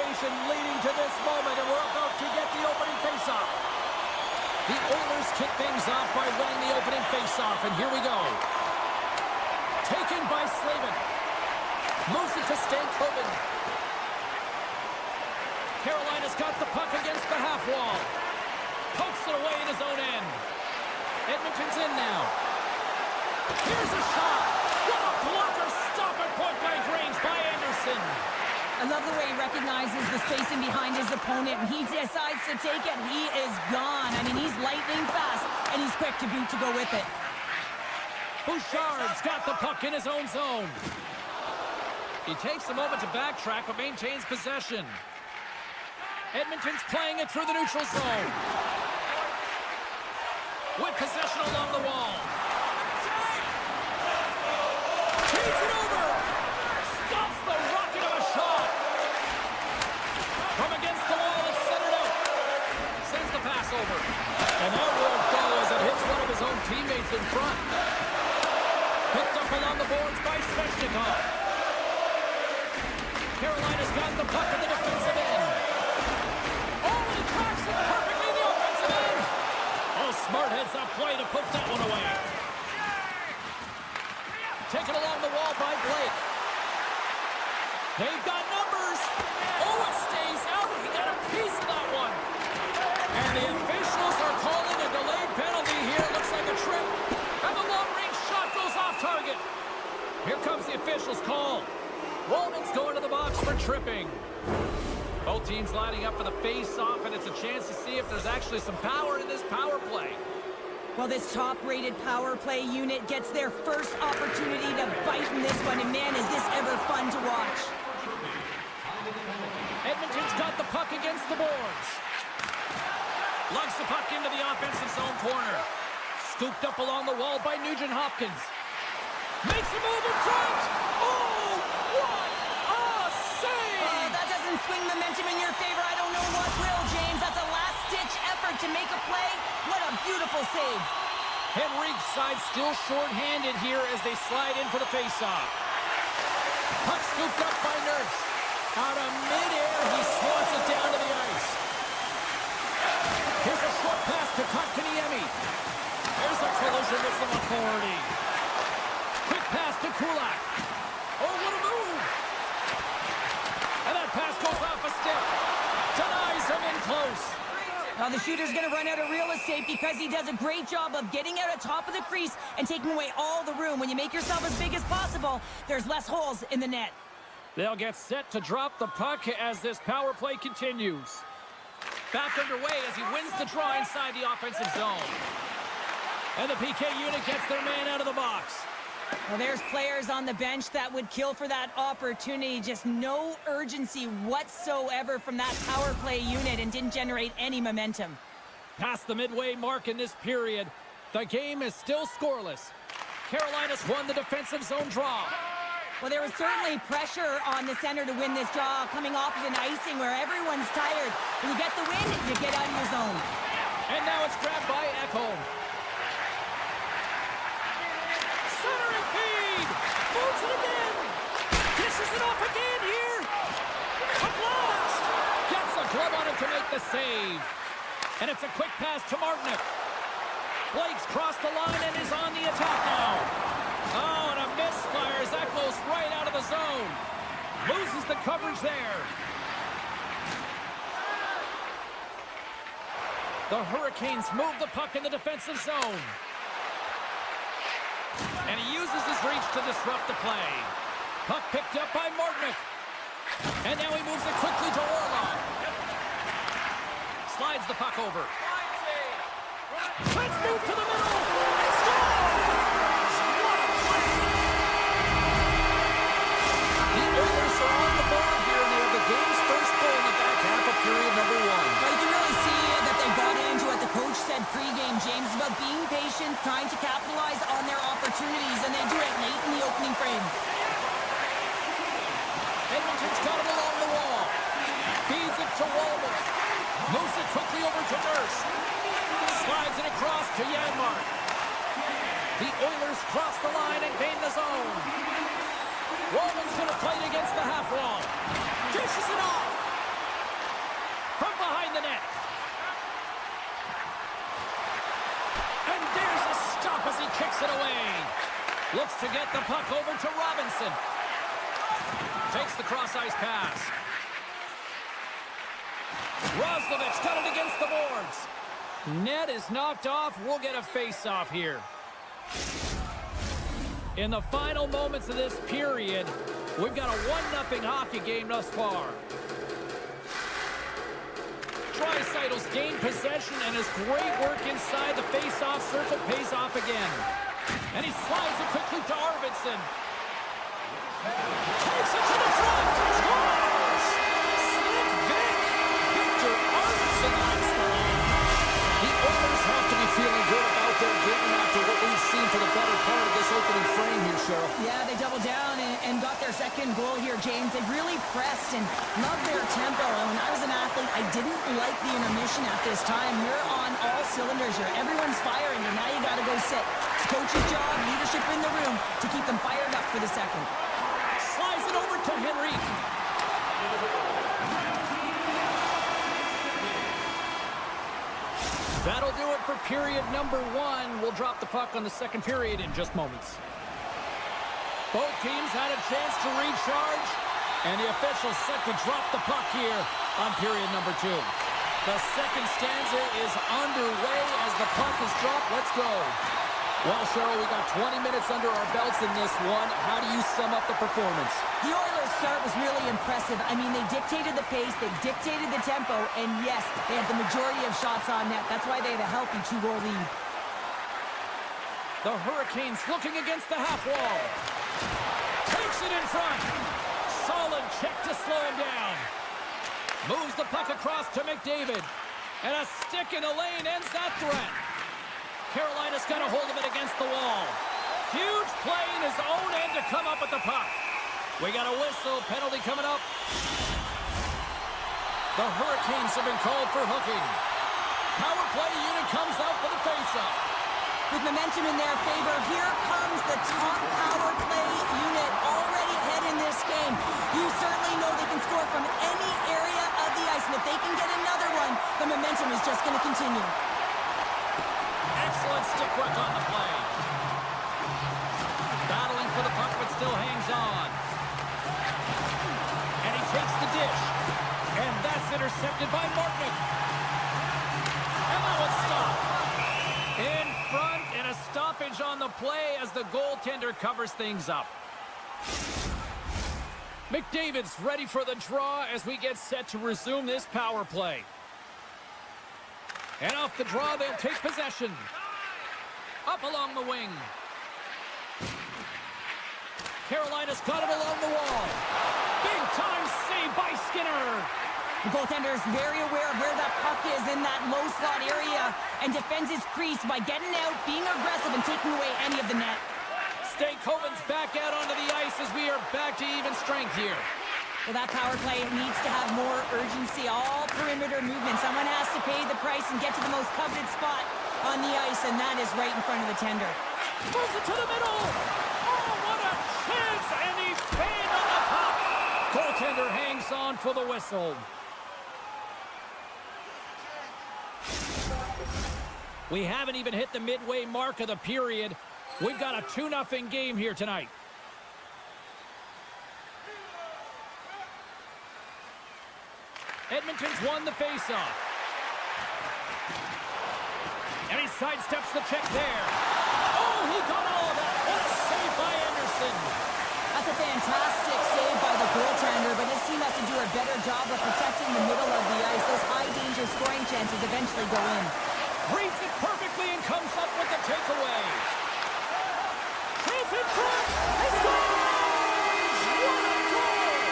anticipation leading to this moment, and we're about to get the opening faceoff. The Oilers kick things off by winning the opening faceoff, and here we go. Taken by Slavin. Moves it to Stankoven. Carolina's got the puck against the half wall. Pokes it away in his own end. Edmonton's in now. Here's a shot. What a blocker stop at point-blank range by Anderson. I love the way he recognizes the spacing behind his opponent, and he decides to take it. He is gone. I mean, he's lightning fast, and he's quick to boot to go with it. Bouchard's got the puck in his own zone. He takes a moment to backtrack, but maintains possession. Edmonton's playing it through the neutral zone. With possession along the wall. Takes it over. Stops the rocket of a shot. From against the wall, it's centered out. Sends the pass over. And that won't go as it hits one of his own teammates in front. Picked up along the boards by Svechnikov. Carolina's got the puck in the defensive end. Oh, and he tracks it perfectly in the offensive end. Oh, smart heads-up play to put that one away. Taken along the wall by Blake. They've got numbers. Oh, it stays out. He got a piece of that one. And the officials are calling a delayed penalty here. Looks like a trip. And the long-range shot goes off target. Here comes the officials' call. Wallman's going to the box for tripping. Both teams lining up for the face-off, and it's a chance to see if there's actually some power in this power play. Well, this top-rated power play unit gets their first opportunity to bite in this one, and man, is this ever fun to watch. Edmonton's got the puck against the boards. Lugs the puck into the offensive zone corner. Scooped up along the wall by Nugent-Hopkins. Makes a move in front! Oh, what a save! That doesn't swing momentum in your favor. I don't know what will, James. That's a last-ditch effort to make a play. What a beautiful save. Henrique's side still short-handed here as they slide in for the face-off. Puck scooped up by Nurse. Out of midair, he swats it down to the ice. Here's a short pass to Kotkaniemi. There's a collision with some authority. Quick pass to Kulak. Oh, what a move! And that pass goes off a stick. Denies him in close. Now the shooter's going to run out of real estate because he does a great job of getting out of top of the crease and taking away all the room. When you make yourself as big as possible, there's less holes in the net. They'll get set to drop the puck as this power play continues. Back underway as he wins the draw inside the offensive zone. And the PK unit gets their man out of the box. Well, there's players on the bench that would kill for that opportunity. Just no urgency whatsoever from that power play unit and didn't generate any momentum. Past the midway mark in this period, the game is still scoreless. Carolina's won the defensive zone draw. Well, there was certainly pressure on the center to win this draw, coming off of an icing where everyone's tired. When you get the win, you get out of your zone. And now it's grabbed by Ekholm. Centering feed! Moves it again! Dishes it off again here! A blast! Gets a glove on it to make the save. And it's a quick pass to Martinook. Blake's crossed the line and is on the attack now. Oh, and a misfire as that goes right out of the zone. Loses the coverage there. The Hurricanes move the puck in the defensive zone. And he uses his reach to disrupt the play. Puck picked up by Martinook. And now he moves it quickly to Orlov. Slides the puck over. Let's move to the middle. And scores! What a play! The Oilers are on the board here, and they have the game's first goal in the back half of period number one. But you can really see that they bought into what the coach said pregame, James, about being patient, trying to capitalize on their opportunities, and they do it late in the opening frame. Edmonton's got it along the wall. Feeds it to Wallman. Moves it quickly over to Nurse. Slides it across to Janmark. The Oilers cross the line and gain the zone. Wallman's going to play it against the half wall. Dishes it off. Takes it away. Looks to get the puck over to Robinson. Takes the cross-ice pass. Roslovic got it against the boards. Net is knocked off. We'll get a face-off here. In the final moments of this period, we've got a 1-0 hockey game thus far. Draisaitl's gained possession, and his great work inside the face-off circle pays off again. And he slides it quickly to Arvidsson. Takes it to the front. Scores! Slick Vic. Victor Arvidsson likes the line. The Oilers have to be feeling good about their game after what we've seen for the better part of this opening frame here, Cheryl. Yeah, they doubled down and got their second goal here, James. They really pressed and loved their tempo. And when I was an athlete, I didn't like the intermission at this time. You're on all cylinders here. Everyone's firing, and now you got to go sit. It's coach's job, leadership in the room to keep them fired up for the second. Slides it over to Henrique. That'll do it for period number 1. We'll drop the puck on the second period in just moments. Both teams had a chance to recharge, and the officials set to drop the puck here on period number 2. The second stanza is underway as the puck is dropped. Let's go. Well, Cheryl, we got 20 minutes under our belts in this one. How do you sum up the performance? The Oilers' start was really impressive. I mean, they dictated the pace, they dictated the tempo, and yes, they had the majority of shots on net. That's why they had a healthy 2-goal lead. The Hurricanes looking against the half wall. Takes it in front. Solid check to slow him down. Moves the puck across to McDavid. And a stick in the lane ends that threat. Carolina's got a hold of it against the wall. Huge play in his own end to come up with the puck. We got a whistle. Penalty coming up. The Hurricanes have been called for hooking. Power play unit comes out for the faceoff. With momentum in their favor, here comes the top power play unit already ahead in this game. You certainly know they can score from any area of the ice, and if they can get another one, the momentum is just going to continue. Excellent stick work on the play. Battling for the puck, but still hangs on. And he takes the dish. And that's intercepted by Martinick. And that one's stopped. In front, and a stoppage on the play as the goaltender covers things up. McDavid's ready for the draw as we get set to resume this power play. And off the draw, they'll take possession. Up along the wing. Carolina's got it along the wall. Big time save by Skinner. The goaltender is very aware of where that puck is in that low slot area and defends his crease by getting out, being aggressive, and taking away any of the net. Stankoven's back out onto the ice as we are back to even strength here. Well, that power play needs to have more urgency, all perimeter movement. Someone has to pay the price and get to the most coveted spot on the ice, and that is right in front of the tender. Moves it to the middle. Oh, what a chance, and he's paying on the puck. Goaltender hangs on for the whistle. We haven't even hit the midway mark of the period. We've got a 2-0 game here tonight. Edmonton's won the faceoff. And he sidesteps the check there. Oh, he got all of that. What a save by Anderson. That's a fantastic save by the goaltender, but his team has to do a better job of protecting the middle of the ice. Those high-danger scoring chances eventually go in. Reads it perfectly and comes up with the takeaway. He's in front. He scores! What a goal!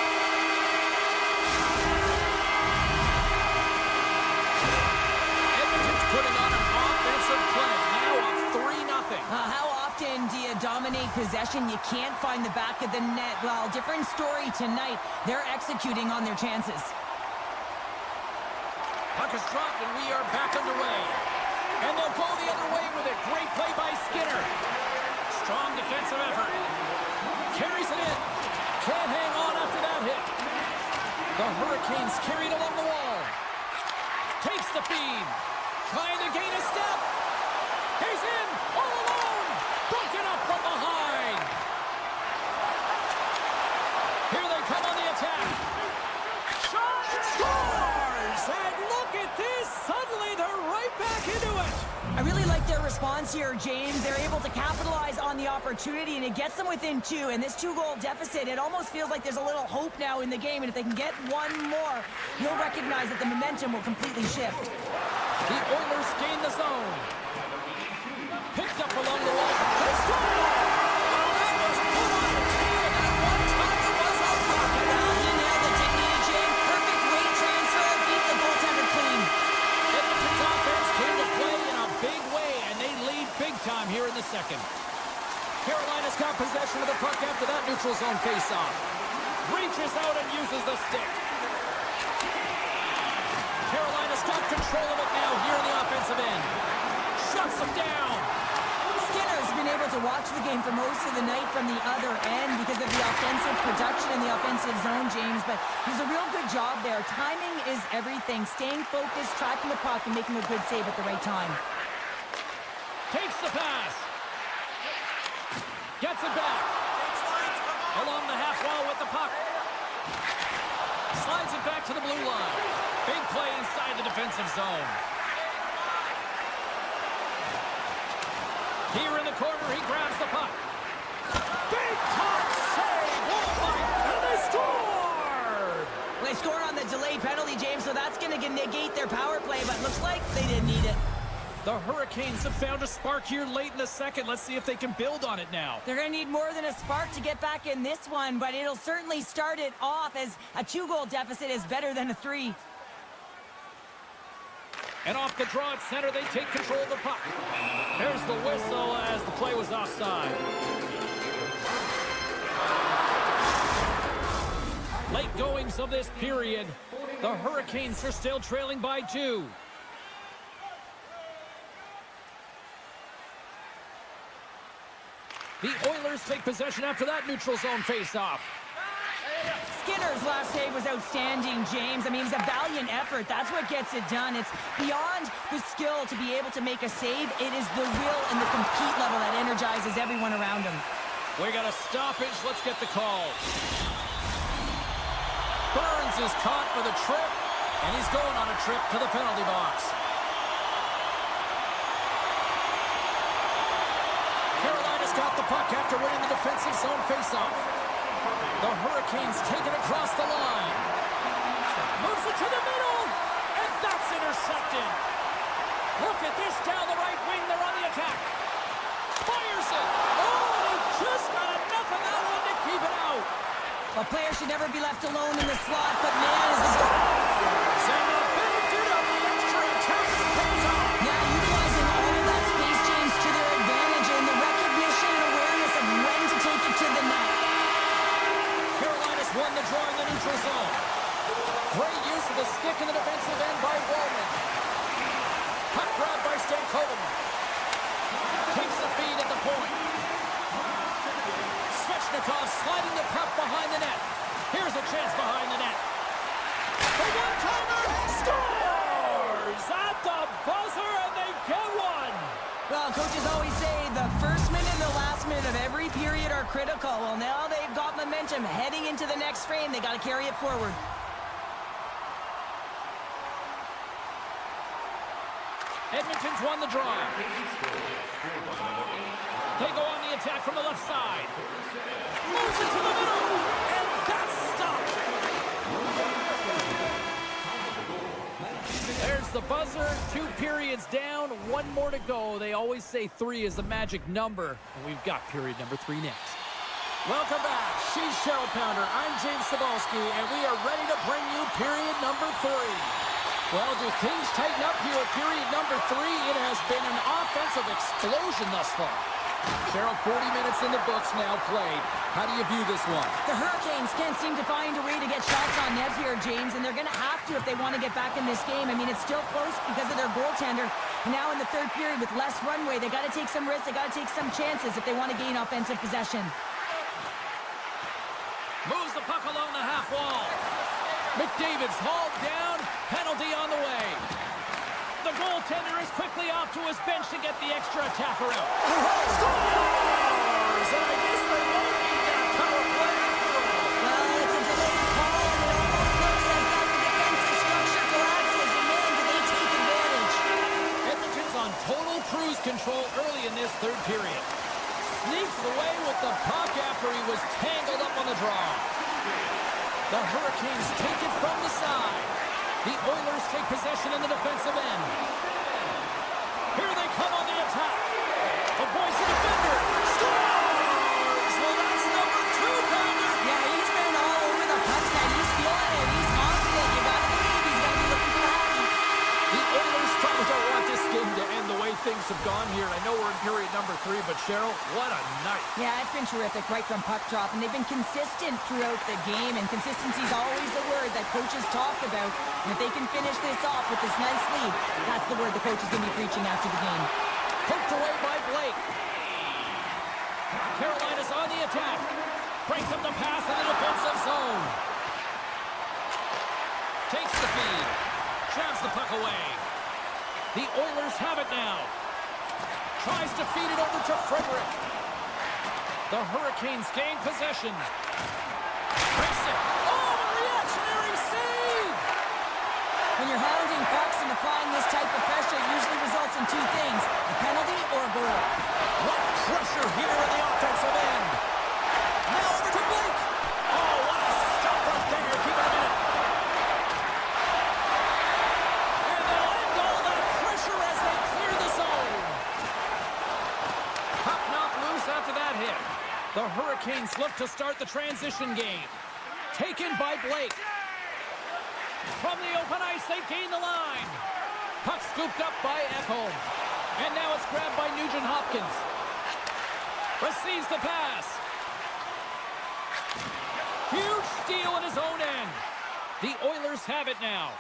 Edmonton's putting on an offensive clinic. Now up 3-0. How often do you dominate possession? You can't find the back of the net. Well, different story tonight. They're executing on their chances. Puck is dropped and we are back underway. And they'll go the other way with it. Great play by Skinner. Strong defensive effort. Carries it in. Can't hang on after that hit. The Hurricanes carried along the wall. Takes the feed. Trying to gain a step. He's in. All alone. Broken up from behind. Here they come on the attack. Shot! Scores! And look at this. Suddenly they're right back into it. I really like their response here, James. They're able to capitalize on the opportunity, and it gets them within 2. And this 2-goal deficit, it almost feels like there's a little hope now in the game. And if they can get one more, you'll recognize that the momentum will completely shift. The Oilers gain the zone. Picked up along the wall. They score! Oh, that was put on the tee, and that one-timer was a rocket. Well, you nailed it, didn't you, James? Perfect weight transfer, beat the goaltender clean. Edmonton's offense came to play in a big way, and they lead big time here in the second. Carolina's got possession of the puck after that neutral zone faceoff. Reaches out and uses the stick. Carolina's got control of it now here in the offensive end. Shuts them down. Skinner's been able to watch the game for most of the night from the other end because of the offensive production in the offensive zone, James, but he's a real good job there. Timing is everything. Staying focused, tracking the puck, and making a good save at the right time. Takes the pass. Gets it back. Along the half wall with the puck. Slides it back to the blue line. Big play inside the defensive zone. Here in the corner, he grabs the puck. Big top save! Oh my, and they score! They score on the delayed penalty, James, so that's going to negate their power play, but looks like they didn't need it. The Hurricanes have found a spark here late in the second. Let's see if they can build on it now. They're going to need more than a spark to get back in this one, but it'll certainly start it off as a 2-goal deficit is better than a 3. And off the draw at center, they take control of the puck. There's the whistle as the play was offside. Late goings of this period. The Hurricanes are still trailing by 2. The Oilers take possession after that neutral zone face-off. Skinner's last save was outstanding, James. I mean, it's a valiant effort. That's what gets it done. It's beyond the skill to be able to make a save. It is the will and the compete level that energizes everyone around him. We got a stoppage. Let's get the call. Burns is caught for the trip, and he's going on a trip to the penalty box. Carolina's got the puck after winning the defensive zone faceoff. The Hurricanes take it across the line. Moves it to the middle, and that's intercepted. Look at this down the right wing. They're on the attack. Fires it. Oh, he just got enough of that one to keep it out. A player should never be left alone in the slot, but man, is this... And the benefit of the extra attack pays off. Yeah, utilizing all of that space, James, to their advantage and the recognition and awareness of when to take it to the net. Carolina's won the draw in the neutral zone. Great use of the stick in the defensive end by Wallman. Puck grab by Stankoven. Takes the feed at the point. Svechnikov sliding the puck behind the net. Here's a chance behind the net. The one-timer scores at the buzzer, and they get one. Well, coaches always say the first minute and the last minute of every period are critical. Well, now they've got momentum heading into the next frame. They got to carry it forward. Edmonton's won the draw. They go on the attack from the left side. Moves it to the middle, and that's stopped. There's the buzzer. 2 periods down, 1 more to go. They always say 3 is the magic number, and we've got period number 3 next. Welcome back. She's Cheryl Pounder. I'm James Cebulski, and we are ready to bring you period number 3. Well, do things tighten up here at period number 3? It has been an offensive explosion thus far. Cheryl, 40 minutes in the books now played. How do you view this one? The Hurricanes can't seem to find a way to get shots on net here, James, and they're going to have to if they want to get back in this game. I mean, it's still close because of their goaltender. Now in the third period with less runway, they got to take some risks. They got to take some chances if they want to gain offensive possession. Moves the puck along the half wall. McDavid's hauled down. Penalty on the way. The goaltender is quickly off to his bench to get the extra attacker out. Oh, Scores! And I guess they won't need that power play after all. well, it's a delayed call, and it almost looks as though the defensive structure collapses, and man, do they take advantage. Edmonton's on total cruise control early in this third period. Sneaks away with the puck after he was tangled up on the draw. The Hurricanes take it from the side. The Oilers take possession in the defensive end. Here they come on the attack. Avoids the defender. Scores! Well, that's number 2, Pounder. Yeah, he's been all over the puck tonight. He's feeling it. He's confident. You gotta believe he's gonna be looking for happy. The Oilers probably don't want this game to end the way things have gone here. I know we're in period number 3, but Cheryl, what a night. Yeah, it's been terrific right from puck drop, and they've been consistent throughout the game, and consistency is always the word that coaches talk about. And if they can finish this off with this nice lead, that's the word the coach is going to be preaching after the game. Poked away by Blake. Carolina's on the attack. Breaks up the pass in the defensive zone. Takes the feed. Jabs the puck away. The Oilers have it now. Tries to feed it over to Frederick. The Hurricanes gain possession. Breaks it. Oh, a reactionary save! When you're hounding pucks and applying this type of pressure, it usually results in 2 things, a penalty or a goal. What pressure here in the offensive end. Now over to Blake. Oh, what a stop right there. Keep it a minute. And they'll end all that pressure as they clear the zone. Puck knocked loose after that hit. The Hurricanes look to start the transition game. Taken by Blake. From the open ice, they gain the line. Puck scooped up by Ekholm. And now it's grabbed by Nugent-Hopkins. Receives the pass. Huge steal in his own end. The Oilers have it now.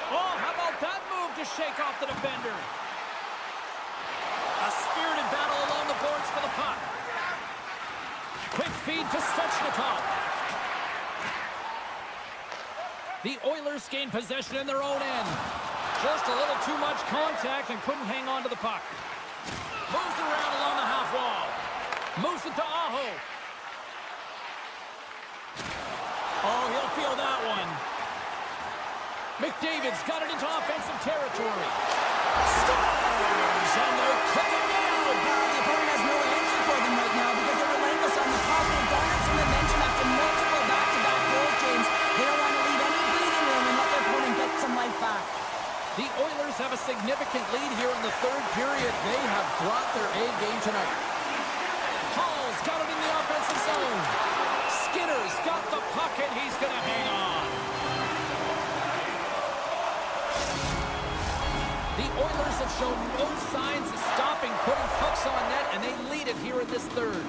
Oh, how about that move to shake off the defender? A spirited battle along the boards for the puck. Quick feed to Svechnikov. The Oilers gain possession in their own end. Just a little too much contact and couldn't hang on to the puck. Moves around along the half wall. Moves it to Aho. Oh, he'll feel that one. McDavid's got it into offensive territory. Scores! And they're cooking now. The opponent has no answer for them right now because they're relentless on the puck. They've garnered some momentum after multiple back-to-back goals, James. They don't want to leave any breathing room and let their opponent get some life back. The Oilers have a significant lead here in the third period. They have brought their A game tonight. Hall's got it in the offensive zone. Skinner's got the puck and he's going to hang on. The Oilers have shown no signs of stopping putting pucks on net, and they lead it here in this third.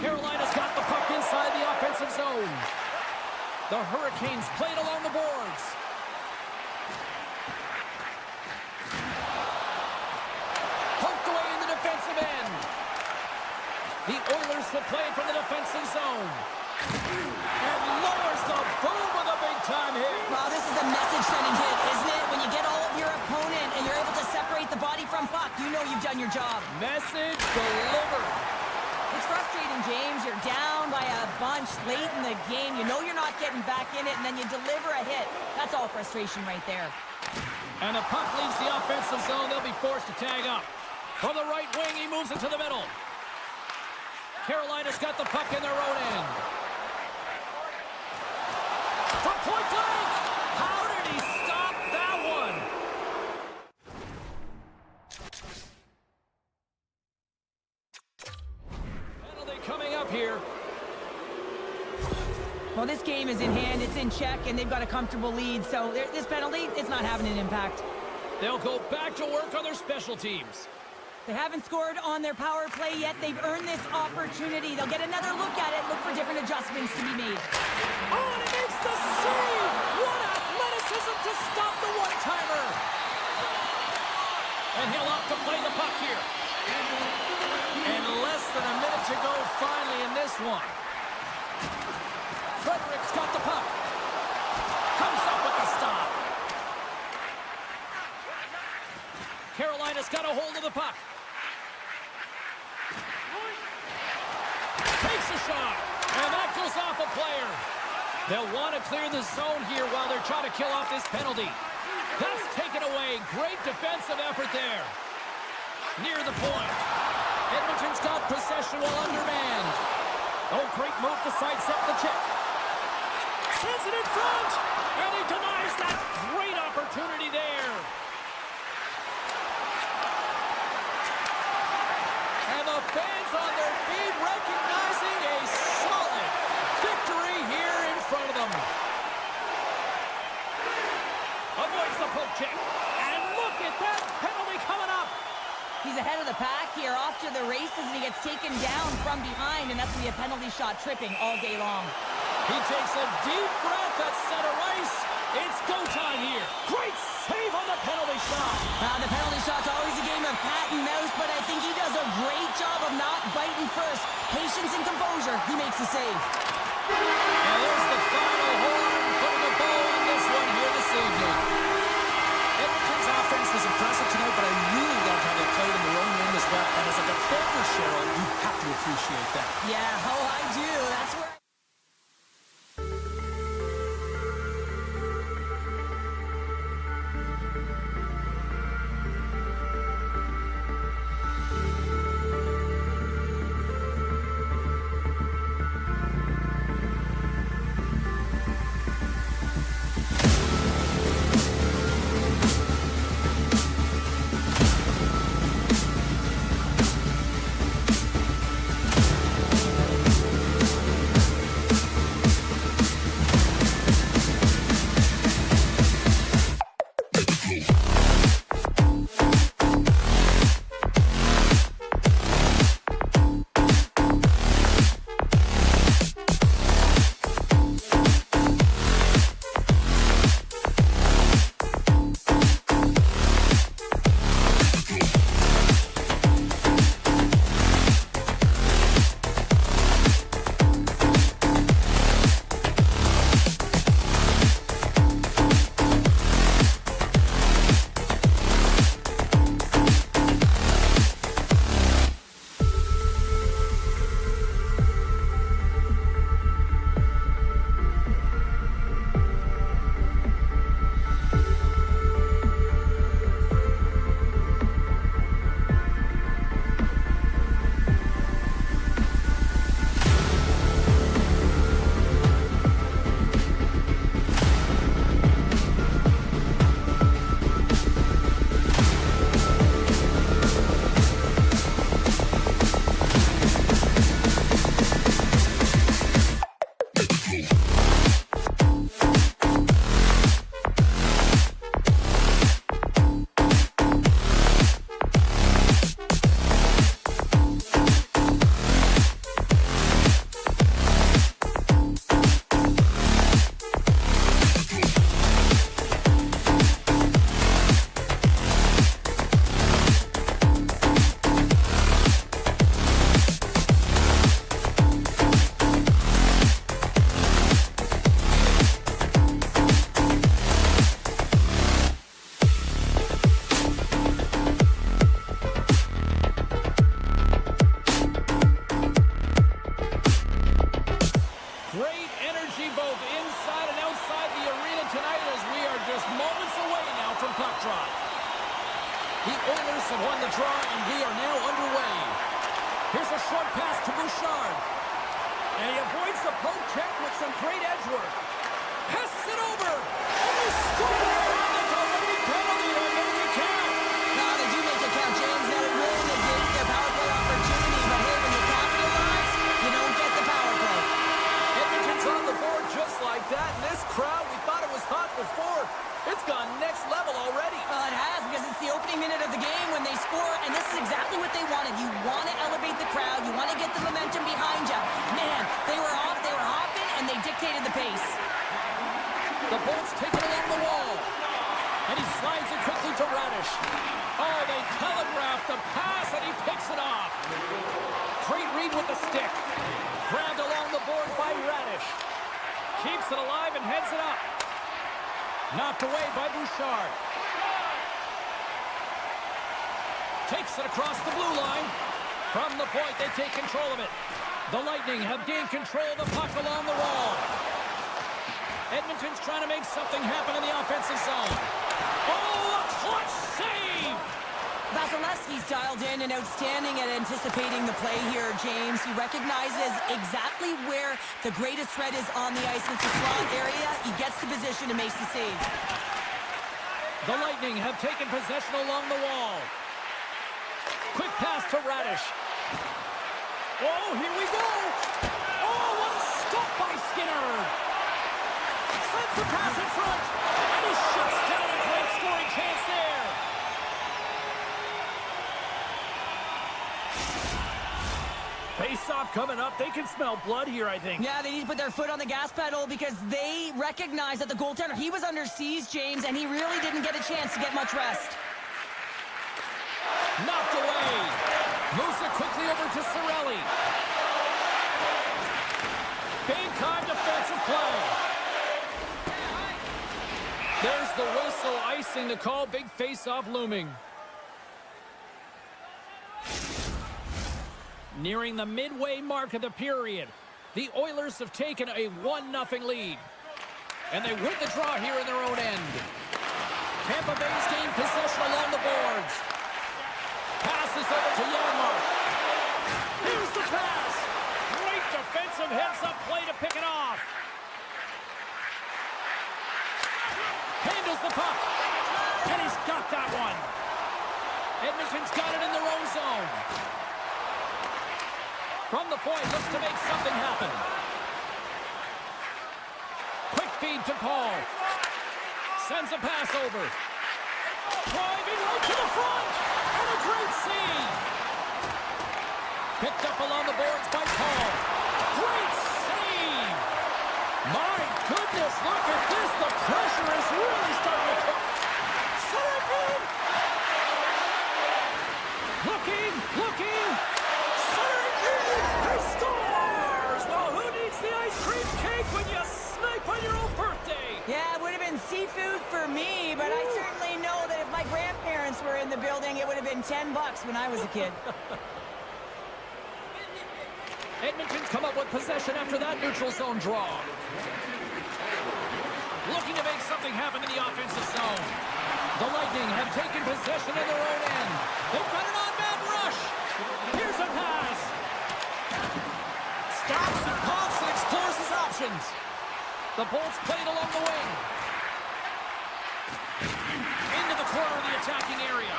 Carolina's got the puck inside the offensive zone. The Hurricanes played along the boards. Poked away in the defensive end. The Oilers will play from the defensive zone. And lowers the boom with a big-time hit. Wow, this is a message-sending hit, isn't it? When you get all of your opponent and you're able to separate the body from puck, you know you've done your job. Message delivered. It's frustrating, James. You're down by a bunch late in the game. You know you're not getting back in it, and then you deliver a hit. That's all frustration right there. And the puck leaves the offensive zone. They'll be forced to tag up. From the right wing, he moves it to the middle. Carolina's got the puck in their own end. From point blank! How did he stop that one? Penalty coming up here. Well, this game is in hand. It's in check, and they've got a comfortable lead. So this penalty, it's not having an impact. They'll go back to work on their special teams. They haven't scored on their power play yet. They've earned this opportunity. They'll get another look at it, look for different adjustments to be made. Oh, and he makes the save! What athleticism to stop the one-timer! And he'll opt to play the puck here. And less than a minute to go finally in this one. Frederick's got the puck. Comes up with the got a hold of the puck. Takes a shot, and that goes off a player. They'll want to clear the zone here while they're trying to kill off this penalty. That's taken away. Great defensive effort there. Near the point. Edmonton's got possession while undermanned. Oh, great move to sidestep the check. Sends it in front, and he denies that great opportunity there. And the fans on their feet recognizing a solid victory here in front of them. Avoids the poke check. And look at that penalty coming up. He's ahead of the pack here, off to the races, and he gets taken down from behind, and that's going to be a penalty shot tripping all day long. He takes a deep breath at center ice. It's go time here. Great save on the penalty shot. The penalty shot's always a game of cat and mouse, but I think he does a great job of not biting first. Patience and composure. He makes the save. And there's the final horn, putting a bow on this one here this evening. Edmonton's offense was impressive tonight, but I really loved how they played in their own end as well. And as a defender, Cheryl, you have to appreciate that. Yeah, oh, I do. That's where... The Oilers have won the draw, and we are now underway. Here's a short pass to Bouchard. And he avoids the poke check with some great edge work. Passes it over. And they score! That's a late penalty to make it count. No, they do make it count, James. Now it will negate their power play opportunity. But hey, when you capitalize, you don't get the power play. Edmonton's on the board just like that. And this crowd, we thought it was hot before. It's gone next level already. Well, it has, because it's the opening minute of the game when they score, and this is exactly what they wanted. You want to elevate the crowd. You want to get the momentum behind you. Man, they were off, they were hopping, and they dictated the pace. The ball's taken along the wall. And he slides it quickly to Radish. Oh, they telegraphed the pass, and he picks it off. Great read with the stick. Grabbed along the board by Radish. Keeps it alive and heads it up. Knocked away by Bouchard. Takes it across the blue line. From the point, they take control of it. The Lightning have gained control of the puck along the wall. Edmonton's trying to make something happen in the offensive zone. Oh, a clutch save! Vasilevsky's dialed in and outstanding at anticipating the play here, James. He recognizes exactly where the greatest threat is on the ice. It's the slot area. He gets to position and makes the save. The Lightning have taken possession along the wall. Quick pass to Radish. Oh, here we go! Oh, what a stop by Skinner! Sends the pass in front, and he shuts down a great scoring chance there. Face-off coming up. They can smell blood here, I think. Yeah, they need to put their foot on the gas pedal because they recognize that the goaltender, he was under siege, James, and he really didn't get a chance to get much rest. Knocked away. Moves it quickly over to Cirelli. Big-time defensive play. There's the whistle, icing the call. Big face-off looming. Nearing the midway mark of the period, the Oilers have taken a 1-0 lead. And they win the draw here in their own end. Tampa Bay's gained possession along the boards. Passes over to Janmark. Here's the pass. Great defensive heads-up play to pick it off. Handles the puck. And he's got that one. Edmonton's got it in their own zone. From the point, looks to make something happen. Quick feed to Paul. Sends a pass over. Driving right to the front. And a great save. Picked up along the boards by Paul. Great save. My goodness, look at this. The pressure is really starting to cook. Centering. Looking. Centering. He scores. Well, who needs the ice cream cake when you snipe on your own birthday? Yeah, it would have been seafood for me, but I certainly know that if my grandparents were in the building, it would have been $10 when I was a kid. Edmonton's come up with possession after that neutral zone draw. Looking to make something happen in the offensive zone. The Lightning have taken possession in their own end. They've got an on-man rush. Here's a pass. Stops and pops and explores his options. The Bolts played along the wing. Into the corner of the attacking area.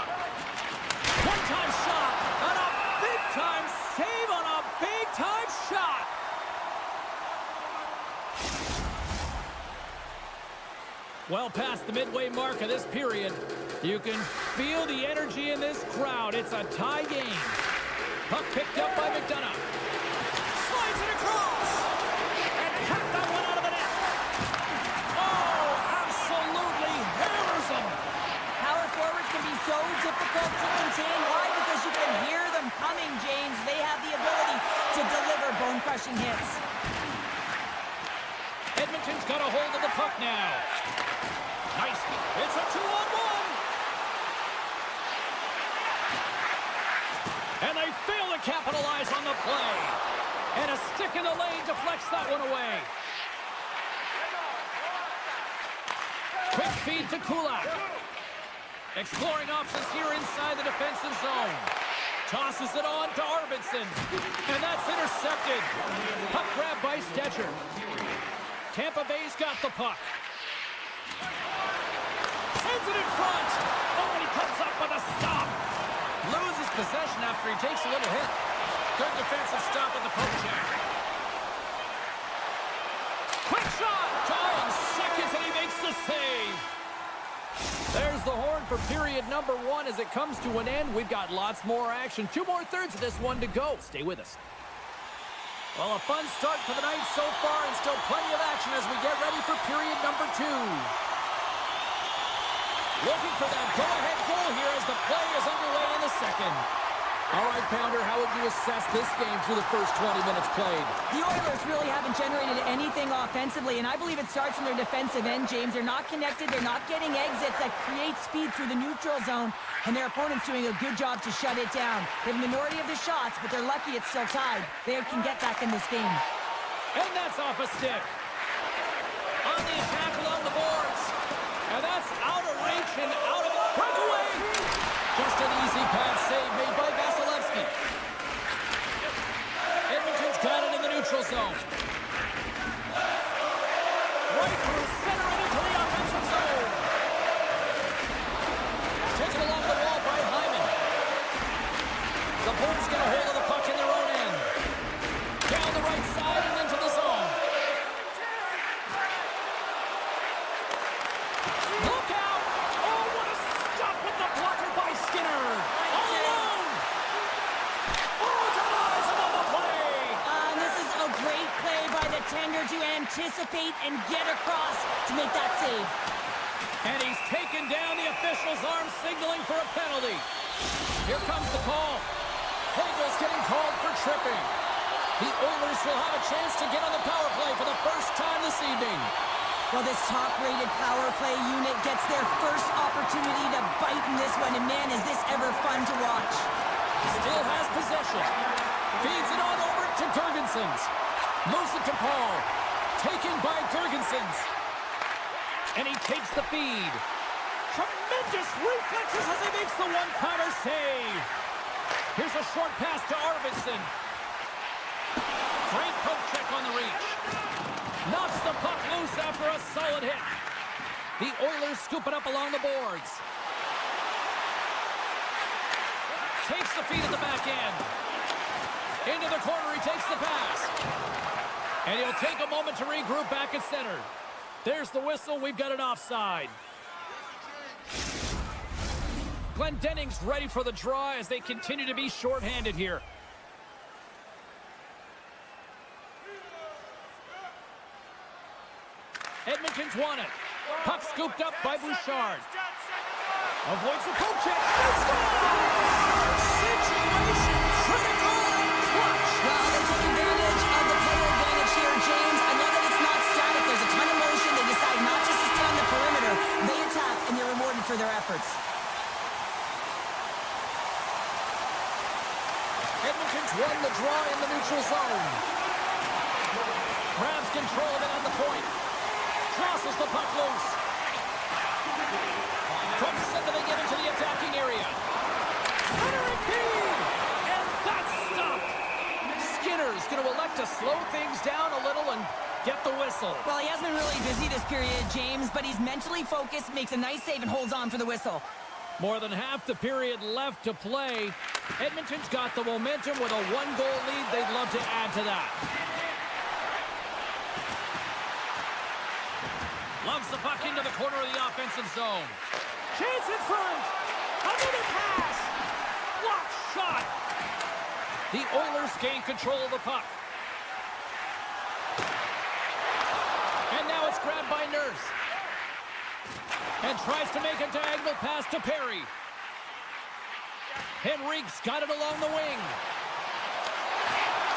One-time shot. And a big-time save on a big-time shot. Well past the midway mark of this period. You can feel the energy in this crowd. It's a tie game. Puck picked up by McDonough. Slides it across. And cut that one out of the net. Oh, absolutely hammers him. Power forwards can be so difficult to contain. Why? Because you can hear them coming, James. They have the ability to deliver bone-crushing hits. Edmonton's got a hold of the puck now. Nice. It's a 2-on-1. And they fail to capitalize on the play. And a stick in the lane deflects that one away. Quick feed to Kulak. Exploring options here inside the defensive zone. Tosses it on to Arvidsson. And that's intercepted. Puck grab by Stetcher. Tampa Bay's got the puck. Sends it in front. Oh, and he comes up with a stop. Loses possession after he takes a little hit. Good defensive stop at the poke check. Quick shot. Tying seconds, and he makes the save. There's the horn for period number 1 as it comes to an end. We've got lots more action. 2 more thirds of this one to go. Stay with us. Well, a fun start to the night so far, and still plenty of action as we get ready for period number 2. Looking for that go-ahead goal here as the play is underway in the second. All right, Pounder, how would you assess this game through the first 20 minutes played? The Oilers really haven't generated anything offensively, and I believe it starts from their defensive end, James. They're not connected. They're not getting exits that create speed through the neutral zone, and their opponent's doing a good job to shut it down. They have a minority of the shots, but they're lucky it's still tied. They can get back in this game. And that's off a stick. On the attack along the boards. And that's out of reach and out of it. Breakaway! Just an easy pass save made by Vasilevsky. Edmonton's got it in the neutral zone. Right through center and into the offensive zone. Taken along the wall by Hyman. The Bulls get a hold of the puck in their own end. Down the right side and into the zone. Look out! Oh, what a stop with the blocker by Skinner! All alone! Oh, denies him on the play! And this is a great play by the tender to anticipate and get across to make that save. And he's taken down, the official's arm signaling for a penalty. Here comes the call. Hagel's getting called for tripping. The Oilers will have a chance to get on the power play for the first time this evening. Well, this top-rated power play unit gets their first opportunity to bite in this one, and man, is this ever fun to watch. Still has possession. Feeds it on over to Girgensons. Moves it to Paul. Taken by Girgensons. And he takes the feed. Tremendous reflexes as he makes the one-timer save. Here's a short pass to Arvidsson. Great poke check on the reach. Knocks the puck loose after a solid hit. The Oilers scoop it up along the boards. Takes the feed at the back end. Into the corner, he takes the pass. And he'll take a moment to regroup back at center. There's the whistle. We've got an offside. Glendening's ready for the draw as they continue to be shorthanded here. Edmonton's won it. Puck scooped up by Bouchard. Avoids the poke check. Situation critical and clutch. Well, they take advantage of the player advantage here, James. I know that it's not static. There's a ton of motion. They decide not just to stay on the perimeter. They attack, and they're rewarded for their efforts. Edmonton's won the draw in the neutral zone. Grabs control of it on the point. Crosses the puck loose. From center they get into the attacking area. Centering feed! And that's stopped! Skinner's going to elect to slow things down a little and get the whistle. Well, he hasn't been really busy this period, James, but he's mentally focused, makes a nice save, and holds on for the whistle. More than half the period left to play. Edmonton's got the momentum with a one-goal lead. They'd love to add to that. Loves the puck into the corner of the offensive zone. Chance in front. Another pass. Block shot. The Oilers gain control of the puck. And now it's grabbed by Nurse. And tries to make a diagonal pass to Perry. Henrique's got it along the wing.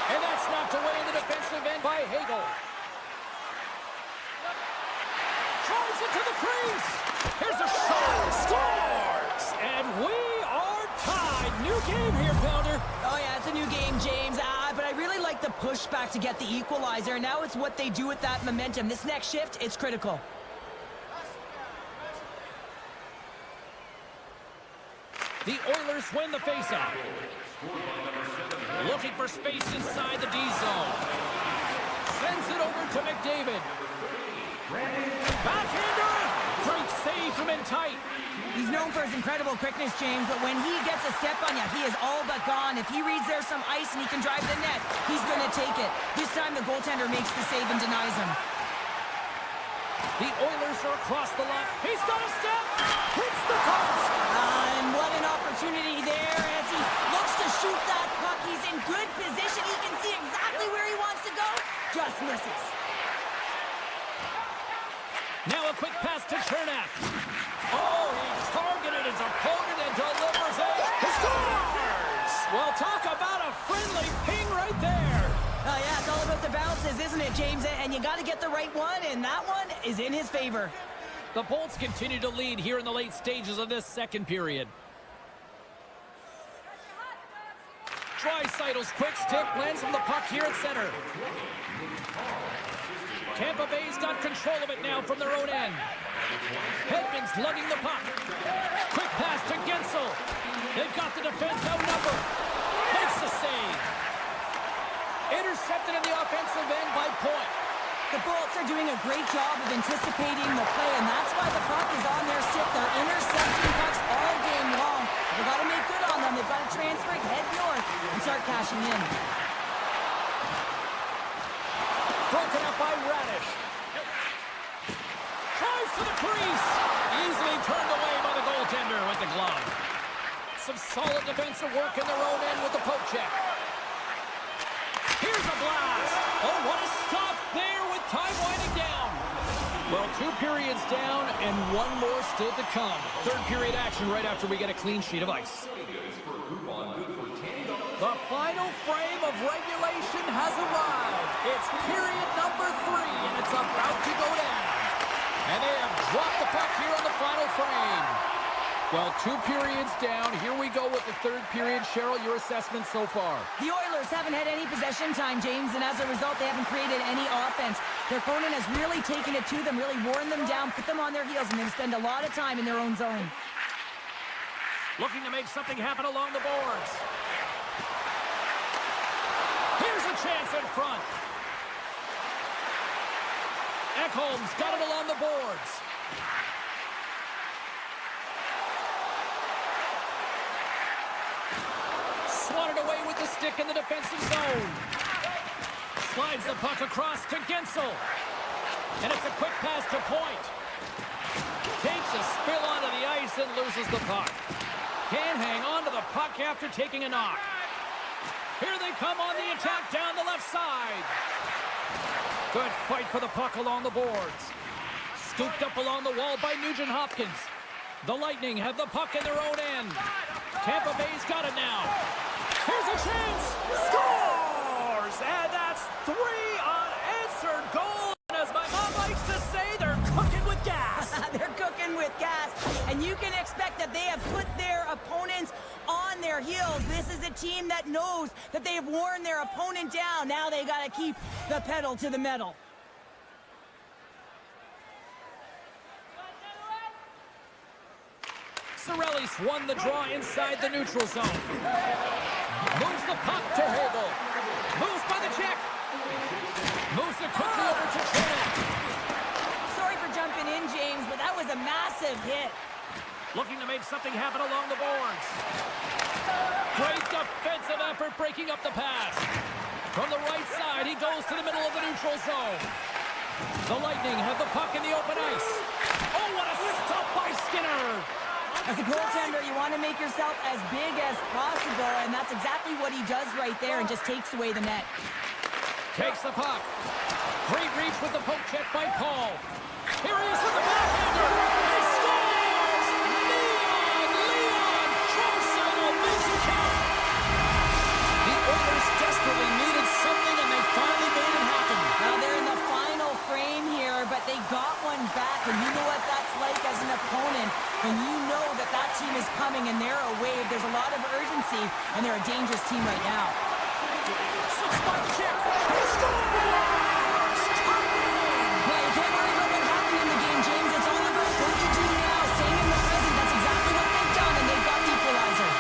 And that's knocked away in the defensive end by Hagel. Drives it to the crease. Here's a shot. Scores! And we are tied. New game here, Pounder. Oh, yeah, it's a new game, James. But I really like the pushback to get the equalizer. Now it's what they do with that momentum. This next shift, it's critical. The Oilers win the faceoff. Looking for space inside the D zone. Sends it over to McDavid. Backhander! Great save from in tight. He's known for his incredible quickness, James, but when he gets a step on you, he is all but gone. If he reads there's some ice and he can drive the net, he's going to take it. This time the goaltender makes the save and denies him. The Oilers are across the line. He's got a step. Hits the post. And what an opportunity there as he looks to shoot that puck. He's in good position. He can see exactly where he wants to go. Just misses. Now a quick pass to Chernak. Oh, he targeted his opponent and delivers a... He scores! Well the bounces, isn't it, James? And you got to get the right one, and that one is in his favor. The Bolts continue to lead here in the late stages of this second period. Draisaitl's quick stick lands from the puck here at center. Tampa Bay's got control of it now from their own end. Hedman's lugging the puck. Quick pass to Gensel. They've got the defense outnumbered. Makes the save. Intercepted in the offensive end by Point. The Bolts are doing a great job of anticipating the play, and that's why the puck is on their stick. They're intercepting pucks all game long. They've got to make good on them. They've got to transfer it, head north, and start cashing in. Broken up by Radish. Drives to the crease. Easily turned away by the goaltender with the glove. Some solid defensive work in their own end with the poke check. Here's a blast. Oh, what a stop there with time winding down. Well, 2 periods down and 1 more still to come. Third period action right after we get a clean sheet of ice. The final frame of regulation has arrived. It's period number 3, and it's about to go down. And they have dropped the puck here on the final frame. Well, 2 periods down. Here we go with the third period. Cheryl, your assessment so far? The Oilers haven't had any possession time, James, and as a result, they haven't created any offense. Their opponent has really taken it to them, really worn them down, put them on their heels, and they spend a lot of time in their own zone. Looking to make something happen along the boards. Here's a chance in front. Ekholm's got it along the boards. Swatted away with the stick in the defensive zone. Slides the puck across to Gensel. And it's a quick pass to Point. Takes a spill onto the ice and loses the puck. Can't hang on to the puck after taking a knock. Here they come on the attack down the left side. Good fight for the puck along the boards. Scooped up along the wall by Nugent-Hopkins. The Lightning have the puck in their own end. Tampa Bay's got it now. Here's a chance. Scores! And that's 3 unanswered goals. And as my mom likes to say, they're cooking with gas. They're cooking with gas, and you can expect that they have put their opponents on their heels. This is a team that knows that they have worn their opponent down. Now they got to keep the pedal to the metal. Cirelli's won the draw inside the neutral zone. Moves the puck to Hagel. Moves by the check. Moves it quickly over to Trinidad. Sorry for jumping in, James, but that was a massive hit. Looking to make something happen along the boards. Great defensive effort breaking up the pass. From the right side, he goes to the middle of the neutral zone. The Lightning have the puck in the open ice. Oh, what a stop by Skinner. As a goaltender, you want to make yourself as big as possible, and that's exactly what he does right there and just takes away the net. Takes the puck. Great reach with the poke check by Paul. Here he is with the backhander. He scores! Leon Draisaitl makes it count. The Oilers desperately needed something, and they finally made it happen. Now they're in the final frame here, but they got one back, and you know what that's like as an opponent. And you know that that team is coming, and they're a wave. There's a lot of urgency, and they're a dangerous team right now. Six-spot check. He scores! Well, you can't worry about what happened in the game, James. It's all about what you do now, staying in the present. That's exactly what they've done, and they've got the equalizer.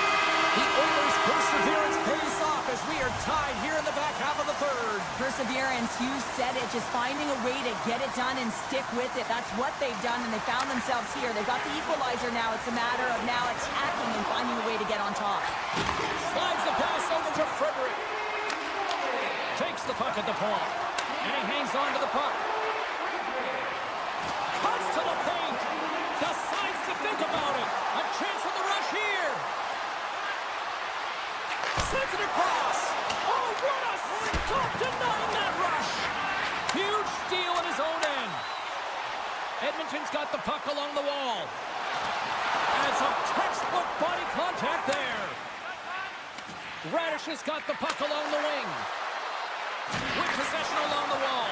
The Oilers' perseverance pays off as we are tied here in the back half of the third. Perseverance, you said it, just finding a way to get it done and stick with it. That's what they've done, and they found themselves here. They've got the equalizer now. It's a matter of now attacking and finding a way to get on top. Slides the pass over to Frederick. Takes the puck at the point, and he hangs on to the puck. Cuts to the paint. Decides to think about it. A chance on the rush here. Sends it across. Oh, what a stop denying that rush. Huge steal at his own end. Edmonton's got the puck along the wall. And some textbook body contact there. Radish has got the puck along the wing. With possession along the wall.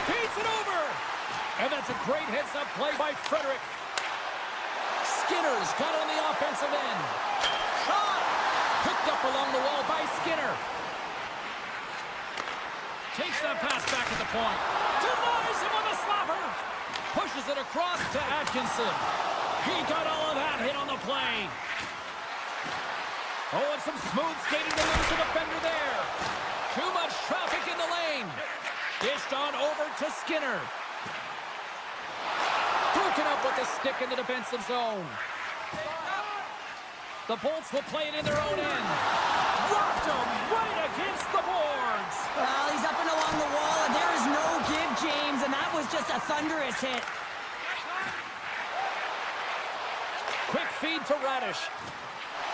Beats it over. And that's a great heads-up play by Frederick. Skinner's got it on the offensive end. Shot! Picked up along the wall by Skinner. Takes that pass back at the point. Denies him on the slapper. Pushes it across to Atkinson. He got all of that hit on the play. Oh, and some smooth skating to lose the defender there. Too much traffic in the lane. Dished on over to Skinner. Broken up with the stick in the defensive zone. The Bolts will play it in their own end. Rocked him right against the boards. Well, he's up and along the wall, and there is no give, James, and that was just a thunderous hit. Quick feed to Radish.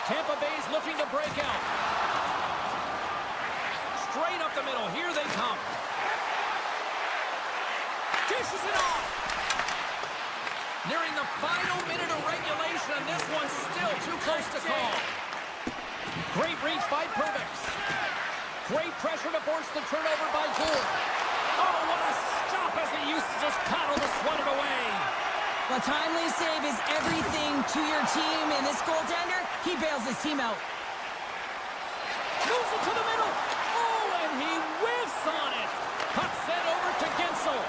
Tampa Bay's looking to break out. Straight up the middle. Here they come. Dishes it off. Nearing the final minute of regulation, and this one's still too close to call. Great reach by Perbix. Great pressure to force the turnover by Gould. Oh, what a stop as he used to just paddle to swat it away. A timely save is everything to your team, and this goaltender, he bails his team out. Moves it to the middle. Oh, and he whiffs on it. Puck sent over to Gensel.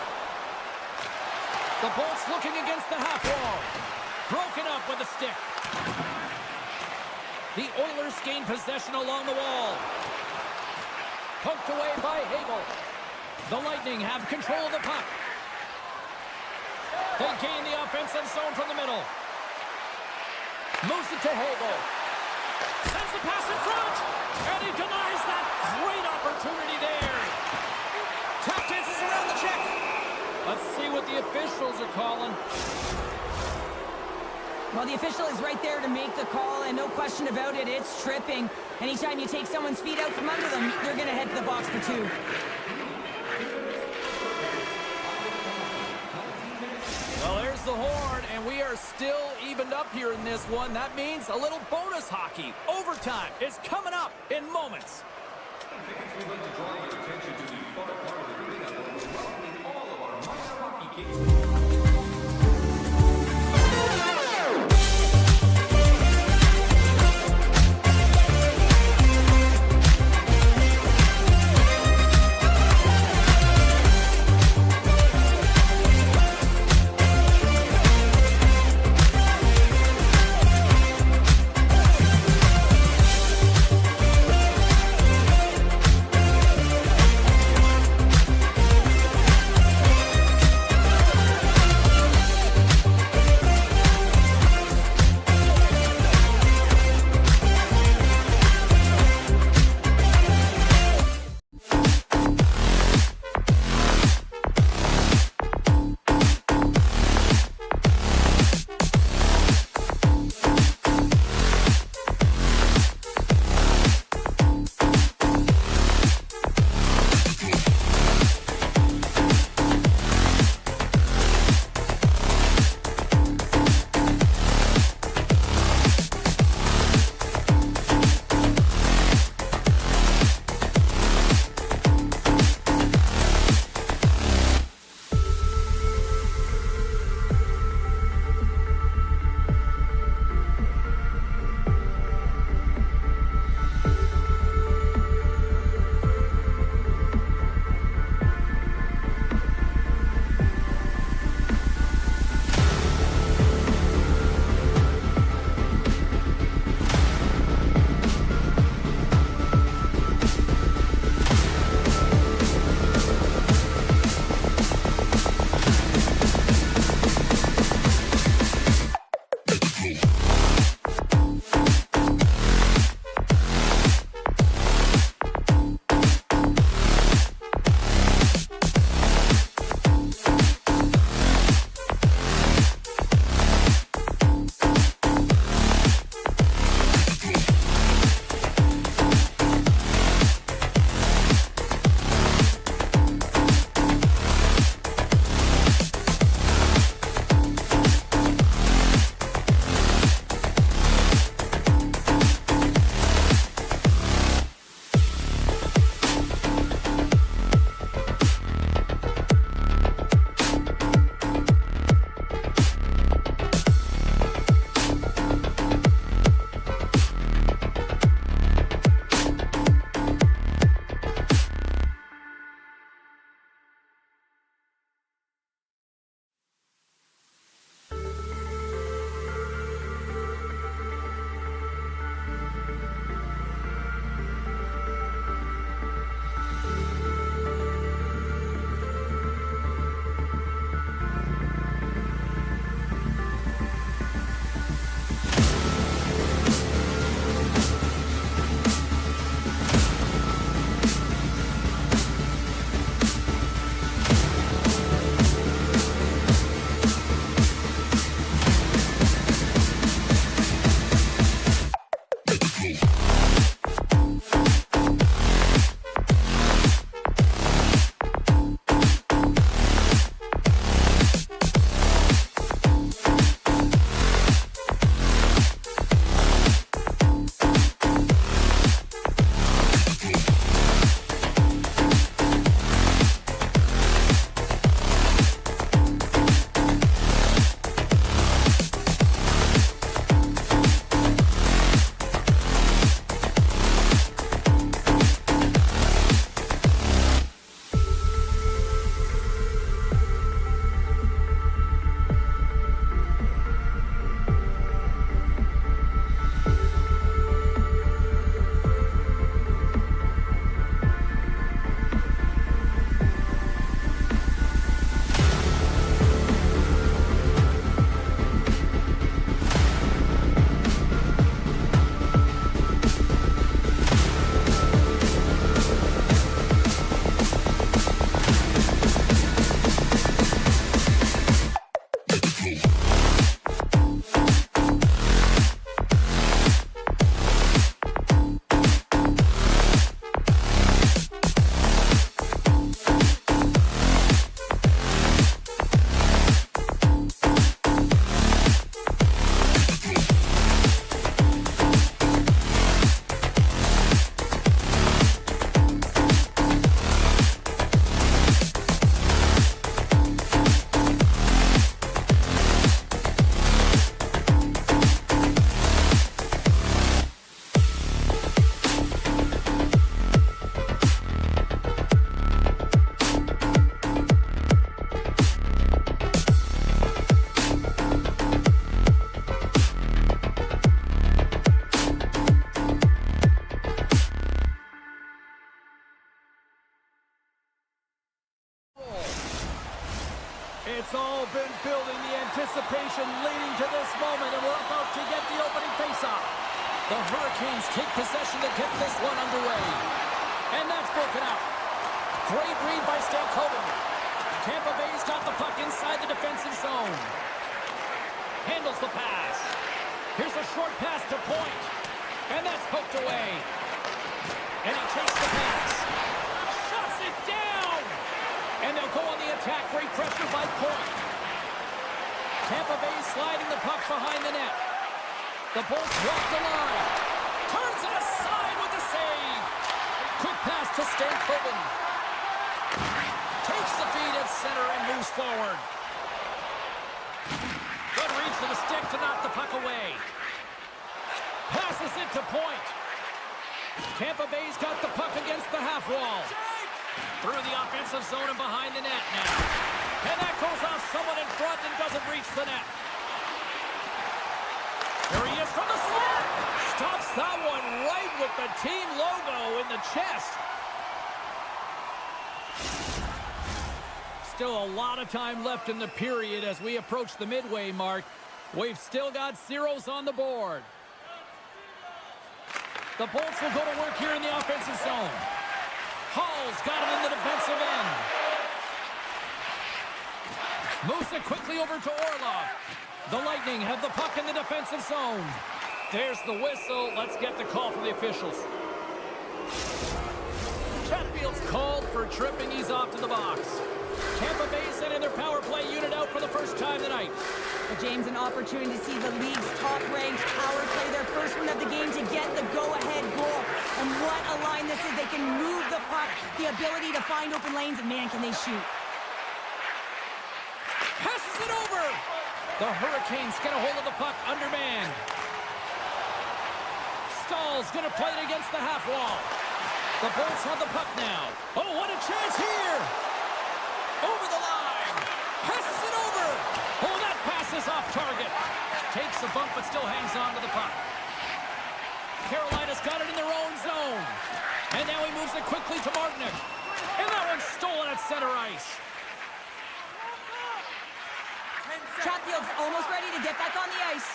The Bolts looking against the half wall. Broken up with a stick. The Oilers gain possession along the wall. Poked away by Hagel. The Lightning have control of the puck. They gain the offensive zone from the middle. Moves it to Hagel. Sends the pass in front. And he denies that great opportunity there. Tap dances around the check. Let's see what the officials are calling. Well, the official is right there to make the call, and no question about it, it's tripping. Anytime you take someone's feet out from under them, they're going to head to the box for two. Well, there's the horn, and we are still evened up here in this one. That means a little bonus hockey. Overtime is coming up in moments. We'd like to draw your attention to the far part of the arena where we're welcoming all of our minor hockey kids. It's all been building, the anticipation leading to this moment, and we're about to get the opening faceoff. The Hurricanes take possession to get this one underway. And that's broken out. Great read by Stankoven. Tampa Bay's got the puck inside the defensive zone. Handles the pass. Here's a short pass to Point. And that's poked away. And he takes the pass. Shuts it down. And they'll go on the attack. Great pressure by Point. Tampa Bay sliding the puck behind the net. The Bolts walk the line. Turns it aside with the save. Quick pass to Stankoven. Takes the feed at center and moves forward. Good reach to the stick to knock the puck away. Passes it to Point. Tampa Bay's got the puck against the half wall. Through the offensive zone and behind the net now. And that goes off someone in front and doesn't reach the net. There he is from the slot. Stops that one right with the team logo in the chest. Still a lot of time left in the period as we approach the midway mark. We've still got zeros on the board. The Bolts will go to work here in the offensive zone. Hall's got him in the defensive end. Moves it quickly over to Orlov. The Lightning have the puck in the defensive zone. There's the whistle. Let's get the call from the officials. Chatfield's called for tripping. He's off to the box. Tampa Bay sending their power play unit out for the first time tonight. Well, James, an opportunity to see the league's top-ranked power play their first one of the game to get the go-ahead goal. And what a line this is. They can move the puck, the ability to find open lanes, and man, can they shoot. Passes it over. The Hurricanes get a hold of the puck undermanned. Stahl's going to play it against the half wall. The Bolts have the puck now. Oh, what a chance here. Over the line. Passes it over. Oh, that pass is off target. Takes a bump but still hangs on to the puck. Carolina's got it in their own zone. And now he moves it quickly to Martinic. And that one's stolen at center ice. Chatfield's almost ready to get back on the ice.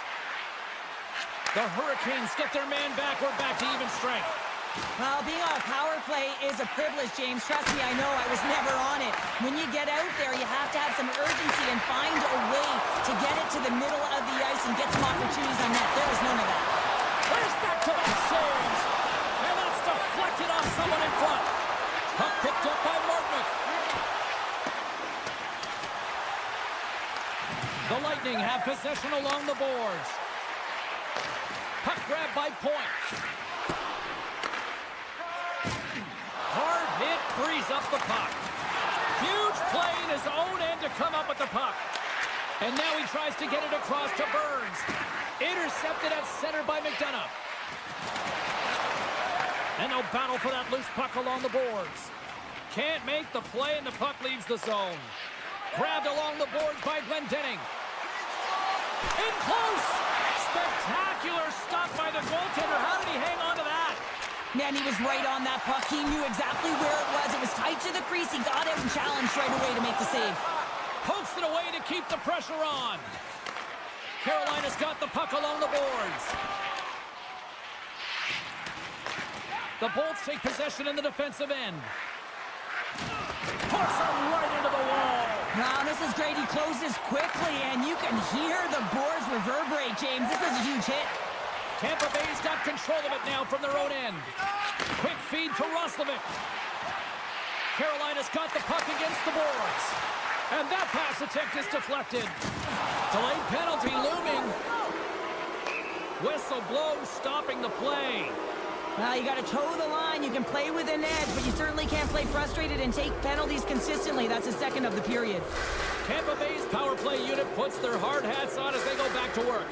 The Hurricanes get their man back. We're back to even strength. Well, being on a power play is a privilege, James. Trust me, I know. I was never on it. When you get out there, you have to have some urgency and find a way to get it to the middle of the ice and get some opportunities on net. There was none of that. There's back-to-back saves. And that's deflected off someone in front. Puck picked up by Martinic. The Lightning have possession along the boards. Puck grab by Point. Hard hit frees up the puck. Huge play in his own end to come up with the puck. And now he tries to get it across to Burns. Intercepted at center by McDonough. And they'll battle for that loose puck along the boards. Can't make the play and the puck leaves the zone. Grabbed along the boards by Glendening. In close! Spectacular stop by the goaltender. How did he hang on to that? Man, he was right on that puck. He knew exactly where it was. It was tight to the crease. He got out and challenged right away to make the save. Pokes it away to keep the pressure on. Carolina's got the puck along the boards. The Bolts take possession in the defensive end. Puts him right into the wall. Wow, this is great. He closes quickly, and you can hear the boards reverberate, James. This is a huge hit. Tampa Bay's got control of it now from their own end. Quick feed to Roslovic. Carolina's got the puck against the boards. And that pass attempt is deflected. Delayed penalty looming. Whistle blows, stopping the play. Well, you got to toe the line. You can play with an edge, but you certainly can't play frustrated and take penalties consistently. That's the second of the period. Tampa Bay's power play unit puts their hard hats on as they go back to work.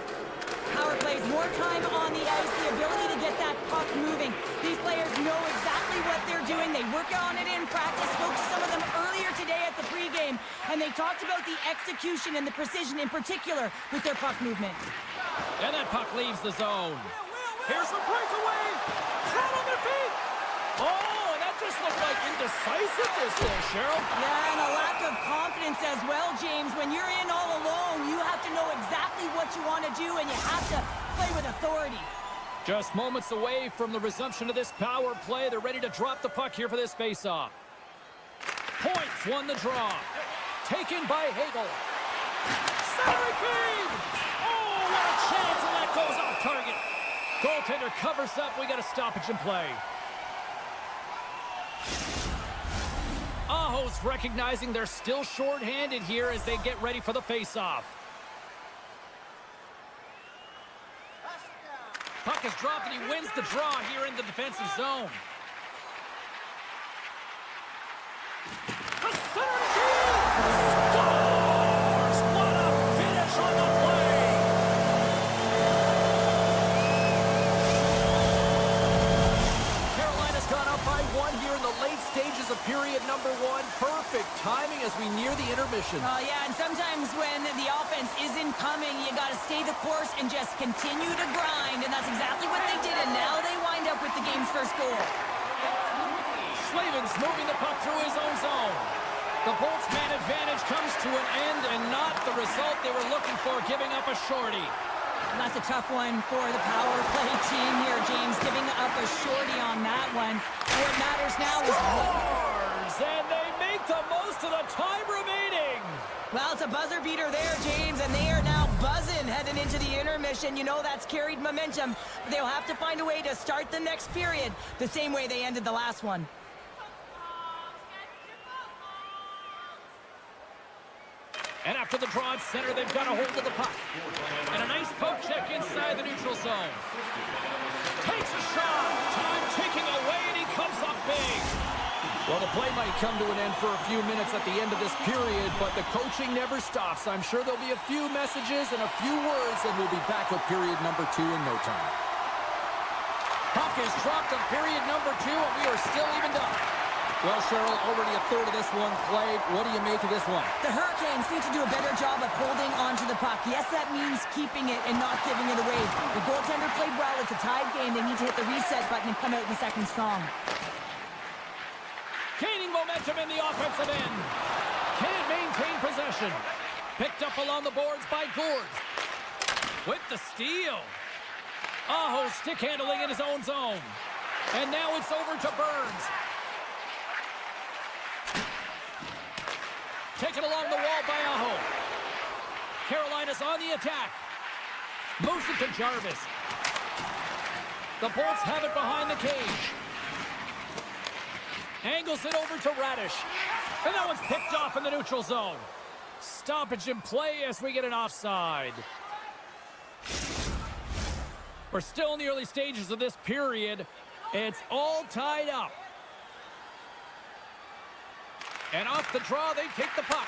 Power plays, more time on the ice, the ability to get that puck moving. These players know exactly what they're doing. They work on it in practice. Spoke to some of them earlier today at the pregame, and they talked about the execution and the precision in particular with their puck movement. And that puck leaves the zone. Here's a breakaway. Flat on their feet. Oh, and that just look like indecisiveness there, Cheryl. Yeah, and a lack of confidence as well, James. When you're in all alone, you have to know exactly what you want to do, and you have to play with authority. Just moments away from the resumption of this power play. They're ready to drop the puck here for this face-off. Points won the draw. Taken by Hagel. Centering feed! Oh, what a chance, and that goes off target. Goaltender covers up. We got a stoppage in play. Aho's recognizing they're still short-handed here as they get ready for the face-off. Puck is dropped, and he wins the draw here in the defensive zone. The center scores! What a finish on the play! Carolina's gone up by 1 here in the late stages of period number 1. Perfect timing as we near the intermission. Oh, yeah, and sometimes when the offense isn't coming, you got to stay the course and just continue to grind, and that's exactly what they did, and now they wind up with the game's first goal. Slavin's moving the puck through his own zone. The Bolts man advantage comes to an end, and not the result they were looking for, giving up a shorty. And that's a tough one for the power play team here, James, giving up a shorty on that one. What matters now is... Scores! And they make the most of the time remaining. Well, it's a buzzer beater there, James, and they are now buzzing heading into the intermission. You know that's carried momentum. They'll have to find a way to start the next period the same way they ended the last one. And after the draw at center, they've got a hold of the puck. And a nice poke check inside the neutral zone. Takes a shot. Time ticking away, and he comes up big. Well, the play might come to an end for a few minutes at the end of this period, but the coaching never stops. I'm sure there'll be a few messages and a few words, and we'll be back with period number 2 in no time. Puck is dropped in period number 2, and we are still evened up. Well, Cheryl, already a third of this one played. What do you make of this one? The Hurricanes need to do a better job of holding onto the puck. Yes, that means keeping it and not giving it away. The goaltender played well. It's a tied game. They need to hit the reset button and come out in the second strong. Gaining momentum in the offensive end. Can't maintain possession. Picked up along the boards by Gourde. With the steal. Aho stick handling in his own zone. And now it's over to Burns. Taken along the wall by Aho. Carolina's on the attack. Moves it to Jarvis. The Bolts have it behind the cage. Angles it over to Radish. And that one's picked off in the neutral zone. Stoppage in play as we get an offside. We're still in the early stages of this period. It's all tied up. And off the draw, they take the puck.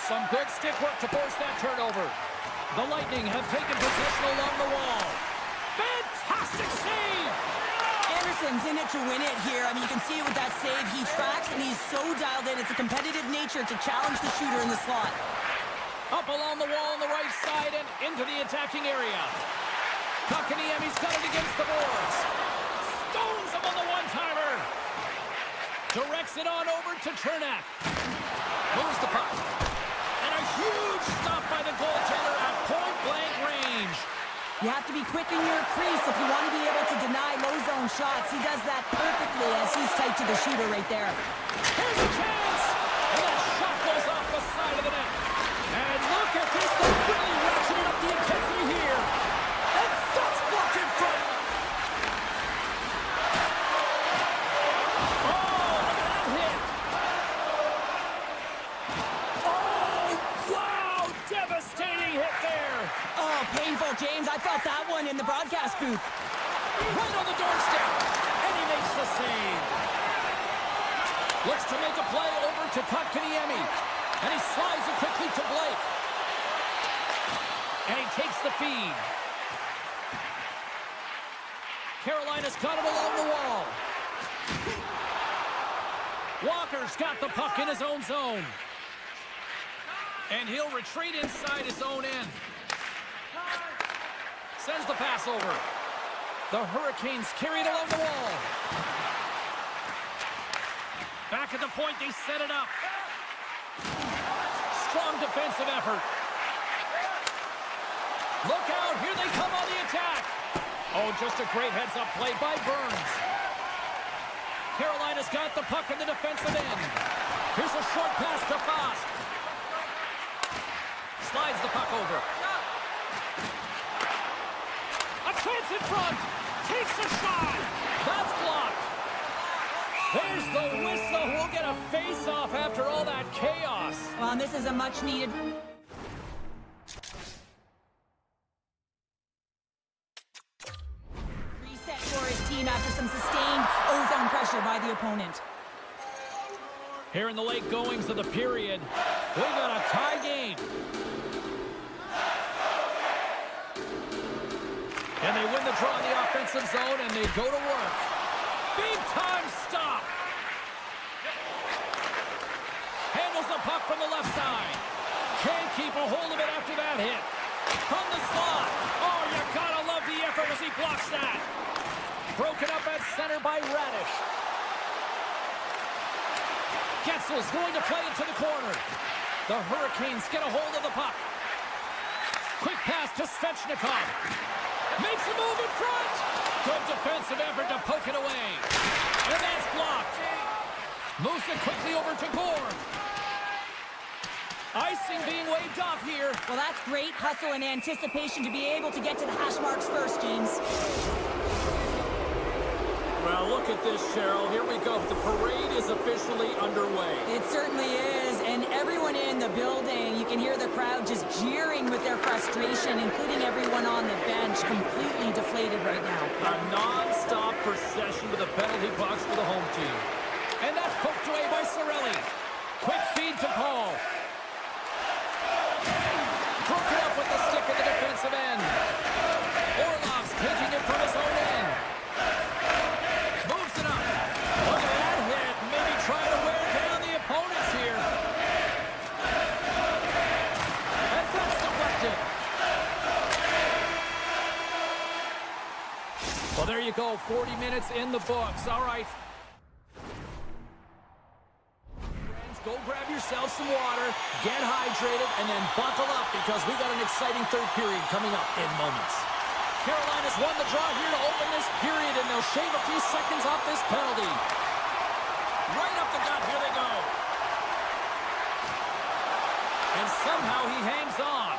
Some good stick work to force that turnover. The Lightning have taken possession along the wall. Fantastic save! Anderson's in it to win it here. I mean, you can see it with that save. He tracks, and he's so dialed in. It's a competitive nature to challenge the shooter in the slot. Up along the wall on the right side and into the attacking area. Kotkaniemi's got it against the boards. Stones him on the one-timer. Directs it on over to Chernak. Moves the puck. And a huge stop by the goaltender at point-blank range. You have to be quick in your crease if you want to be able to deny low-zone shots. He does that perfectly as he's tight to the shooter right there. Here's a chance! And that shot goes off the side of the net. And look at this. They're really ratcheting up the intensity here. And that's blocked in front. Painful, James. I felt that one in the broadcast booth. Right on the doorstep, and he makes the save. Looks to make a play over to Kotkaniemi, and he slides it quickly to Blake. And he takes the feed. Carolina's got him along the wall. Walker's got the puck in his own zone. And he'll retreat inside his own end. Sends the pass over. The Hurricanes carry it along the wall. Back at the point, they set it up. Strong defensive effort. Look out, here they come on the attack. Oh, just a great heads-up play by Burns. Carolina's got the puck in the defensive end. Here's a short pass to Fast. Slides the puck over. A chance in front. Takes a shot. That's blocked. There's the whistle. We'll get a face-off after all that chaos. Well, and this is a much-needed... reset for his team after some sustained ozone pressure by the opponent. Here in the late goings of the period, we got a tie game. And they win the draw in the offensive zone, and they go to work. Big-time stop. Handles the puck from the left side. Can't keep a hold of it after that hit. From the slot. Oh, you gotta love the effort as he blocks that. Broken up at center by Radish. Getzel's going to play it to the corner. The Hurricanes get a hold of the puck. Quick pass to Svechnikov. Makes a move in front. Good defensive effort to poke it away. And that's blocked. Moves it quickly over to Gorm. Icing being waved off here. Well, that's great hustle and anticipation to be able to get to the hash marks first, James. Well, look at this, Cheryl. Here we go. The parade is officially underway. It certainly is, and everyone in the building, you can hear the crowd just jeering with their frustration, including everyone on the bench, completely deflated right now. A non-stop procession to the penalty box for the home team. And that's poked away by Cirelli. Quick feed to Paul. Broken up with the stick in the defensive end. Orlov's taking it from his own end. Moves it up. Look at that hit. Maybe try to wear down the opponents here. And that's deflected. Well, there you go. 40 minutes in the books. All right. Go grab yourself some water, get hydrated, and then buckle up because we got an exciting third period coming up in moments. Carolina's won the draw here to open this period, and they'll shave a few seconds off this penalty. Right up the gut, here they go. And somehow he hangs on.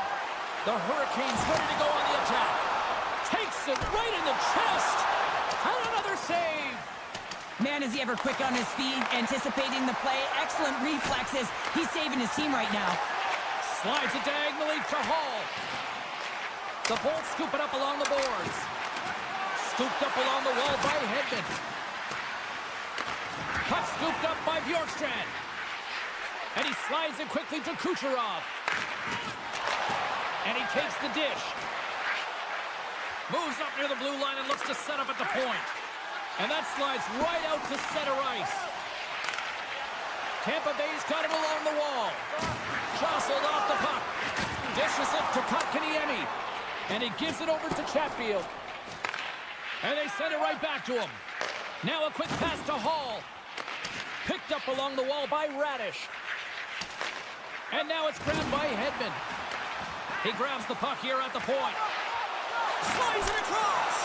The Hurricanes ready to go on the attack. Takes it right in the chest. And another save. Man, is he ever quick on his feet, anticipating the play. Excellent reflexes. He's saving his team right now. Slides it diagonally to Hall. The Bolts scoop it up along the boards. Scooped up along the wall by Hedman. Puck scooped up by Bjorkstrand. And he slides it quickly to Kucherov. And he takes the dish. Moves up near the blue line and looks to set up at the point. And that slides right out to center ice. Tampa Bay's got it along the wall. Jostled off the puck. Dishes it to Kotkaniemi. And he gives it over to Chatfield. And they send it right back to him. Now a quick pass to Hall. Picked up along the wall by Radish. And now it's grabbed by Hedman. He grabs the puck here at the point. Slides it across.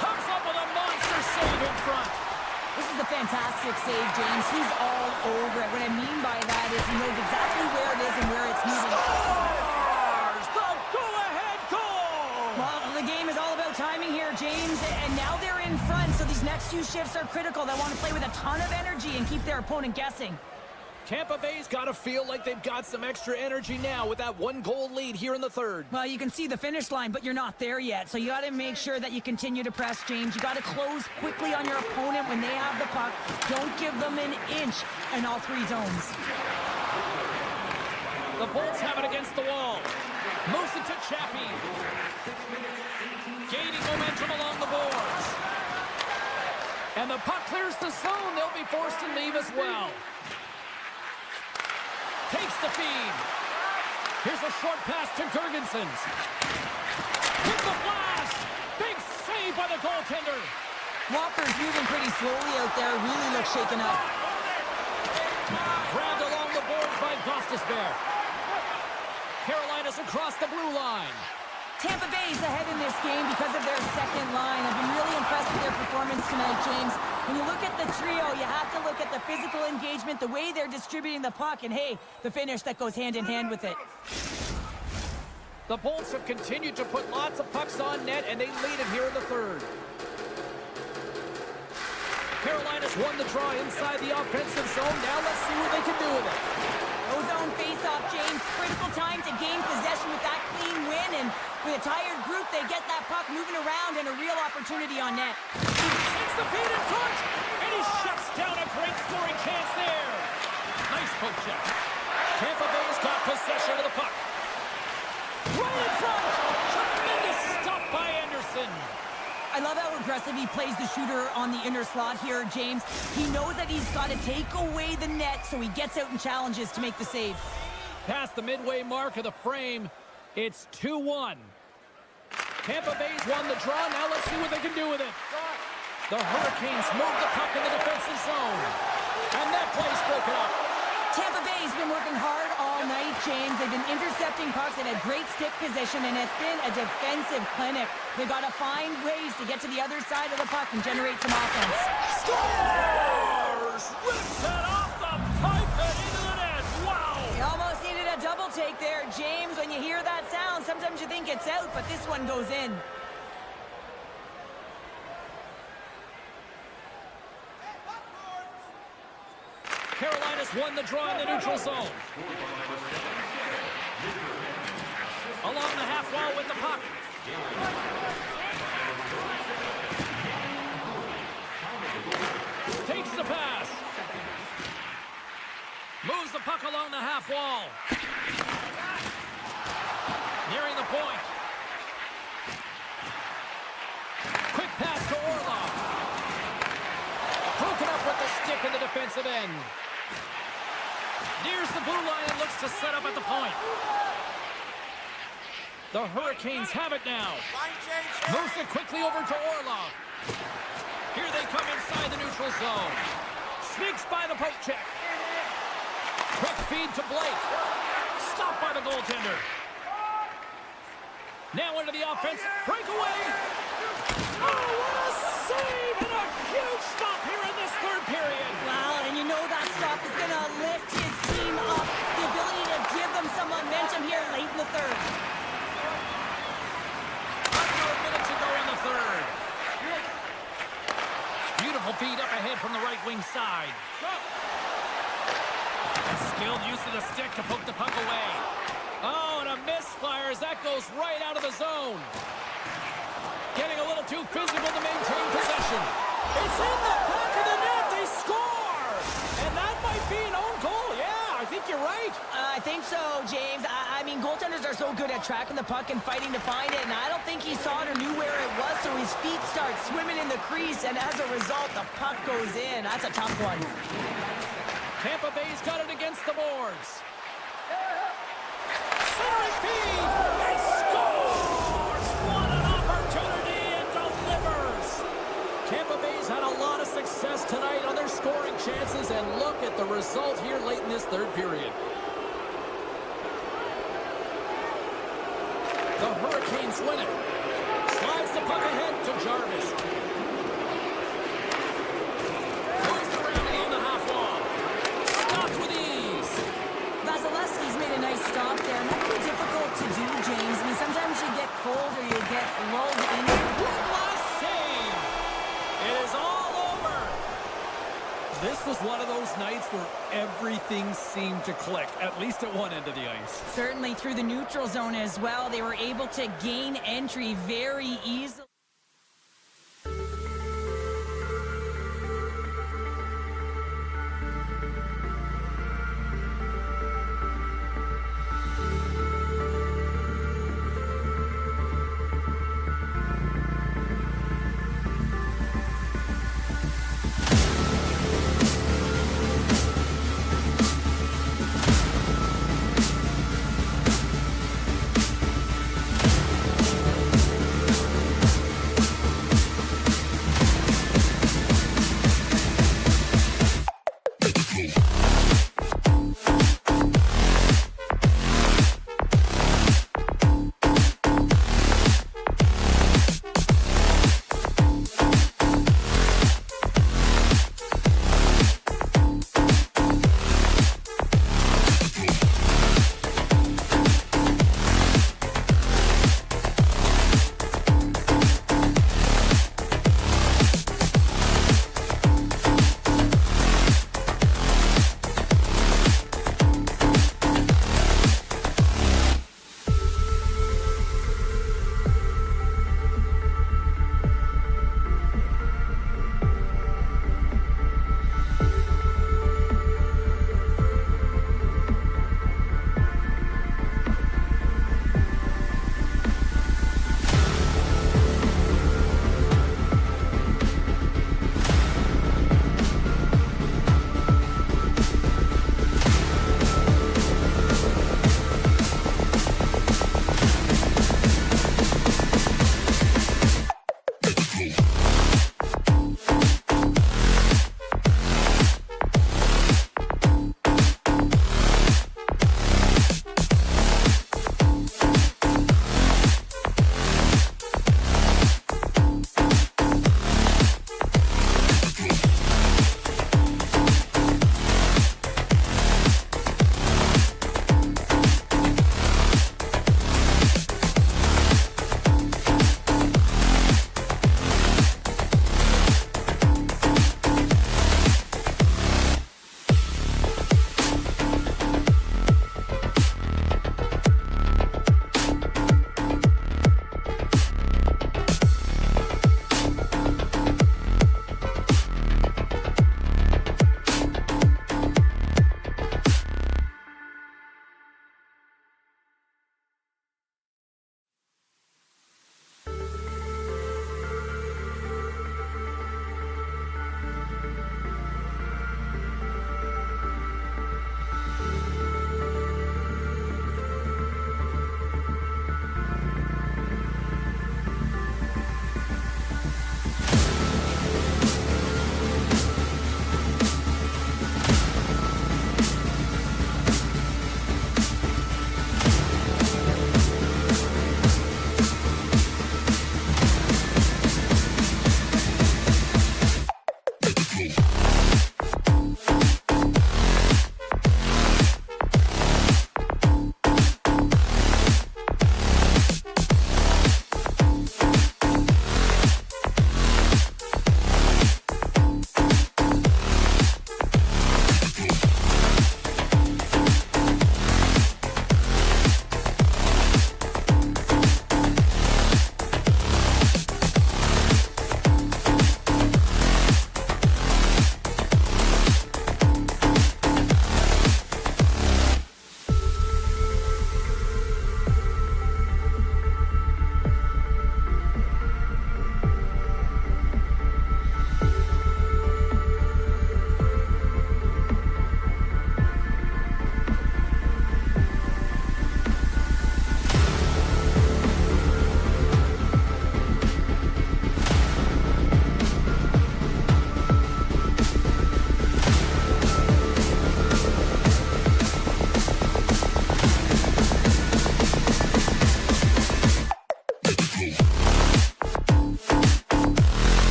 Comes up with a monster save in front. This is a fantastic save, James. He's all over it. What I mean by that is he knows exactly where it is and where it's moving. Scores the go-ahead goal! Well, the game is all about timing here, James. And now they're in front, so these next few shifts are critical. They want to play with a ton of energy and keep their opponent guessing. Tampa Bay's got to feel like they've got some extra energy now with that one-goal lead here in the third. Well, you can see the finish line, but you're not there yet. So you got to make sure that you continue to press, James. You got to close quickly on your opponent when they have the puck. Don't give them an inch in all three zones. The Bolts have it against the wall. Moves it to Chaffee. Gaining momentum along the boards. And the puck clears the zone. They'll be forced to leave as well. Takes the feed. Here's a short pass to Girgensons. With the blast. Big save by the goaltender. Walker's moving pretty slowly out there. Really looks shaken up. boards by Gostisbehere. Carolina's across the blue line. Tampa Bay's ahead in this game because of their second line. I've been really impressed with their performance tonight, James. When you look at the trio, you have to look at the physical engagement, the way they're distributing the puck, and hey, the finish that goes hand in hand with it. The Bolts have continued to put lots of pucks on net, and they lead it here in the third. Carolina's won the draw inside the offensive zone. Now let's see what they can do with it. Zone face-off, James. Critical time to gain possession with that clean win, and with a tired group, they get that puck moving around and a real opportunity on net. Takes the feed in front, and he shuts down a great scoring chance there. Nice poke check. Tampa Bay's got possession of the puck. Right in front. Tremendous stop by Anderson. I love how aggressive he plays the shooter on the inner slot here, James. He knows that he's got to take away the net, so he gets out and challenges to make the save. Past the midway mark of the frame, it's 2-1. Tampa Bay's won the draw. Now let's see what they can do with it. The Hurricanes move the puck in the defensive zone. And that play's broken up. Tampa Bay's been working hard all night, James. They've been intercepting pucks in a great stick position, and it's been a defensive clinic. They've got to find ways to get to the other side of the puck and generate some offense. Scores! Rips it off the pipe and into the net. Wow! You almost needed a double take there, James. When you hear that sound, sometimes you think it's out, but this one goes in. Carolina's won the draw in the neutral zone. Along the half wall with the puck. Takes the pass. Moves the puck along the half wall. Nearing the point. Quick pass to Orlov. Broken up with the stick in the defensive end. Nears the blue line and looks to set up at the point. The Hurricanes have it now. Moves it quickly over to Orlov. Here they come inside the neutral zone. Sneaks by the poke check. Quick feed to Blake. Stopped by the goaltender. Now into the offense. Breakaway. Oh, what a save and a huge stop here in this third period. Wow, and you know that stop is going to lift his team up. The ability to give them some momentum here late in the third. Under a minute to go in the third. Beautiful feed up ahead from the right wing side. A skilled use of the stick to poke the puck away. Oh, and a misfire as that goes right out of the zone. Getting a little too physical to maintain possession. It's in the back of the net. They score! And that might be an own goal. Yeah, I think you're right. I think so, James. I mean, goaltenders are so good at tracking the puck and fighting to find it, and I don't think he saw it or knew where it was, so his feet start swimming in the crease, and as a result, the puck goes in. That's a tough one. Tampa Bay's got it against the boards. Centering feed. He scores! What an opportunity and delivers! Tampa Bay's had a lot of success tonight on their scoring chances, and look at the result here late in this third period. The Hurricanes win it. Slides the puck ahead to Jarvis. Moves around along the half wall. Stops with ease. Vasilevsky's made a nice stop there. Might be difficult to do, James. I mean, sometimes you get cold or you get lulled in. One last save. It is all over. This was one of those nights where everything seemed to click, at least at one end of the ice. Certainly through the neutral zone as well. They were able to gain entry very easily.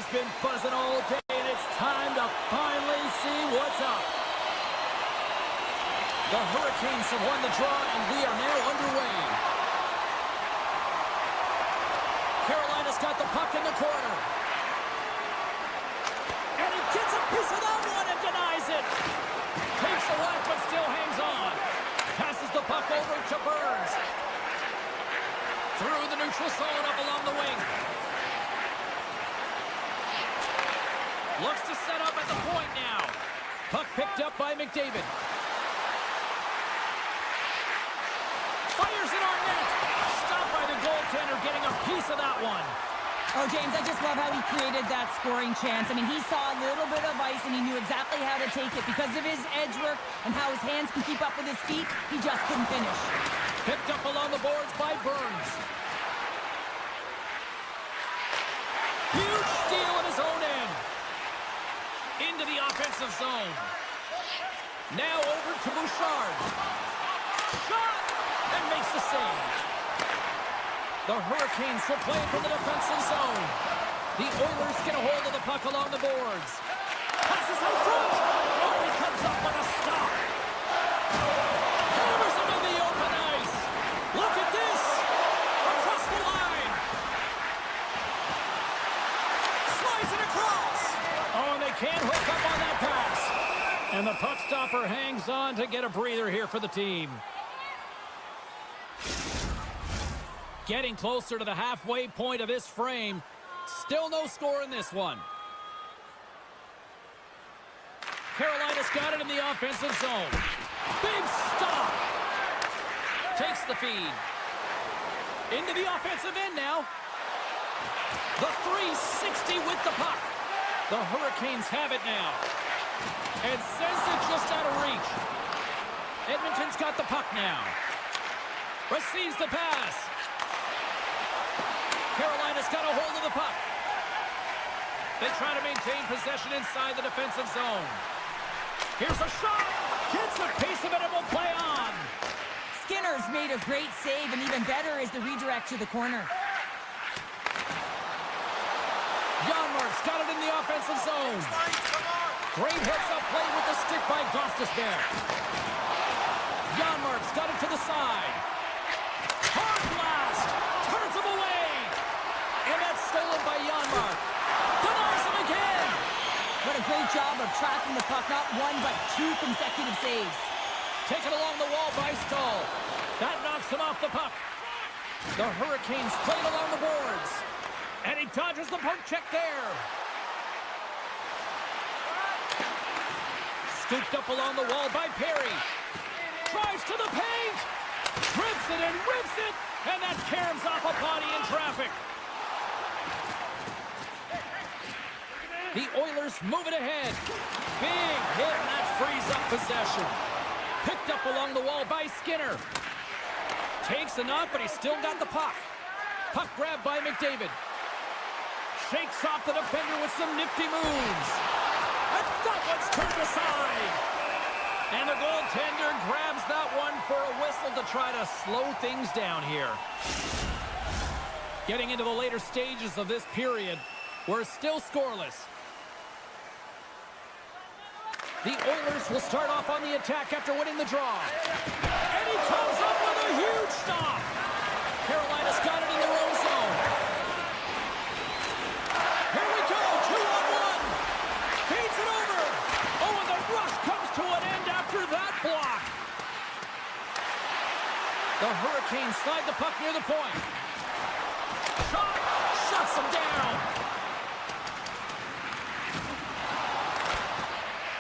He's been buzzing all day, and it's time to finally see what's up. The Hurricanes have won the draw, and we are now underway. Carolina's got the puck in the corner. And he gets a piece of that one and denies it. Takes a whack, but still hangs on. Passes the puck over to Burns. Through the neutral zone, up along the wing. Looks to set up at the point now. Puck picked up by McDavid. Fires it on net. Stopped by the goaltender, getting a piece of that one. Oh, James, I just love how he created that scoring chance. I mean, he saw a little bit of ice, and he knew exactly how to take it. Because of his edge work and how his hands can keep up with his feet, he just couldn't finish. Picked up along the boards by Burns. Huge steal in his own end. Into the offensive zone. Now over to Bouchard. Shot! And makes the save. The Hurricanes will play from the defensive zone. The Oilers get a hold of the puck along the boards. Passes out front. Oh, he comes up with a stop. Hammers him in the open ice. Look at this. Across the line. Slides it across. Oh, and they can't hook up on that pass. And the puck stopper hangs on to get a breather here for the team. Getting closer to the halfway point of this frame. Still no score in this one. Carolina's got it in the offensive zone. Big stop. Takes the feed. Into the offensive end now. The 360 with the puck. The Hurricanes have it now. And sends it just out of reach. Edmonton's got the puck now. Receives the pass. Carolina's got a hold of the puck. They try to maintain possession inside the defensive zone. Here's a shot. Gets a piece of it and will play on. Skinner's made a great save, and even better is the redirect to the corner. Janmark's got it in the offensive zone. Great heads-up play with the stick by Gostisbehere. Janmark's got it to the side. Hard blast. Turns him away. And that's stolen by Janmark. Denies him again. What a great job of tracking the puck. Not one, but two consecutive saves. Taken along the wall by Stahl. That knocks him off the puck. The Hurricanes play it along the boards. And he dodges the poke check there. Scooped up along the wall by Perry. Drives to the paint. Trips it and rips it. And that caroms off a body in traffic. The Oilers move it ahead. Big hit, and that frees up possession. Picked up along the wall by Skinner. Takes a knock, but he's still got the puck. Puck grabbed by McDavid. Shakes off the defender with some nifty moves. And that one's turned aside. And the goaltender grabs that one for a whistle to try to slow things down here. Getting into the later stages of this period, we're still scoreless. The Oilers will start off on the attack after winning the draw. And he comes up with a huge stop. Carolina's got it in their own zone. Here we go, 2-on-1. Feeds it over. Oh, and the rush comes to an end after that block. The Hurricanes slide the puck near the point. Shot, shuts him down.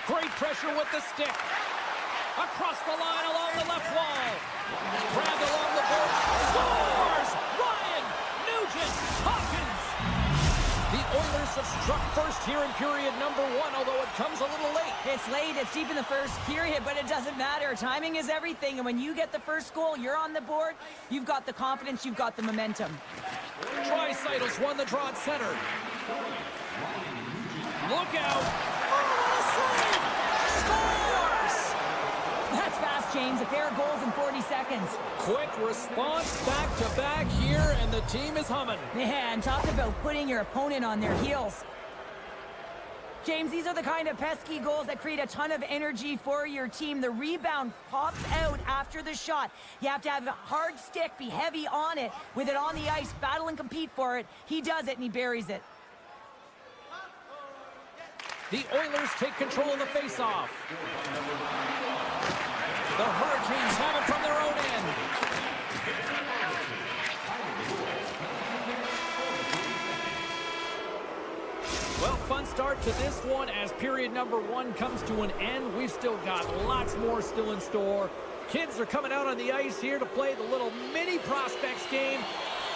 Great pressure with the stick. Across the line along the left wall. Grabbed along the board. Scores! Ryan, Nugent, Hopkins. The Oilers have struck first here in period number 1, although it comes a little late. It's late. It's deep in the first period, but it doesn't matter. Timing is everything, and when you get the first goal, you're on the board. You've got the confidence. You've got the momentum. Draisaitl won the draw at center. Look out. Oh, what a save! Scores! That's fast, James. A pair of goals in 40 seconds. Quick response back-to-back here, and the team is humming. Man, talk about putting your opponent on their heels. James, these are the kind of pesky goals that create a ton of energy for your team. The rebound pops out after the shot. You have to have a hard stick, be heavy on it, with it on the ice, battle and compete for it. He does it, and he buries it. The Oilers take control of the faceoff. The Hurricanes have it from their own end. Well, fun start to this one as period number 1 comes to an end. We've still got lots more still in store. Kids are coming out on the ice here to play the little mini prospects game,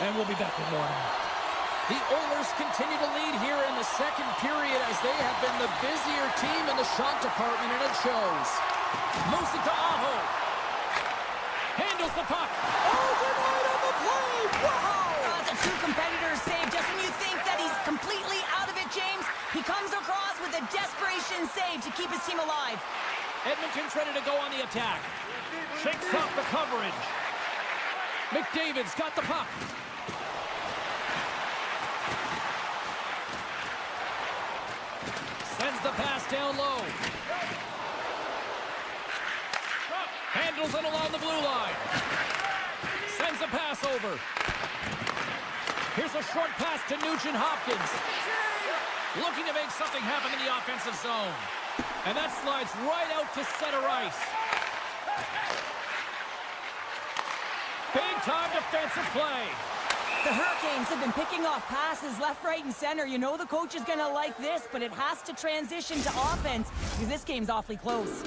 and we'll be back in one. The Oilers continue to lead here in the second period as they have been the busier team in the shot department, and it shows. Moves it to Aho. Handles the puck. Overnight on the play. Wow! That's a true competitor's save. Just when you think that he's completely out of it, James, he comes across with a desperation save to keep his team alive. Edmonton's ready to go on the attack. Shakes off the coverage. McDavid's got the puck. Sends the pass down low. Handles it along the blue line. Sends a pass over. Here's a short pass to Nugent-Hopkins. Looking to make something happen in the offensive zone. And that slides right out to center ice. Big-time defensive play. The Hurricanes have been picking off passes left, right, and center. You know the coach is going to like this, but it has to transition to offense because this game's awfully close.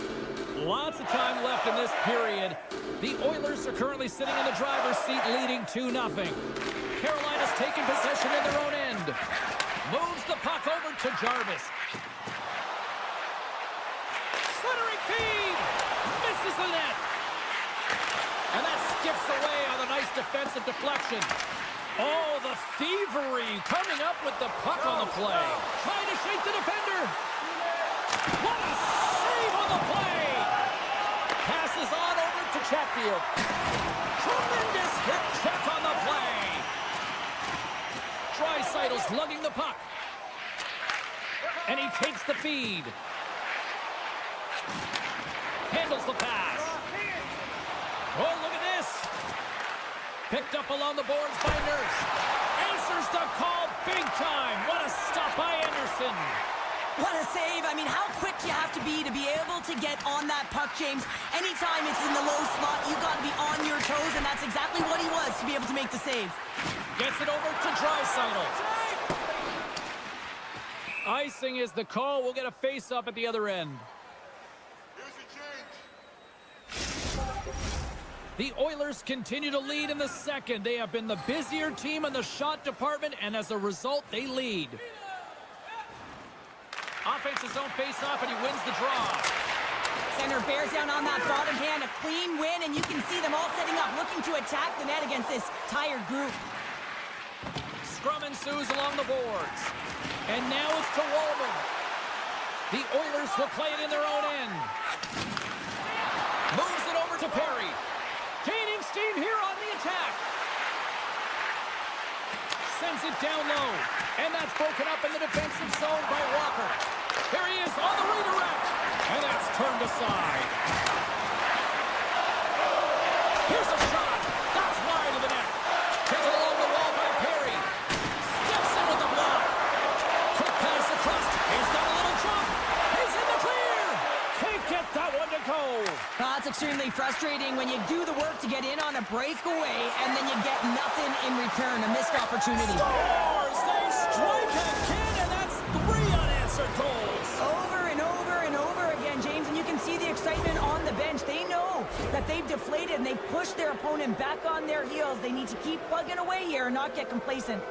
Lots of time left in this period. The Oilers are currently sitting in the driver's seat, leading 2-0. Carolina's taking possession in their own end. Moves the puck over to Jarvis. Centering feed! Misses the net! And that skips away on a nice defensive deflection. Oh, the thievery coming up with the puck on the play. Trying to shake the defender. What a save on the play! Passes on over to Chatfield. Tremendous hip check on the play. Draisaitl's lugging the puck. And he takes the feed. Handles the pass. Oh, look at this. Picked up along the boards by Nurse. Answers the call big time. What a stop by Anderson. What a save. I mean, how quick you have to be able to get on that puck, James. Anytime it's in the low slot, you've got to be on your toes, and that's exactly what he was to be able to make the save. Gets it over to Draisaitl. Icing is the call. We'll get a face-up at the other end. The Oilers continue to lead in the second. They have been the busier team in the shot department, and as a result, they lead. Offensive zone face-off, and he wins the draw. Center bears down on that bottom hand, a clean win, and you can see them all setting up, looking to attack the net against this tired group. Scrum ensues along the boards. And now it's to Wallman. The Oilers will play it in their own end. Moves it over to Perry. Gaining steam here on the attack. Sends it down low. And that's broken up in the defensive zone by Walker. Here he is on the redirect. And that's turned aside. Here's a shot. That's wide of the net. Taken along the wall by Perry. Steps in with the block. Quick pass across. He's got a little jump. He's in the clear. Can't get that one to go. That's extremely frustrating when you do the work to get in on a breakaway and then you get nothing in return, a missed opportunity. Scores! They strike again, and that's 3 unanswered goals. Over and over and over again, James, and you can see the excitement on the bench. They know that they've deflated and they push their opponent back on their heels. They need to keep plugging away here and not get complacent.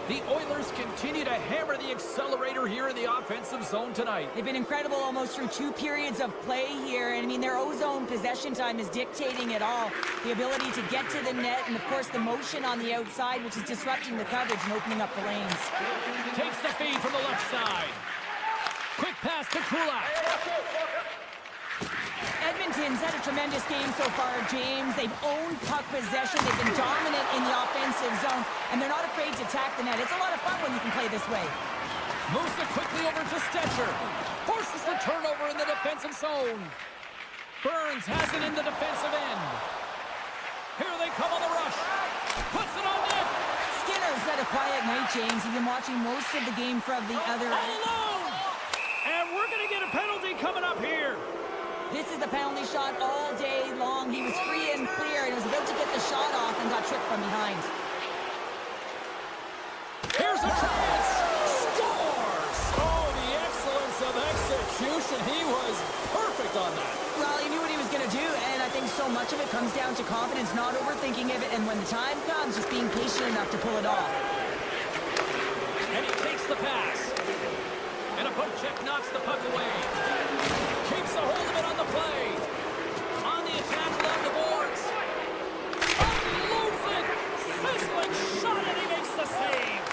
The Oilers continue to hammer the accelerator here in the offensive zone tonight. They've been incredible almost through 2 periods of play here. And I mean, their O-zone possession time is dictating it all. The ability to get to the net and, of course, the motion on the outside, which is disrupting the coverage and opening up the lanes. Takes the feed from the left side. Quick pass to Kulak. Edmonton's had a tremendous game so far, James. They've owned puck possession. They've been dominant in the offensive zone, and they're not afraid to attack the net. It's a lot of fun when you can play this way. Moves it quickly over to Stetcher. Forces the turnover in the defensive zone. Burns has it in the defensive end. Here they come on the rush. Puts it on net. Skinner's had a quiet night, James. He's been watching most of the game from the other All end. alone. And we're going to get a penalty coming up here. This is the penalty shot all day long. He was free and clear and was about to get the shot off and got tripped from behind. Here's a chance. Scores. Oh, the excellence of execution. He was perfect on that. Well, he knew what he was going to do, and I think so much of it comes down to confidence, not overthinking it, and when the time comes, just being patient enough to pull it off. And he takes the pass. And a poke check knocks the puck away. Keeps a hold of it on the play. On the attack along the boards. Unloads it. Sizzling shot, and he makes the save.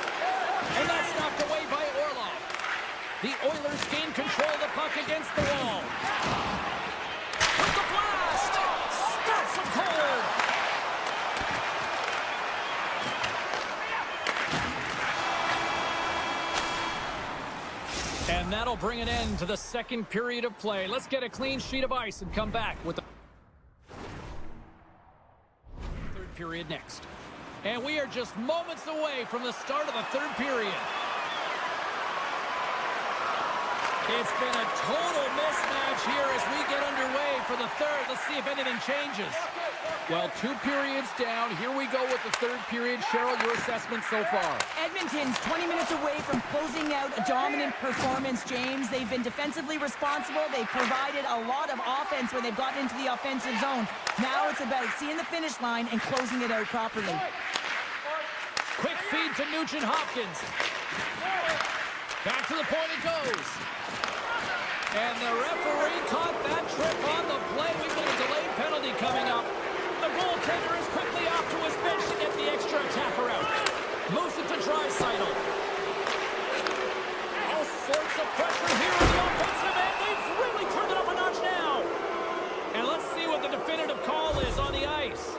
And that's knocked away by Orlov. The Oilers gain control of the puck against the wall. With the blast. Starts him cold. And that'll bring an end to the second period of play. Let's get a clean sheet of ice and come back with the third period next. And we are just moments away from the start of the third period. It's been a total mismatch here as we get underway for the third. Let's see if anything changes. Well, 2 periods down. Here we go with the third period. Cheryl, your assessment so far? Edmonton's 20 minutes away from closing out a dominant performance, James. They've been defensively responsible. They've provided a lot of offense where they've gotten into the offensive zone. Now it's about seeing the finish line and closing it out properly. Quick feed to Nugent-Hopkins. Back to the point it goes. And the referee caught that trip on the play. We've got a delayed penalty coming up. The goaltender is quickly off to his bench to get the extra attacker out. Moves it to Draisaitl. All sorts of pressure here in the offensive end. They've really turned it up a notch now. And let's see what the definitive call is on the ice.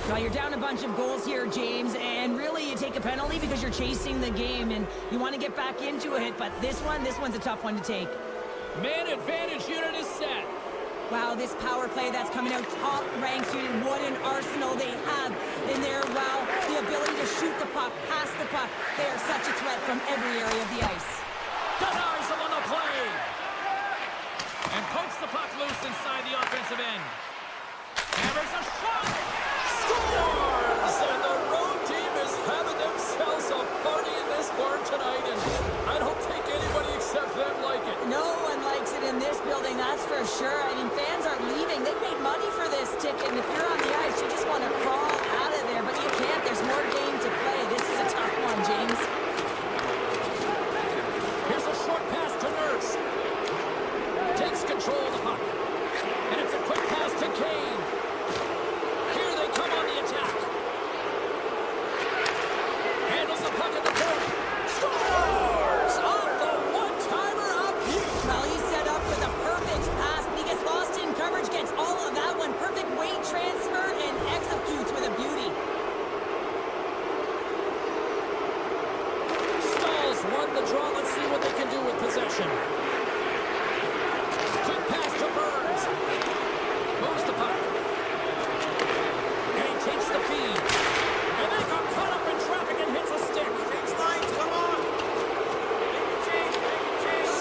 Well, you're down a bunch of goals here, James, and really you take a penalty because you're chasing the game and you want to get back into it, but this one's a tough one to take. Man advantage unit is set. Wow, this power play that's coming out top-ranked unit. What an arsenal they have in there. Wow, the ability to shoot the puck, pass the puck. They are such a threat from every area of the ice. Denies him on the play. And pokes the puck loose inside the offensive end. Hammers a shot. Scores! And the road team is having themselves a party in this barn tonight. And I don't think anybody except them like it. No one likes it in this building, that's for sure. I mean, fans are leaving. They paid money for this ticket, and if you're on the ice, you just want to crawl out of there, but you can't. There's more game to play. This is a tough one, James. Here's a short pass to Nurse. Takes control of the puck. And it's a quick pass to Kane. Here they come on the attack. Handles the puck at the point. Scores! Off the one-timer up here. Well, he's set up for the perfect pass, but he gets lost in coverage, gets all of that one. Perfect weight transfer and executes with a beauty. Stalls won the draw. Let's see what they can do with possession. Quick pass to Burns. Moves the puck. And he takes the feed. And they got caught up in traffic and hits a stick.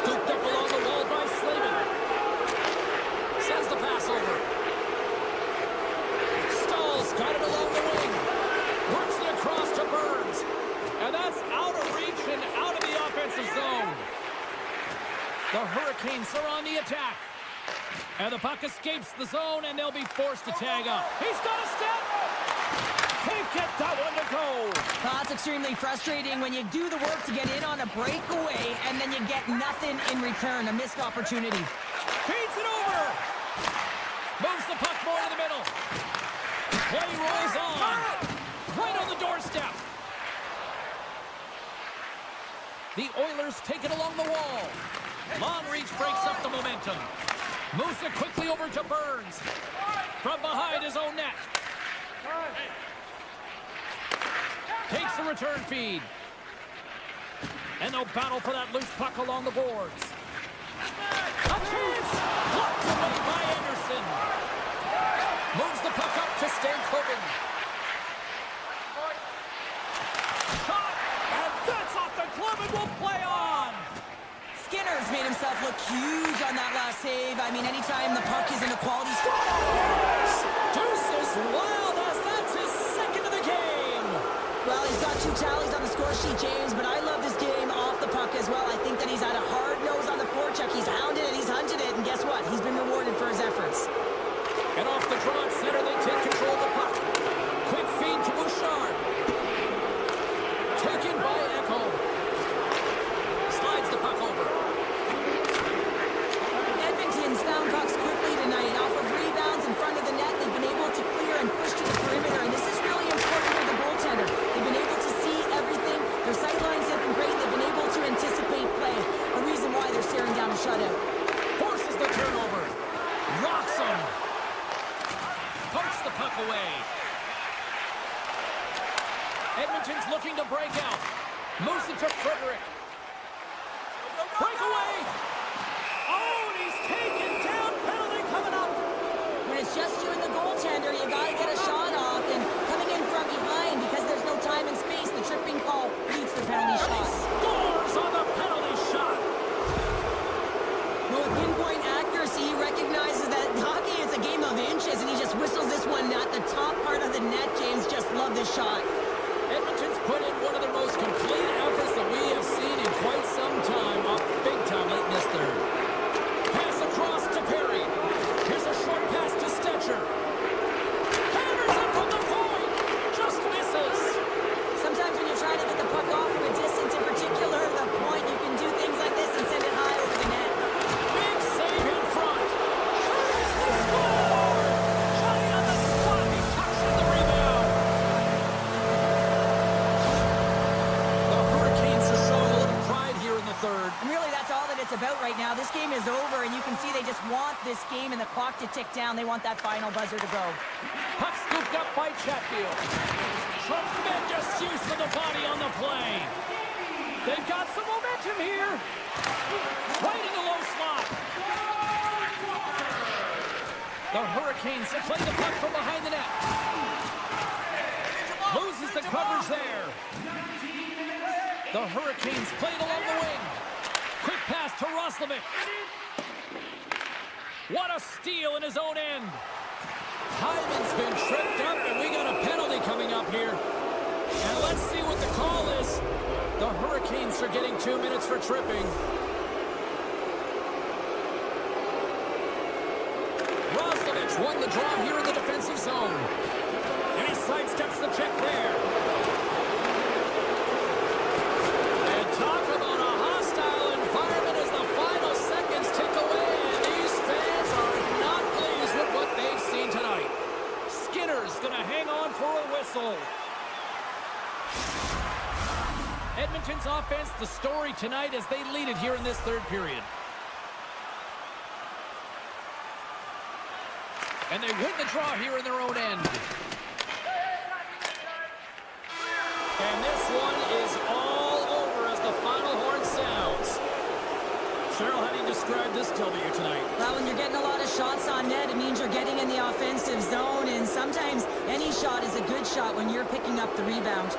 Scooped up along the wall by Slavin. Sends the pass over. Stalls got it along the wing. Works it across to Burns. And that's out of reach and out of the offensive zone. The Hurricanes are on the attack. And the puck escapes the zone, and they'll be forced to tag up. He's got a step. Can't get that one to go. Well, that's extremely frustrating when you do the work to get in on a breakaway and then you get nothing in return, a missed opportunity. Feeds it over. Moves the puck more to the middle. Play rolls on. Right on the doorstep. The Oilers take it along the wall. Long reach breaks up the momentum. Moves it quickly over to Burns. From behind his own net. Takes the return feed. And they'll battle for that loose puck along the boards. A chance! Blocked away by Anderson. Moves the puck up to Stankoven. Shot! And that's off the glove and will play on! Skinner's made himself look huge on that last save. I mean, anytime the puck is in a quality Deuces wild as that's his second of the game. Well, he's got 2 tallies on the score sheet, James, but I love this game off the puck as well. I think that he's had a hard nose on the forecheck. He's hounded it, he's hunted it, and guess what? He's been rewarded for his efforts. And off the draw at center, they take control of the puck. Quick feed to Bouchard. Taken by Echo. Slides the puck over. Edmonton's found pucks quickly tonight. Off of rebounds in front of the net, they've been able to clear and push to the perimeter, and this is really important for the goaltender. They've been able to see everything. Their sight lines have been great. They've been able to anticipate play. A reason why they're staring down a shutout. Forces the turnover. Rocks him. Pokes the puck away. Edmonton's looking to break out. Moves it to Frederick. Breakaway! Oh, and he's taken down. Penalty coming up. When it's just you and the goaltender, you got to get a shot off. And coming in from behind, because there's no time and space, the tripping call leads the penalty And he shot. scores on the penalty shot. With pinpoint accuracy, he recognizes that hockey is a game of inches, and he just whistles this one at the top part of the net. James just loved this shot. Edmonton's put in one of their most complete efforts that we have seen in quite some time. Up big time late in this third. Pass across to Perry. Here's a short pass to Stetcher. Hammers it from the point. Just misses. Sometimes when you're trying to get the puck off from a distance, in particular the point, you can do things like this and send it high over the net. Big save in front. Here's the score. Johnny on the spot. He tucks in the rebound. The Hurricanes are showing a little pride here in the third. And really, that's all that it's about right now. This game is over, and you can see they just want this game and the clock to tick down. They want that final buzzer to go. Puck scooped up by Chatfield. Tremendous use of the body on the play. They've got some momentum here. Right in the low slot. The Hurricanes play the puck from behind the net. Loses the coverage there. The Hurricanes played along the wing. Quick pass to Roslovic. What a steal in his own end. Hyman's been tripped up, and we got a penalty coming up here. And let's see what the call is. The Hurricanes are getting 2 minutes for tripping. Roslovic won the draw here in the defensive zone. And he sidesteps the check there. And talk about a hostile environment as the final seconds tick away. And these fans are not pleased with what they've seen tonight. Skinner's going to hang on for a whistle. Edmonton's offense, the story tonight as they lead it here in this third period. And they win the draw here in their own end. And this one is all over as the final horn sounds. Cheryl, how do you describe this W tonight? Well, when you're getting a lot of shots on net, it means you're getting in the offensive zone, and sometimes any shot is a good shot when you're picking up the rebound.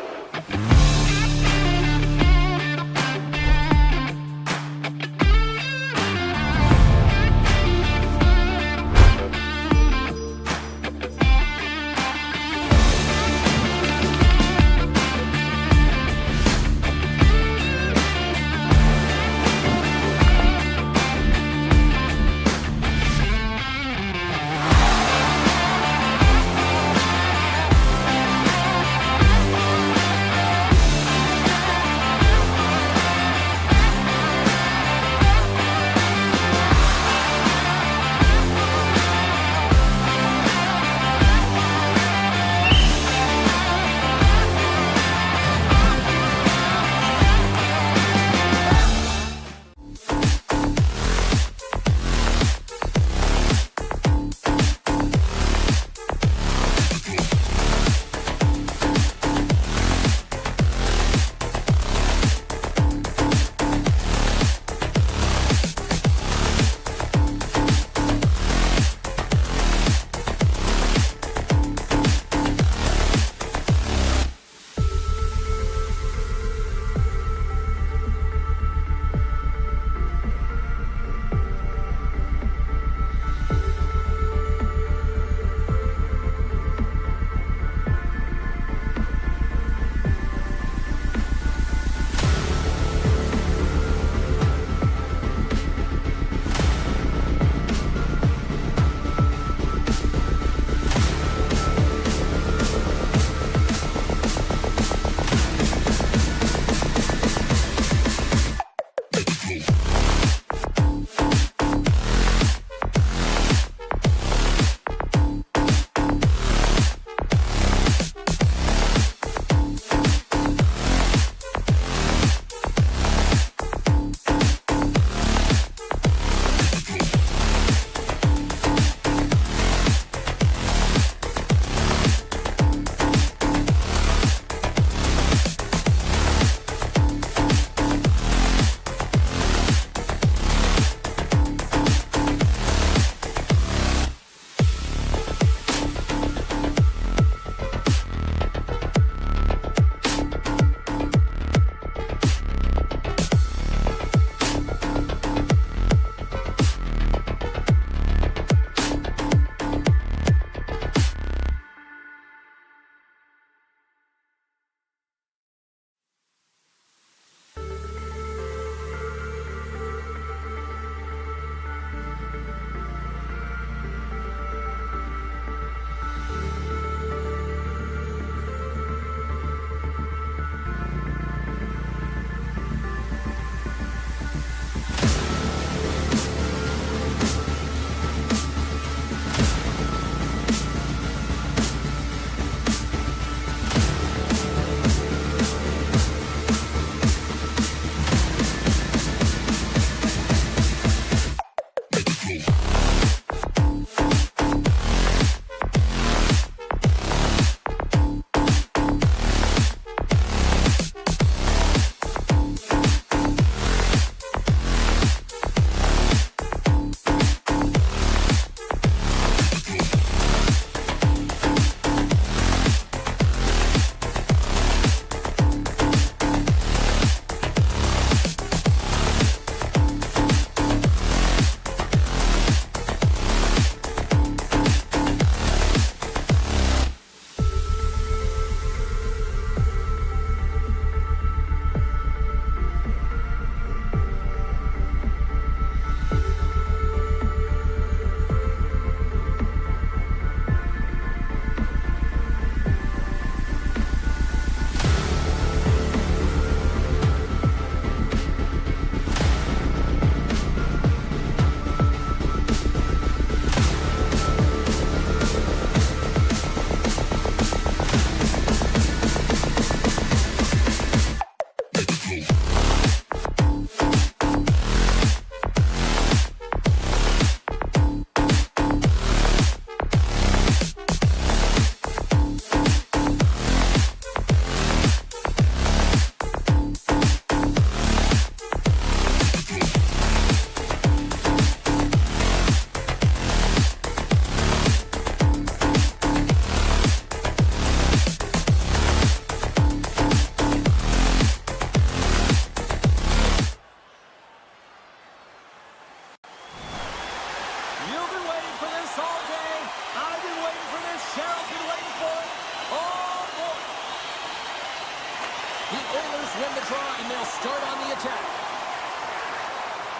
win the draw, and they'll start on the attack.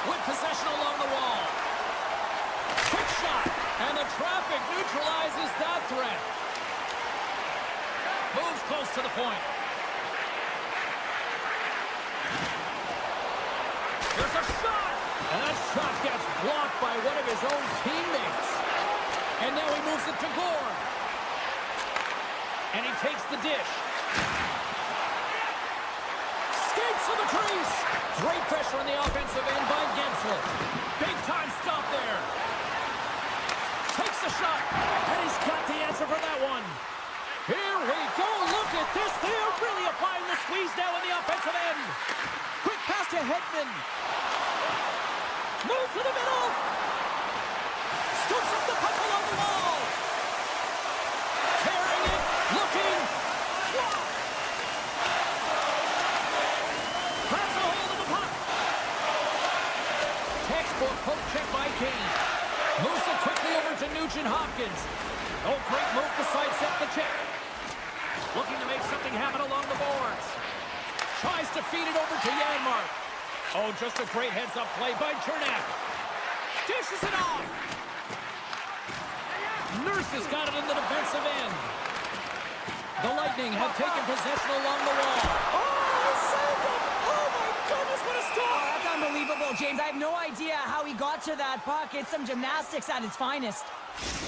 With possession along the wall. Quick shot, and the traffic neutralizes that threat. Moves close to the point. There's a shot! And that shot gets blocked by one of his own teammates. And now he moves it to Gore. And he takes the dish. Skates to the crease. Great pressure on the offensive end by Gensel. Big time stop there. Takes the shot. And he's got the answer for that one. Here we go. Look at this. They are really applying the squeeze now in the offensive end. Quick pass to Hedman. Move to the middle. Scoops up the puck along the wall. Carrying it. Looking. Grabs a hold of the puck. Textbook poke check by Kane. Moves it quickly over to Nugent-Hopkins. Oh, great move to sidestep the check. Looking to make something happen along the boards. Tries to feed it over to Janmark. Oh, just a great heads-up play by Chernak. Dishes it off. Nurse has got it in the defensive end. The Lightning have taken possession along the wall. Oh, he saved it! Oh, my goodness, what a Oh, stop! that's unbelievable, James. I have no idea how he got to that puck. It's some gymnastics at its finest.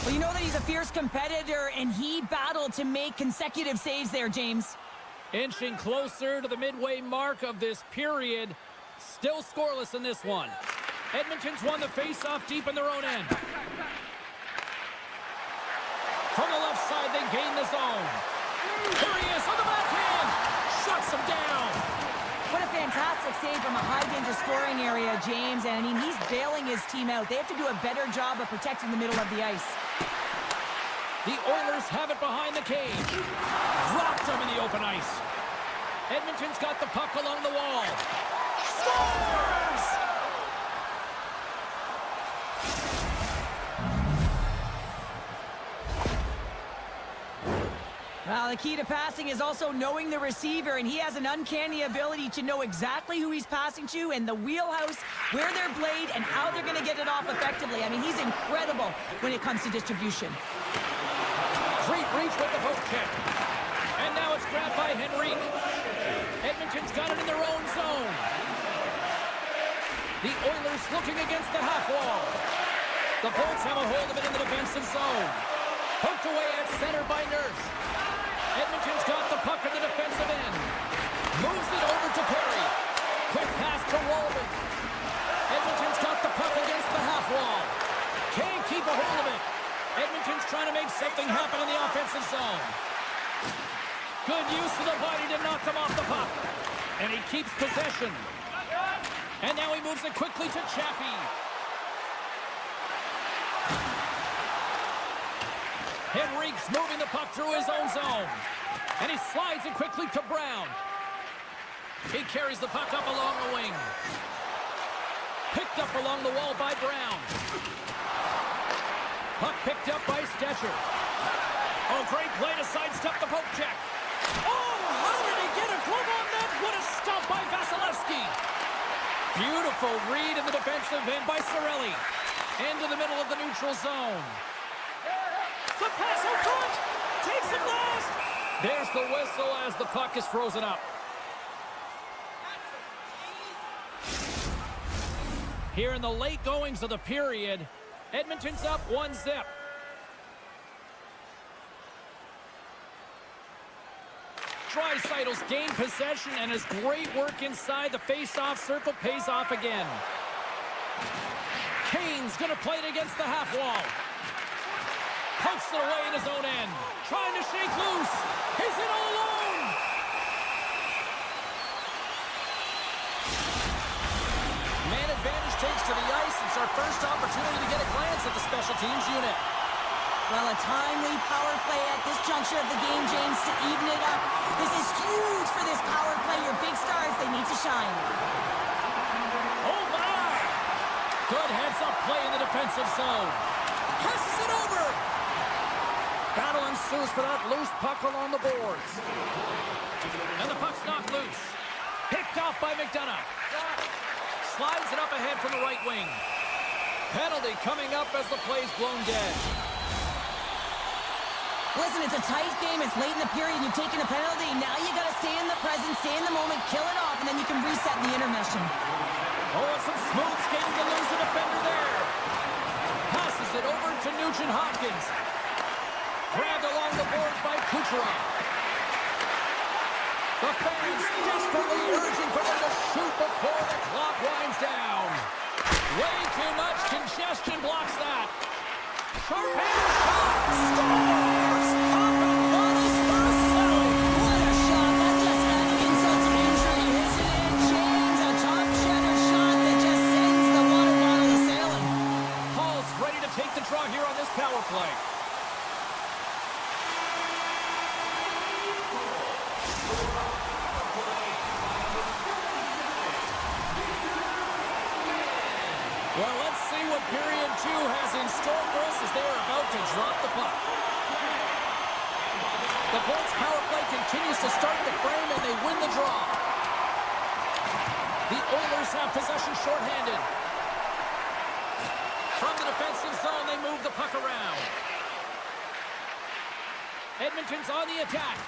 Well, you know that he's a fierce competitor, and he battled to make consecutive saves there, James. Inching closer to the midway mark of this period. Still scoreless in this one. Edmonton's won the face-off deep in their own end. From the left side, they gain the zone. Here he is on the backhand. Shuts him down. What a fantastic save from a high-danger scoring area, James. And, I mean, he's bailing his team out. They have to do a better job of protecting the middle of the ice. The Oilers have it behind the cage. Dropped him in the open ice. Edmonton's got the puck along the wall. Scores! Well, the key to passing is also knowing the receiver, and he has an uncanny ability to know exactly who he's passing to and the wheelhouse, where they're played, and how they're going to get it off effectively. I mean, he's incredible when it comes to distribution. Great reach with the poke check. And now it's grabbed by Henrique. Edmonton's got it in their own zone. The Oilers looking against the half wall. The Bolts have a hold of it in the defensive zone. Poked away at center by Nurse. Edmonton's got the puck in the defensive end. Moves it over to Perry. Quick pass to Walden. Edmonton's got the puck against the half wall. Can't keep a hold of it. Edmonton's trying to make something happen in the offensive zone. Good use of the body to knock them off the puck. And he keeps possession. And now he moves it quickly to Chaffee. Henrique's moving the puck through his own zone. And he slides it quickly to Brown. He carries the puck up along the wing. Picked up along the wall by Brown. Puck picked up by Stetcher. Oh, great play to sidestep the poke check. Oh, how did he get a glove on that? What a stop by Vasilevsky. Beautiful read in the defensive end by Cirelli. Into the middle of the neutral zone. The pass out front. Takes it last. There's the whistle as the puck is frozen up. Here in the late goings of the period, Edmonton's up 1-0. Draisaitl's gained possession, and his great work inside the face-off circle pays off again. Kane's going to play it against the half wall. Pokes it away in his own end. Trying to shake loose. He's in all alone. Man advantage takes to the ice. It's our first opportunity to get a glance at the special teams unit. Well, a timely power play at this juncture of the game, James, to even it up. This is huge for this power play. Your big stars, they need to shine. Oh, my! Good heads-up play in the defensive zone. Passes it over. Battle ensues for that loose puck along the boards. And the puck's knocked loose. Picked off by McDonough. Slides it up ahead from the right wing. Penalty coming up as the play's blown dead. Listen, it's a tight game. It's late in the period. You've taken a penalty. Now you got to stay in the present, stay in the moment, kill it off, and then you can reset in the intermission. Oh, and some smooth skating to lose the defender there. Passes it over to Nugent-Hopkins. Grabbed along the boards by Kucherov. The fans desperately urging for them to shoot before the clock winds down. Way too much congestion blocks that. Sharp-handed shot. Scores! Papadonis for a settle. What a shot. That just added insult to injury, isn't it, James? A top cheddar shot that just sends the water bottle a-sailing. Hall's ready to take the draw here on this power play. Well, let's see what period 2 has in store for us as they are about to drop the puck. The Bolts power play continues to start the frame, and they win the draw. The Oilers have possession shorthanded. From the defensive zone, they move the puck around. Edmonton's on the attack.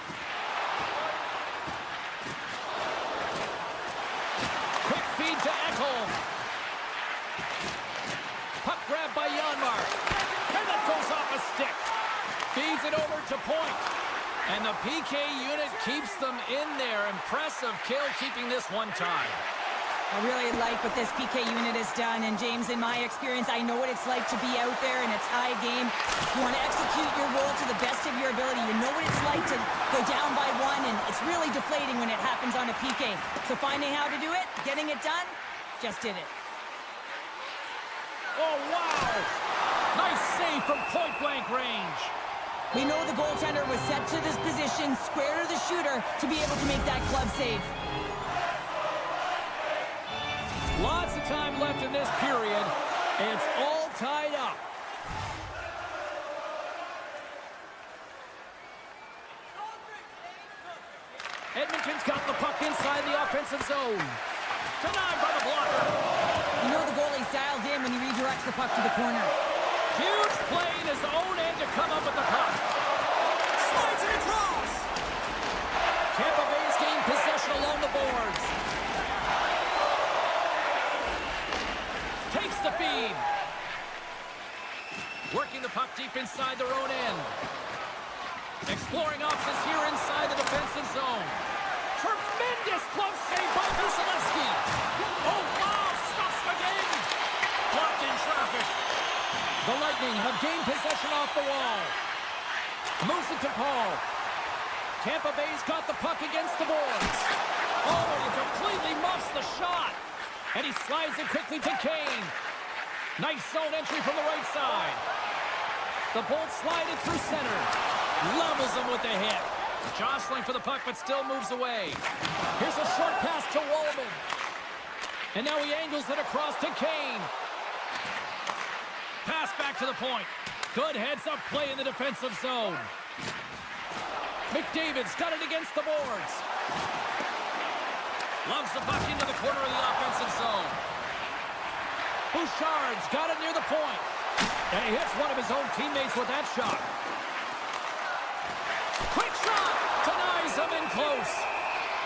to Ekholm. Puck grab by Janmark. And that goes off a stick. Feeds it over to point. And the PK unit keeps them in there. Impressive kill, keeping this one tied. I really like what this PK unit has done. And James, in my experience, I know what it's like to be out there in a tie game. You want to execute your role to the best of your ability. You know what it's like to go down by one, and it's really deflating when it happens on a PK. So finding how to do it, getting it done, just did it. Oh, wow! Nice save from point-blank range. We know the goaltender was set to this position, square to the shooter, to be able to make that glove save. Lots of time left in this period. It's all tied up. Edmonton's got the puck inside the offensive zone. Denied by the blocker. You know the goalie's dialed in when he redirects the puck to the corner. Huge play in his own end to come up with the puck. Slides it across. Tampa Bay's gained possession along the boards. Takes the feed. Working the puck deep inside their own end. Exploring options here inside the defensive zone. Tremendous glove save by Vasilevsky. Oh, wow, stuffs again. Blocked in traffic. The Lightning have gained possession off the wall. Moves it to Paul. Tampa Bay's got the puck against the boards. Oh, he completely muffs the shot. And he slides it quickly to Kane. Nice zone entry from the right side. The Bolts slide it through center. Levels him with the hit. Jostling for the puck, but still moves away. Here's a short pass to Wallman. And now he angles it across to Kane. Pass back to the point. Good heads-up play in the defensive zone. McDavid's got it against the boards. Loves the puck into the corner of the offensive zone. Bouchard's got it near the point. And he hits one of his own teammates with that shot. Quick shot! Denies him in close.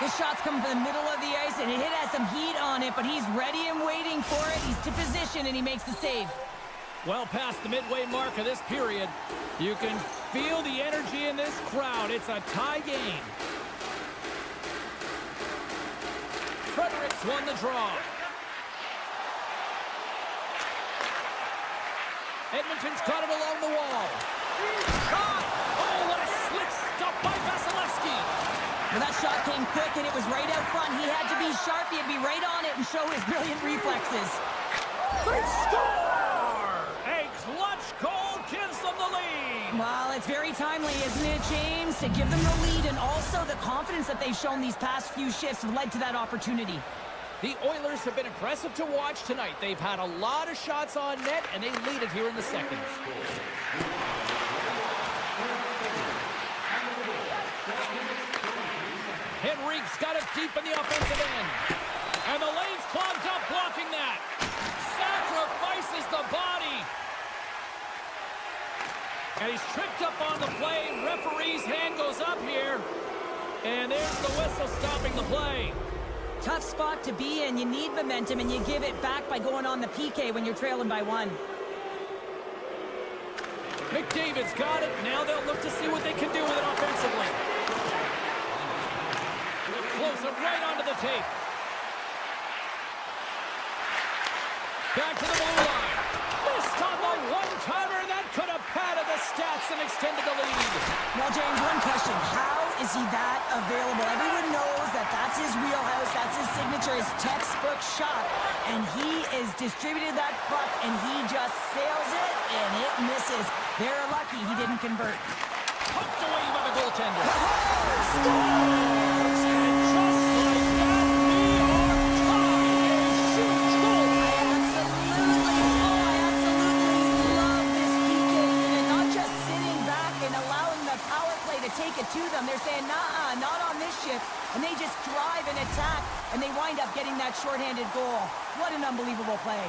This shot's coming from the middle of the ice, and it has some heat on it, but he's ready and waiting for it. He's to position, and he makes the save. Well past the midway mark of this period. You can feel the energy in this crowd. It's a tie game. Fredericks won the draw. Edmonton's got it along the wall. Shot! Oh, what a slick stop by Vasilevsky. Well, that shot came quick, and it was right out front. He had to be sharp. He had to be right on it and show his brilliant reflexes. They score! A clutch goal gives them the lead. Well, it's very timely, isn't it, James? To give them the lead, and also the confidence that they've shown these past few shifts have led to that opportunity. The Oilers have been impressive to watch tonight. They've had a lot of shots on net, and they lead it here in the second. Henrique's got it deep in the offensive end. And the lane's clogged up, blocking that. Sacrifices the body. And he's tripped up on the play. Referee's hand goes up here. And there's the whistle stopping the play. Tough spot to be in. You need momentum, and you give it back by going on the PK when you're trailing by one. McDavid's got it. Now they'll look to see what they can do with it offensively. Flows it right onto the tape. Back to the blue line. Missed on the one-timer, and that could have padded the stats and extended the lead. Now, James, one question. How is he that available? Everyone knows that that's his wheelhouse, that's his signature, his textbook shot. And he is distributed that puck, and he just sails it, and it misses. They're lucky he didn't convert. Pumped away by the goaltender. Scores! And just like that, we are tied. A huge goal. I absolutely love this PK unit. Not just sitting back and allowing the power play to take it to them. They're saying, nah, not on this shift. And they just drive and attack, and they wind up getting that shorthanded goal. What an unbelievable play.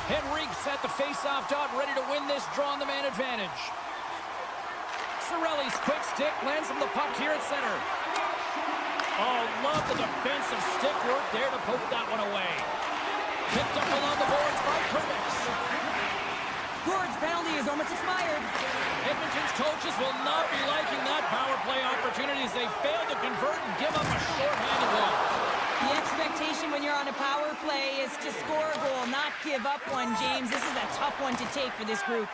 Henrique's at the face-off dot, ready to win this draw on the man advantage. Cirelli's quick stick lands him the puck here at center. Oh, love the defensive stick work there to poke that one away. Picked up along the boards by Curtis. Gord's penalty is almost expired. Edmonton's coaches will not be liking that power play opportunity as they fail to convert and give up a short-handed one. The expectation when you're on a power play is to score a goal, not give up one, James. This is a tough one to take for this group.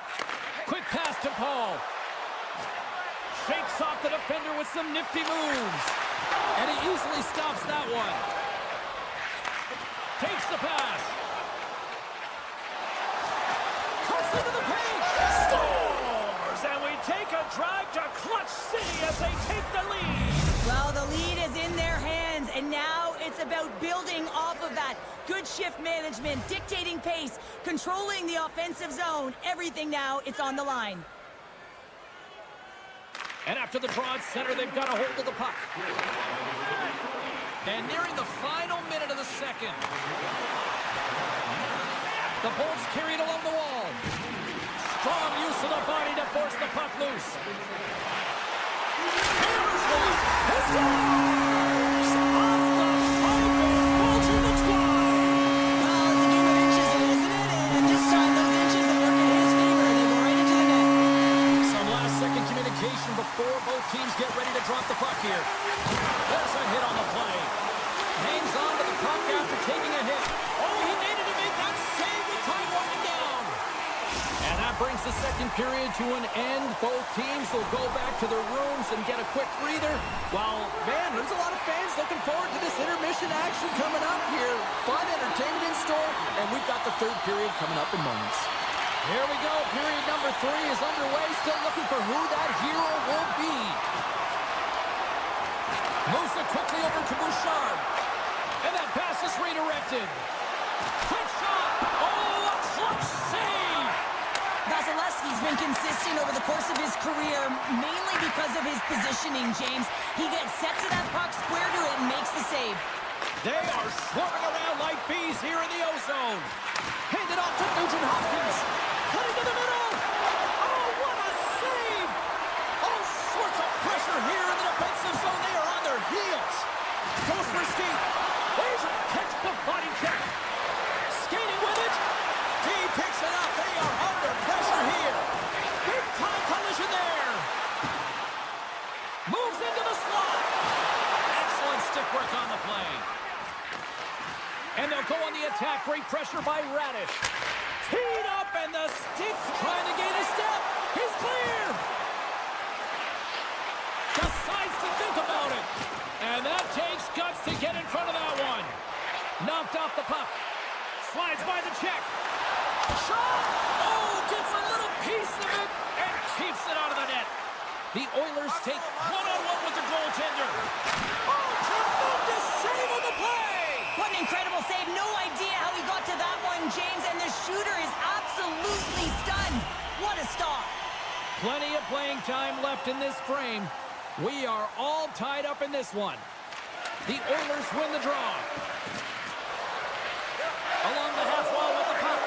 Quick pass to Paul. Shakes off the defender with some nifty moves. And he easily stops that one. Takes the pass. Cuts into the paint. Scores! And we take a drive to Clutch City as they take the lead. Well, the lead is in their hands, and now it's about building off of that. Good shift management, dictating pace, controlling the offensive zone. Everything now, it's on the line. And after the draw at center, they've got a hold of the puck. And nearing the final minute of the second. The Bolts carry it along the wall. Strong use of the body to force the puck loose. Hammers one. He scores! Off the pipe and Bolger the try. Well, it's a game of inches, isn't it? And this time, those inches have worked in his favor, and they go right into the net. Some last-second communication before both teams get ready to drop the puck here. There's a hit on the play. Hangs on to the puck after taking a hit. Oh, he needed to make that save with time winding down. And that brings the second period to an end. Both teams will go back to their rooms and get a quick breather. While, man, there's a lot of fans looking forward to this intermission action coming up here. Fun entertainment in store, and we've got the third period coming up in moments. Here we go. Period number 3 is underway. Still looking for who that hero will be. Moves it quickly over to Bouchard. And that pass is redirected. Quick shot. Oh, a clutch save. Vasilevsky's been consistent over the course of his career, mainly because of his positioning, James. He gets set to that puck, square to it, and makes the save. They are swarming around like bees here in the O-zone. Handed off to Nugent Hopkins. Cutting to the middle. Oh, what a save. All sorts of pressure here in the defensive zone. They are on their heels. Goes for skate. There's a textbook body check. Skating with it. D picks it up. They are under pressure here. Big time collision there. Moves into the slot. Excellent stick work on the play. And they'll go on the attack. Great pressure by Radish. Teed up and the stick trying to gain a step. He's clear. Decides to think about it. And that takes guts to get in front of that one. Knocked off the puck. Slides by the check. Shot! Oh, gets a little piece of it and keeps it out of the net. The Oilers take one-on-one with the goaltender. Oh, tremendous save on the play! What an incredible save. No idea how he got to that one, James, and the shooter is absolutely stunned. What a stop. Plenty of playing time left in this frame. We are all tied up in this one. The Oilers win the draw. Along the half wall with the puck.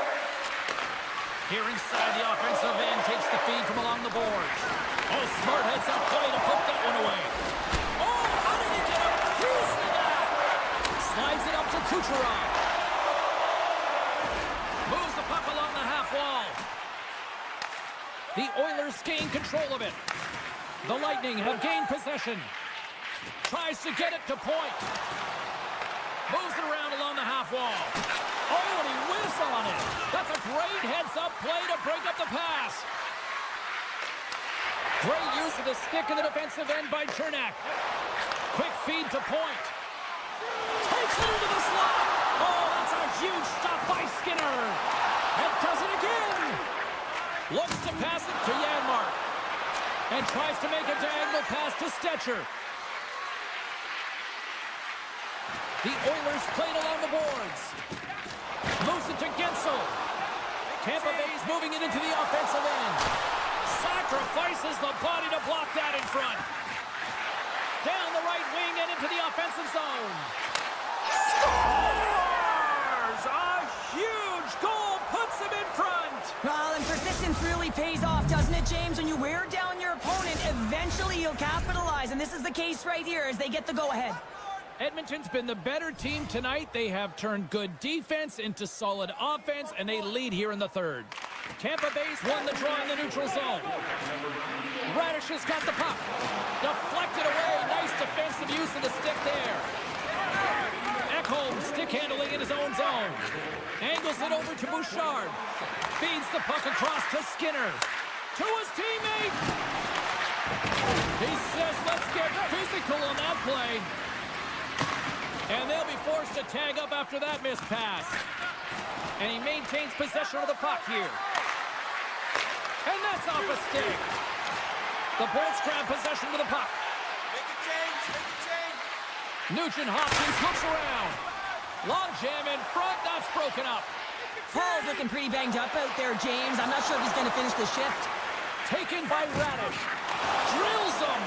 Here inside the offensive end, takes the feed from along the boards. Oh, smart heads up play to poke that one away. Oh, how did he get a piece of that? Slides it up to Kucherov. Moves the puck along the half wall. The Oilers gain control of it. The Lightning have gained possession. Tries to get it to point. Moves it around along the half wall. Oh, and he whiffs on it. That's a great heads-up play to break up the pass. Great use of the stick in the defensive end by Chernak. Quick feed to point. Takes it into the slot. Oh, that's a huge stop by Skinner. And does it again. Looks to pass it to Janmark. And tries to make a diagonal pass to Stetcher. The Oilers played along the boards. Moves it to Gensel. Tampa Bay's moving it into the offensive end. Sacrifices the body to block that in front. Down the right wing and into the offensive zone. Scores! A huge goal puts him in front. Well, and persistence really pays off, doesn't it, James? When you wear down your opponent, eventually you'll capitalize. And this is the case right here as they get the go-ahead. Edmonton's been the better team tonight. They have turned good defense into solid offense, and they lead here in the third. Tampa Bay's won the draw in the neutral zone. Radish has got the puck. Deflected away. Nice defensive use of the stick there. Ekholm stick handling in his own zone. Angles it over to Bouchard. Feeds the puck across to Skinner. To his teammate. He says, let's get physical on that play. And they'll be forced to tag up after that missed pass. And he maintains possession of the puck here. And that's off a stick. The Bolts grab possession of the puck. Make a change, make a change. Nugent Hopkins looks around. Long jam in front, that's broken up. Paul's looking pretty banged up out there, James. I'm not sure if he's going to finish the shift. Taken by Radish. Drills them.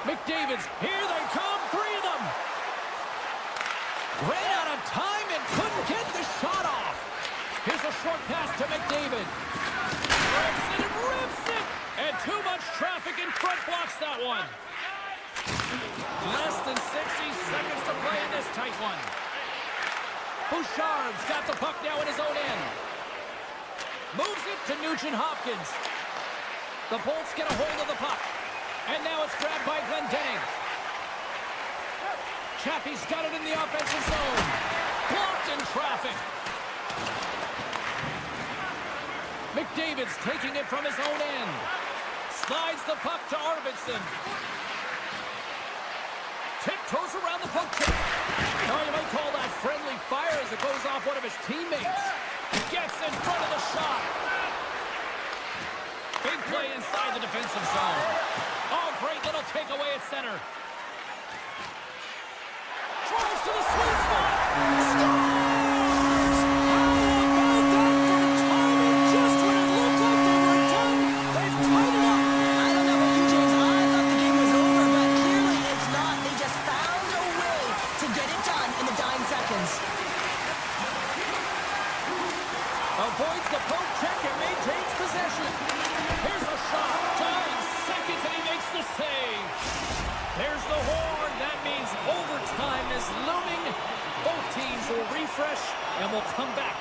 McDavid's, here they come, three of them. Ran out of time and couldn't get the shot off. Here's a short pass to McDavid. Rips it and rips it. And too much traffic in front blocks that one. Less than 60 seconds to play in this tight one. Bouchard's got the puck now in his own end. Moves it to Nugent Hopkins. The Bolts get a hold of the puck. And now it's grabbed by Glendening. Chaffee's got it in the offensive zone. Blocked in traffic. McDavid's taking it from his own end. Slides the puck to Arvidsson. Tiptoes around the puck check. Now you might call that friendly fire as it goes off one of his teammates. Gets in front of the shot. Big play inside the defensive zone. Oh, great little takeaway at center. Drives to the sweet spot. Scores! How about that for timing? Just when it looked like they were done, they've tied it up. I don't know about you, James. I thought the game was over, but clearly it's not. They just found a way to get it done in the dying seconds. Avoids the poke check and maintains possession. Here's a shot. Dying seconds and he makes the save. There's the horn. That means overtime is looming. Both teams will refresh and will come back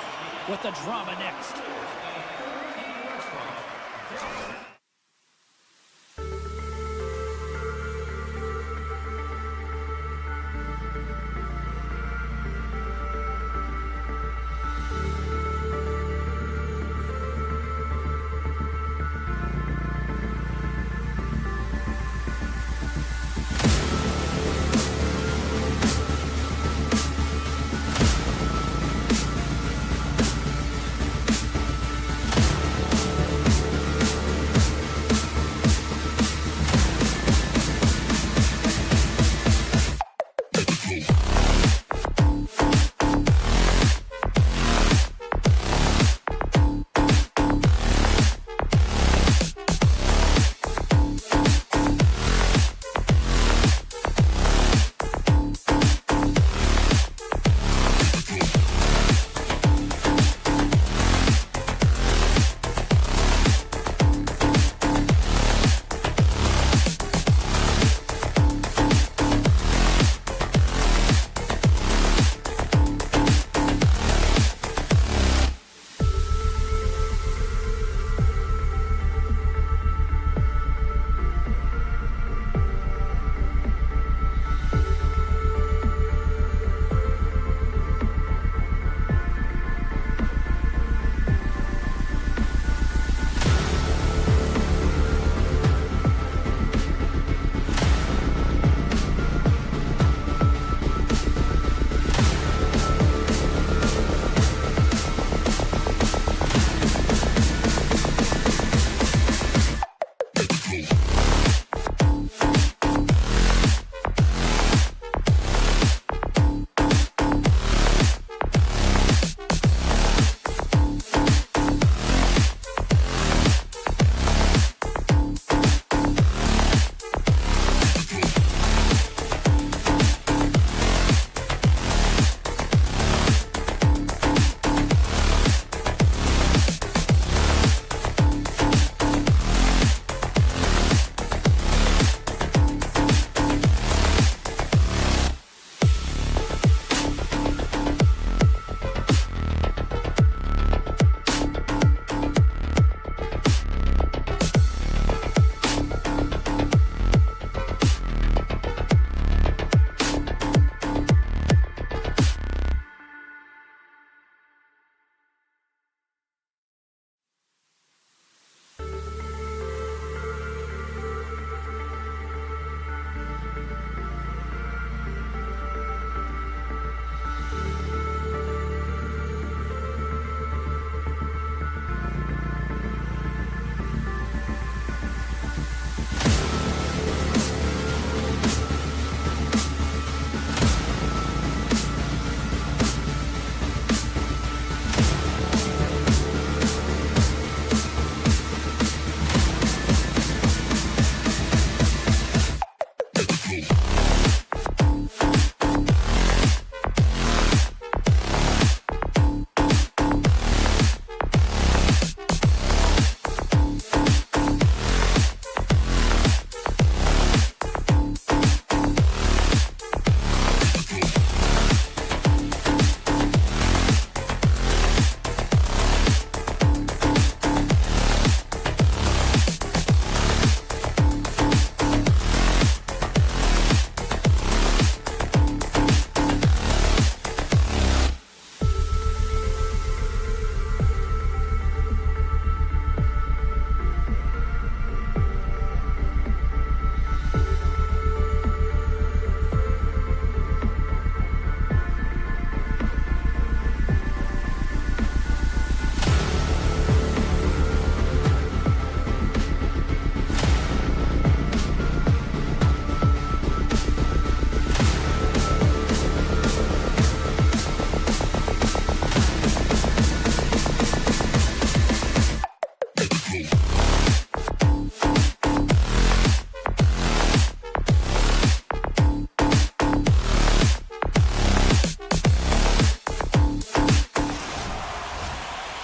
with the drama next.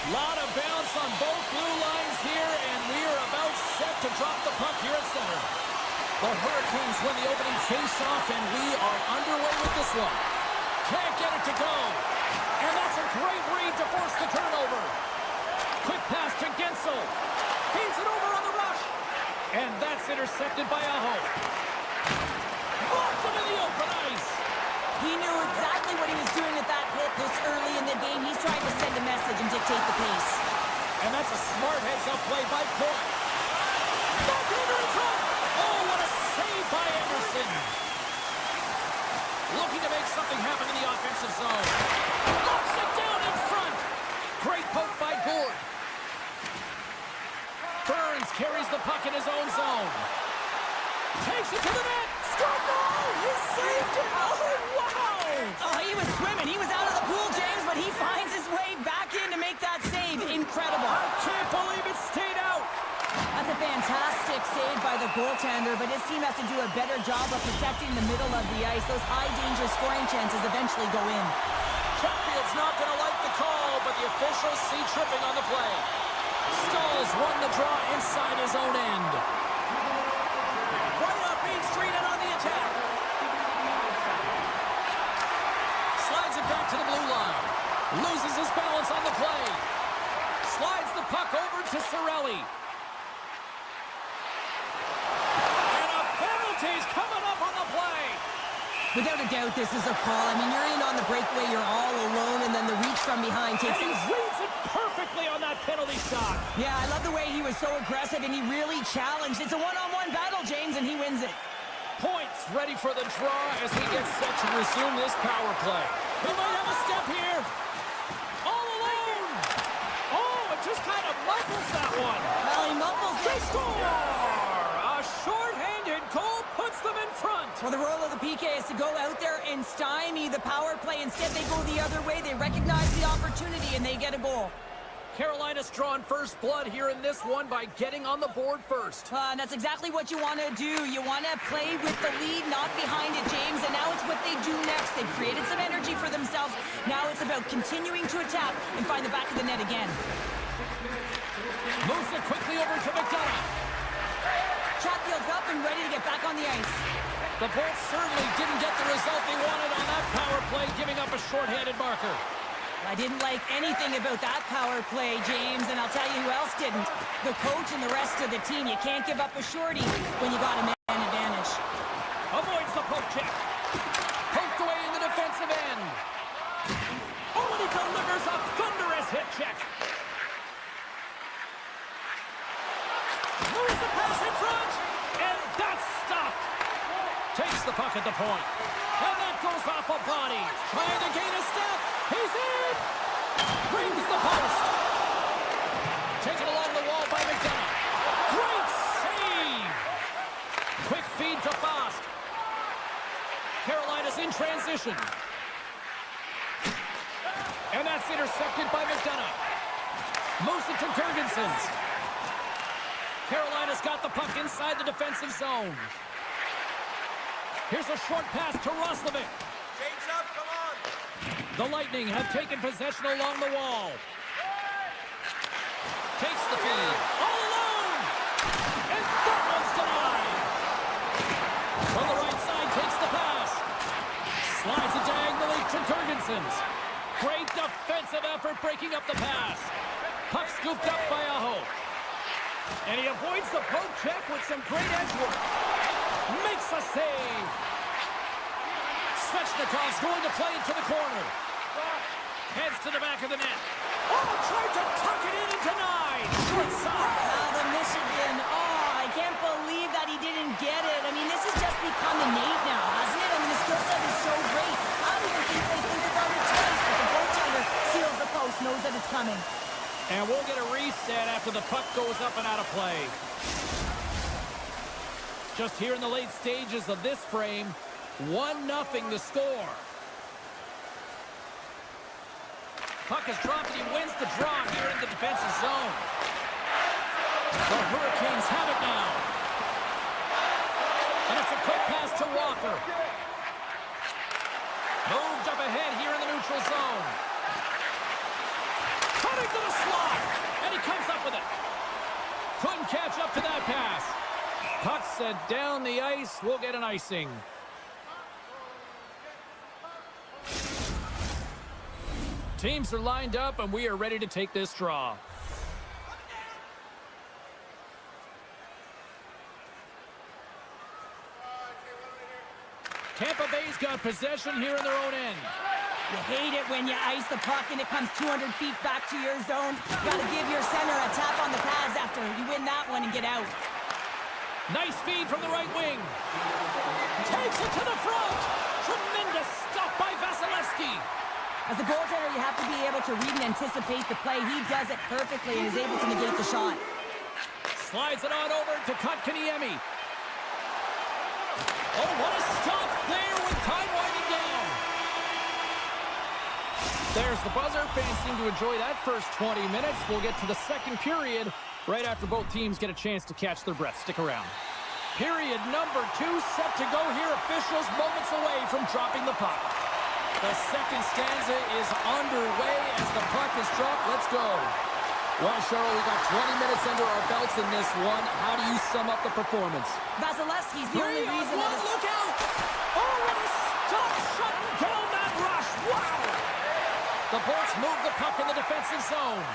Lot of bounce on both blue lines here, and we are about set to drop the puck here at center. The Hurricanes win the opening face-off, and we are underway with this one. Can't get it to go. And that's a great read to force the turnover. Quick pass to Gensel. Feeds it over on the rush. And that's intercepted by Aho. Blocked into the open ice. He knew exactly what he was doing with that hit this early in the game. He's trying to send a message and dictate the pace. And that's a smart heads-up play by Court. Backhand in front. Oh, what a save by Anderson. Looking to make something happen in the offensive zone. Locks it down in front. Great poke by Gord. Burns carries the puck in his own zone. Takes it to the net. Scored! No! He saved it! Oh, wow! Oh, he was swimming. He was out of the pool, James, but he finds his way back in to make that save. Incredible. I can't believe it stayed out. That's a fantastic save by the goaltender, but his team has to do a better job of protecting the middle of the ice. Those high-danger scoring chances eventually go in. Chatfield's not going to like the call, but the officials see tripping on the play. Stalls won the draw inside his own end. Right up Main Street and on the attack. Slides it back to the blue line. Loses his balance on the play. Slides the puck over to Cirelli. And a penalty's coming up on the play. Without a doubt, this is a call. I mean, you're in on the breakaway, you're all alone, and then the reach from behind takes And he reads it perfectly on that penalty shot. Yeah, I love the way he was so aggressive, and he really challenged. It's a one-on-one battle, James, and he wins it. Points ready for the draw as we get set to resume this power play. He might have a step here. All alone. Oh, it just kind of muffles that one. Well, he muffles They it. score! A short-handed goal puts them in front. Well, the role of the PK is to go out there and stymie the power play. Instead, they go the other way. They recognize the opportunity, and they get a goal. Carolina's drawing first blood here in this one by getting on the board first. And that's exactly what you want to do. You want to play with the lead, not behind it, James. And now it's what they do next. They've created some energy for themselves. Now it's about continuing to attack and find the back of the net again. Moves it quickly over to McDonough. Chatfield's up and ready to get back on the ice. The Bolts certainly didn't get the result they wanted on that power play, giving up a short-handed marker. I didn't like anything about that power play, James, and I'll tell you who else didn't. The coach and the rest of the team. You can't give up a shorty when you got a man advantage. Avoids the poke check. Poked away in the defensive end. Oh, and he delivers a thunderous hit check. Moves the pass in front, and that's stopped. Takes the puck at the point. And that goes off a body. Trying to gain a step. He's in. Brings the post. Taken along the wall by McDonough. Great save. Quick feed to Fast. Carolina's in transition. And that's intercepted by McDonough. Moves it to Gergensons. Carolina's got the puck inside the defensive zone. Here's a short pass to Roslovic. Change up, come on. The Lightning have taken possession along the wall. Takes the feed. All alone! And that one's denied. From the right side, takes the pass. Slides it diagonally to Gergensons. Great defensive effort breaking up the pass. Puck scooped up by Aho. And he avoids the poke check with some great edge work. Makes a save. Svechnikov's going to play into the corner. Heads to the back of the net. Oh, tried to tuck it in and denied. Short side. The Michigan. Oh, I can't believe that he didn't get it. I mean, this has just become innate now, hasn't it? I mean, the skill set is so great. I don't even think they think about it twice, but the goaltender seals the post, knows that it's coming. And we'll get a reset after the puck goes up and out of play. Just here in the late stages of this frame, 1-0 the score. Puck is dropped and he wins the draw here in the defensive zone. The Hurricanes have it now. And it's a quick pass to Walker. Moved up ahead here in the neutral zone. Cut Cutting to the slot. And he comes up with it. Couldn't catch up to that pass. Puck set down the ice. We'll get an icing. Teams are lined up, and we are ready to take this draw. Tampa Bay's got possession here in their own end. You hate it when you ice the puck and it comes 200 feet back to your zone. You gotta give your center a tap on the pads after you win that one and get out. Nice feed from the right wing. Takes it to the front. Tremendous stop by Vasilevsky. As a goaltender, you have to be able to read and anticipate the play. He does it perfectly and is able to negate the shot. Slides it on over to Kotkaniemi. Oh, what a stop there with time winding down. There's the buzzer. Fans seem to enjoy that first 20 minutes. We'll get to the second period right after both teams get a chance to catch their breath. Stick around. Period number 2 set to go here. Officials moments away from dropping the puck. The second stanza is underway as the puck is dropped. Let's go. Well, Cheryl, we got 20 minutes under our belts in this one. How do you sum up the performance? Vasilevsky's the only reason that look out! Oh, what a stop! Shutting down that rush! Wow! The Bolts move the puck in the defensive zone.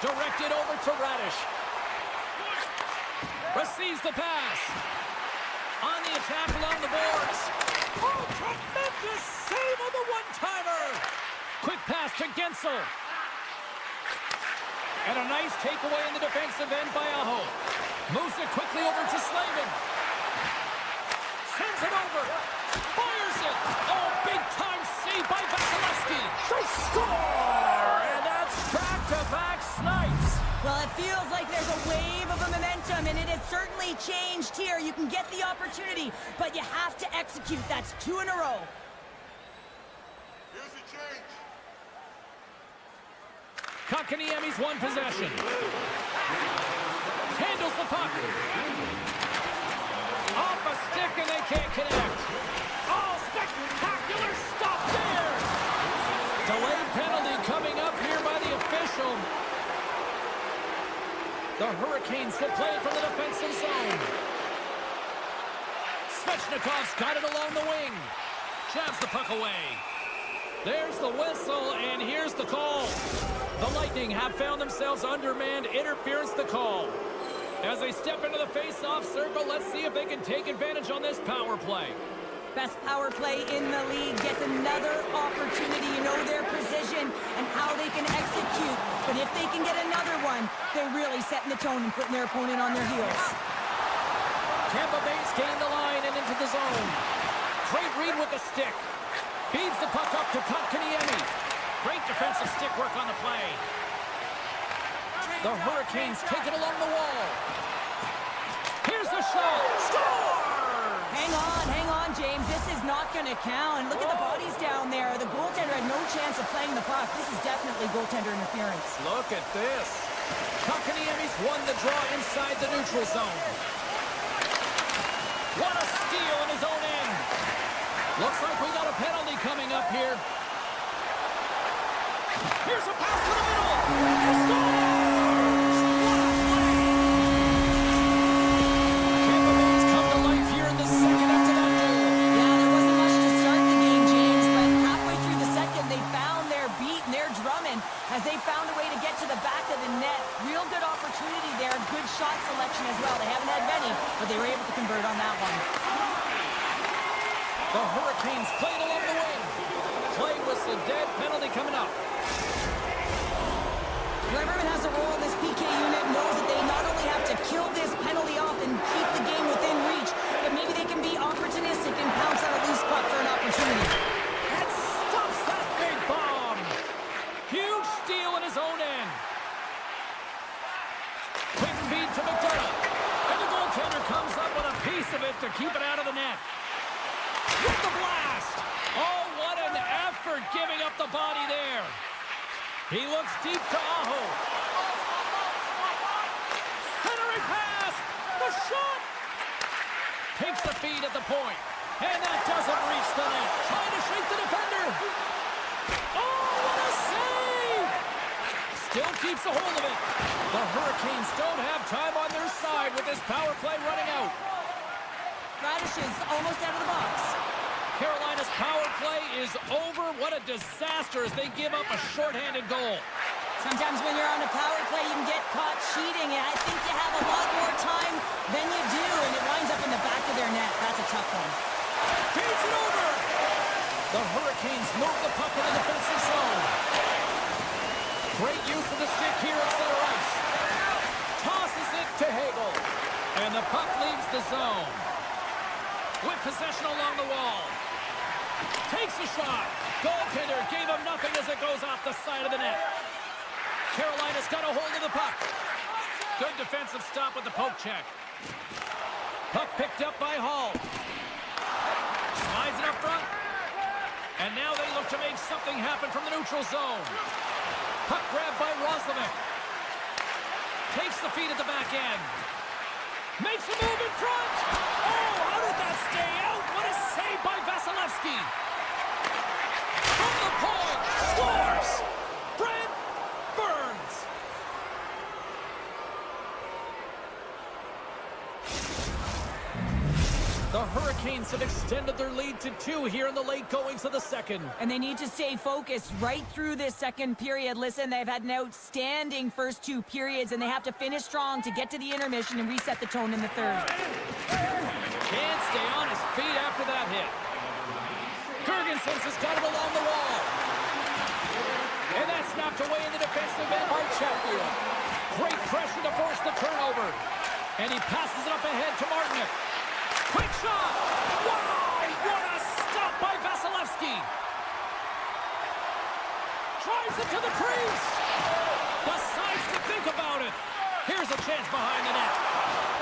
Directed over to Radish. Receives the pass. On the attack along the boards. Oh, tremendous save on the one-timer! Quick pass to Gensel. And a nice takeaway in the defensive end by Aho. Moves it quickly over to Slavin. Sends it over. Fires it. Oh, big-time save by Vasilevsky. They score! And that's back-to-back snipes. Well, it feels like there's a wave of a momentum, and it has certainly changed here. You can get the opportunity, but you have to execute. That's 2 in a row. Here's the change. Kotkaniemi's won possession. Handles the puck. Off a stick and they can't connect. Oh, spectacular stop there. Delayed penalty coming up here by the official. The Hurricanes will play it from the defensive zone. Svechnikov's got it along the wing. Jabs the puck away. There's the whistle, and here's the call. The Lightning have found themselves undermanned. Interference the call. As they step into the face-off circle, let's see if they can take advantage on this power play. Best power play in the league gets another opportunity. You know their position and how they can execute. But if they can get another one, they're really setting the tone and putting their opponent on their heels. Tampa Bay's gained the line and into the zone. Great read with the stick. Feeds the puck up to Kotkaniemi. Great defensive stick work on the play. The Hurricanes take it along the wall. Here's the shot. Score! Hang on, James. This is not going to count. Look at the bodies down there. The goaltender had no chance of playing the puck. This is definitely goaltender interference. Look at this. Kotkaniemi's won the draw inside the neutral zone. What a steal in his own end. Looks like we got a penalty coming up here. Here's a pass to the middle. He scores! Tampa Bay's come to life here in the second after that goal. Yeah, there wasn't much to start the game, James, but halfway through the second, they found their beat and their drumming as they found a way to get to the back of the net. Real good opportunity there. Good shot selection as well. They haven't had many, but they were able to convert on that one. The Hurricanes played along the wing. Play whistle dead. Penalty coming up. Whoever has a role in this PK unit knows that they not only have to kill this penalty off and keep the game within reach, but maybe they can be opportunistic and pounce on a loose puck for an opportunity. And stops that big bomb. Huge steal in his own end. Quick feed to McDonough. And the goaltender comes up with a piece of it to keep it out of the net. With the blast. Oh, what an effort giving up the body there. He looks deep to Aho. Centering pass. The shot. Takes the feed at the point. And that doesn't reach the net. Trying to shake the defender. Oh, what a save. Still keeps a hold of it. The Hurricanes don't have time on their side with this power play running out. Radish is almost out of the box. Carolina's power play is over. What a disaster as they give up a shorthanded goal. Sometimes when you're on a power play, you can get caught cheating, and I think you have a lot more time than you do, and it winds up in the back of their net. That's a tough one. Feeds it over. The Hurricanes move the puck in the defensive zone. Great use of the stick here at center ice. Tosses it to Hagel. And the puck leaves the zone. With possession along the wall. Takes a shot. Goaltender gave him nothing as it goes off the side of the net. Carolina's got a hold of the puck. Good defensive stop with the poke check. Puck picked up by Hall. Slides it up front. And now they look to make something happen from the neutral zone. Puck grabbed by Roslovic. Takes the feed at the back end. Makes a move in front. Oh, how did that stay out? What a save by Vasilevsky. From the point. Scores. Brent Burns. The Hurricanes have extended their lead to 2 here in the late goings of the second. And they need to stay focused right through this second period. Listen, they've had an outstanding first 2 periods, and they have to finish strong to get to the intermission and reset the tone in the third. Can't stay on his feet after that hit. Gergensons has got it along the wall. And that's knocked away in the defensive end by Chatfield. Great pressure to force the turnover. And he passes it up ahead to Martinic. Quick shot! Wow! What a stop by Vasilevsky! Drives it to the crease! Decides to think about it. Here's a chance behind the net.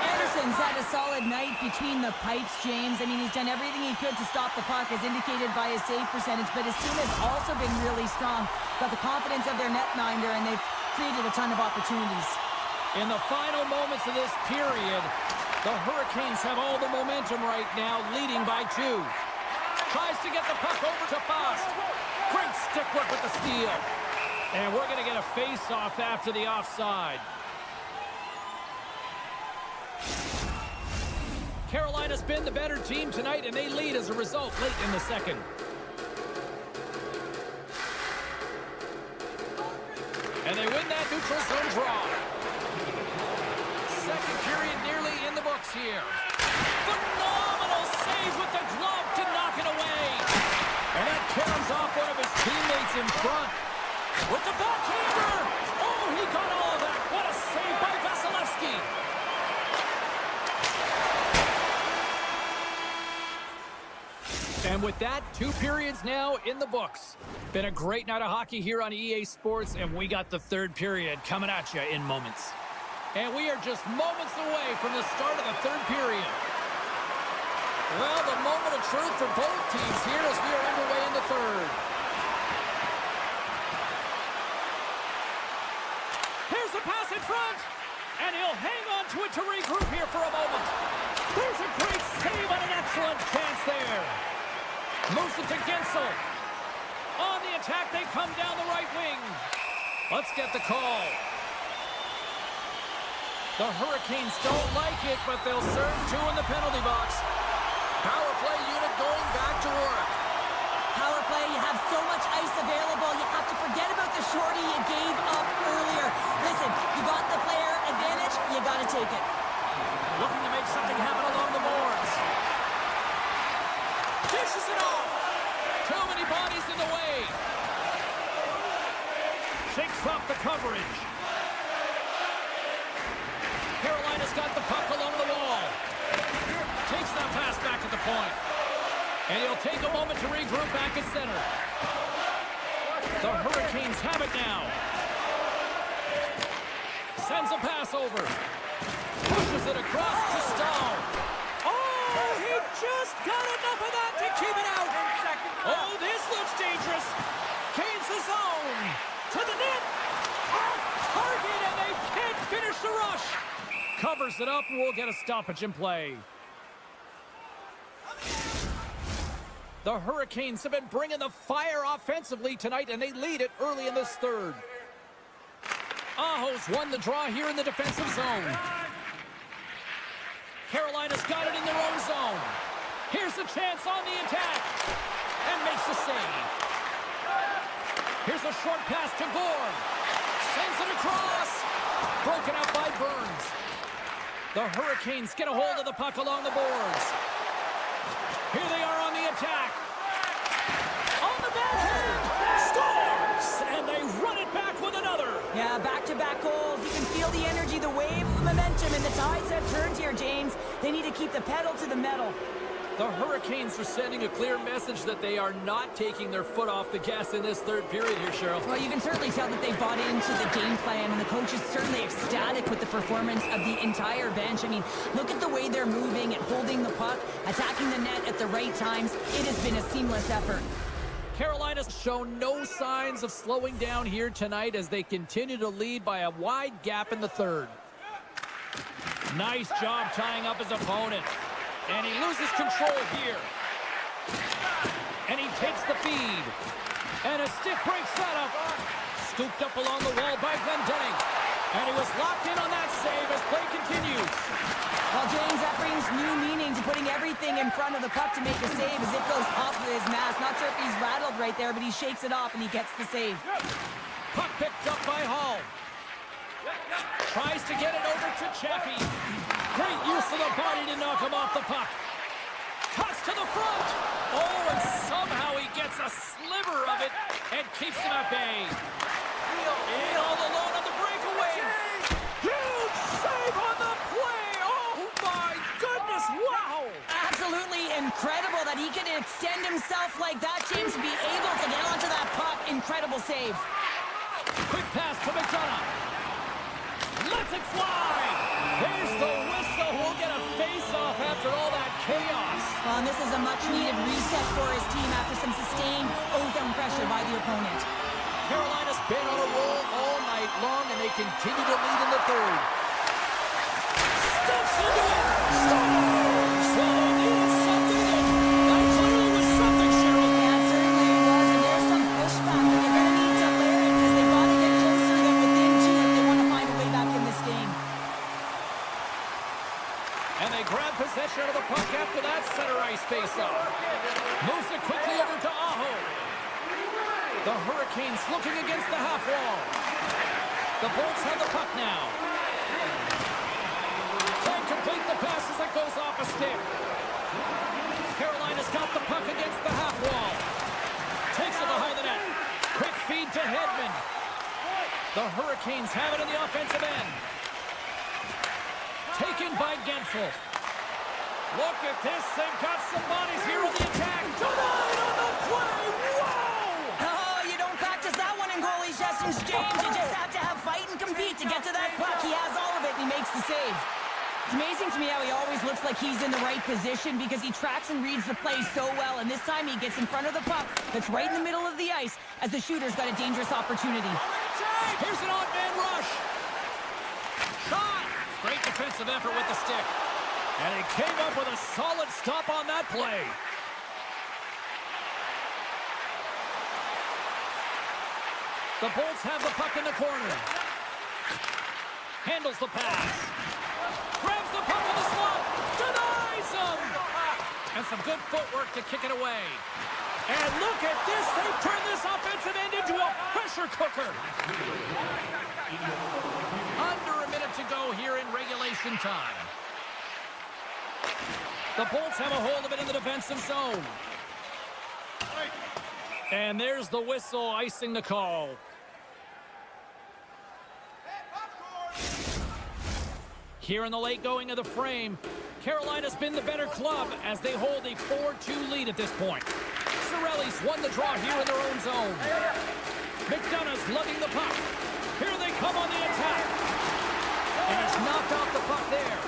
Anderson's had a solid night between the pipes, James. I mean, he's done everything he could to stop the puck, as indicated by his save percentage, but his team has also been really strong. Got the confidence of their netminder, and they've created a ton of opportunities. In the final moments of this period, the Hurricanes have all the momentum right now, leading by 2. Tries to get the puck over to Fost. Great stick work with the steal. And we're going to get a face-off after the offside. Carolina's been the better team tonight, and they lead as a result late in the second. And they win that neutral zone draw. Second period nearly in the books here. Phenomenal save with the glove to knock it away. And that carries off one of his teammates in front. With the backhander. Oh, he got all of that. What a save by Vasilevsky. And with that, 2 periods now in the books. Been a great night of hockey here on EA Sports, and we got the third period coming at you in moments. And we are just moments away from the start of the third period. Well, the moment of truth for both teams here as we are underway in the third. Here's a pass in front, and he'll hang on to it to regroup here for a moment. There's a great save on an excellent chance there. Moves it to Gensel. On the attack, they come down the right wing. Let's get the call. The Hurricanes don't like it, but they'll serve 2 in the penalty box. Power play unit going back to work. Power play, you have so much ice available, you have to forget about the shorty you gave up earlier. Listen, you got the player advantage, you got to take it. Looking to make something happen along the boards. Dishes it off. Too many bodies in the way. Shakes off the coverage. Carolina's got the puck along the wall. Takes that pass back at the point. And he'll take a moment to regroup back at center. The Hurricanes have it now. Sends a pass over. Pushes it across to Stahl. Oh, he just got enough of that to keep it out. Oh, this looks dangerous. Gains the zone. To the net. Off target, and they can't finish the rush. Covers it up, and we'll get a stoppage in play. The Hurricanes have been bringing the fire offensively tonight, and they lead it early in this third. Aho's won the draw here in the defensive zone. Carolina's got it in their own zone. Here's a chance on the attack. And makes the save. Here's a short pass to Gore. Sends it across. Broken up by Burns. The Hurricanes get a hold of the puck along the boards. Here they are on the attack. On the backhand. Scores! And they run it back with another. Yeah, back-to-back goals. You can feel the energy, the wave, the momentum, and the tides have turned here, James. They need to keep the pedal to the metal. The Hurricanes are sending a clear message that they are not taking their foot off the gas in this third period here, Cheryl. Well, you can certainly tell that they bought into the game plan, and the coach is certainly ecstatic with the performance of the entire bench. I mean, look at the way they're moving and holding the puck, attacking the net at the right times. It has been a seamless effort. Carolina's shown no signs of slowing down here tonight as they continue to lead by a wide gap in the third. Nice job tying up his opponent. And he loses control here. And he takes the feed. And a stick break setup. Scooped up along the wall by Glendening. And he was locked in on that save as play continues. Well, James, that brings new meaning to putting everything in front of the puck to make a save as it goes off of his mask. Not sure if he's rattled right there, but he shakes it off and he gets the save. Puck picked up by Hall. Tries to get it over to Chaffee. Great use of the body to knock him off the puck. Cuts to the front. Oh, and somehow he gets a sliver of it and keeps him at bay. In all alone on the breakaway. Huge save on the play. Oh, my goodness. Wow. Absolutely incredible that he can extend himself like that, James, to be able to get onto that puck. Incredible save. Quick pass to McDonough. Lets it fly! Here's the whistle. We'll get a face-off after all that chaos. Well, and this is a much-needed reset for his team after some sustained ozone pressure by the opponent. Carolina's been on a roll all night long, and they continue to lead in the third. Steps into it! Scores! So they needed something, and that clearly was something, Cheryl. Yeah, it certainly was, and there's some pushback that they're going to need to layer it because they've got to get closer than within two if they want to find a way back in this game. And they grab possession of the puck after that center ice face-off. Moves it quickly over to Aho. The Hurricanes looking against the half wall. The Bolts have the puck now. Can't complete the pass as it goes off a stick. Carolina's got the puck against the half wall. Takes it behind the net. Quick feed to Hedman. The Hurricanes have it in the offensive end. Taken by Gensel. Look at this. They've got some bodies here on the attack. Denied on the play. Wow! Oh, you don't practice that one in goalie sessions, James. You just have to have fight and compete to get to that puck. He has all of it, and he makes the save. It's amazing to me how he always looks like he's in the right position because he tracks and reads the play so well, and this time he gets in front of the puck that's right in the middle of the ice as the shooter's got a dangerous opportunity. Here's an odd man rush. Shot! Great defensive effort with the stick. And he came up with a solid stop on that play. The Bolts have the puck in the corner. Handles the pass. Grabs the puck in the slot. Denies him. And some good footwork to kick it away. And look at this. They've turned this offensive end into a pressure cooker. Under a minute to go here in regulation time. The Bolts have a hold of it in the defensive zone. And there's the whistle icing the call. Here in the late going of the frame, Carolina's been the better club as they hold a 4-2 lead at this point. Cirelli's won the draw here in their own zone. McDonough's lugging the puck. Here they come on the attack. And he's knocked off the puck there.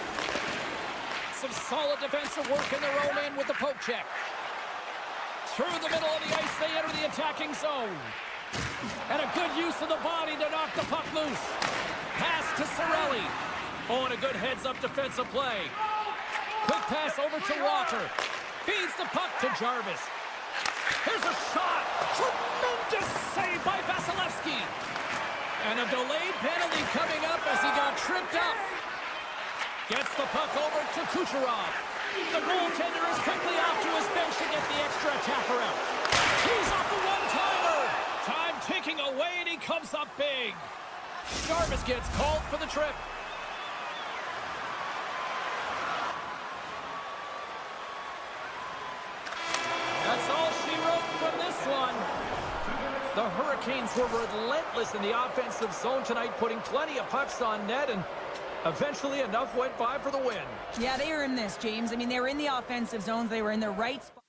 Some solid defensive work in their own end with the poke check. Through the middle of the ice, they enter the attacking zone. And a good use of the body to knock the puck loose. Pass to Cirelli. Oh, and a good heads-up defensive play. Quick pass over to Walker. Feeds the puck to Jarvis. Here's a shot. Tremendous save by Vasilevsky. And a delayed penalty coming up as he got tripped up. Gets the puck over to Kucherov. The goaltender is quickly off to his bench to get the extra attacker out. He's off the one-timer. Time ticking away, and he comes up big. Jarvis gets called for the trip. That's all she wrote from this one. The Hurricanes were relentless in the offensive zone tonight, putting plenty of pucks on net, and eventually enough went by for the win. Yeah, they earned this, James. I mean, they were in the offensive zones. They were in the right spot.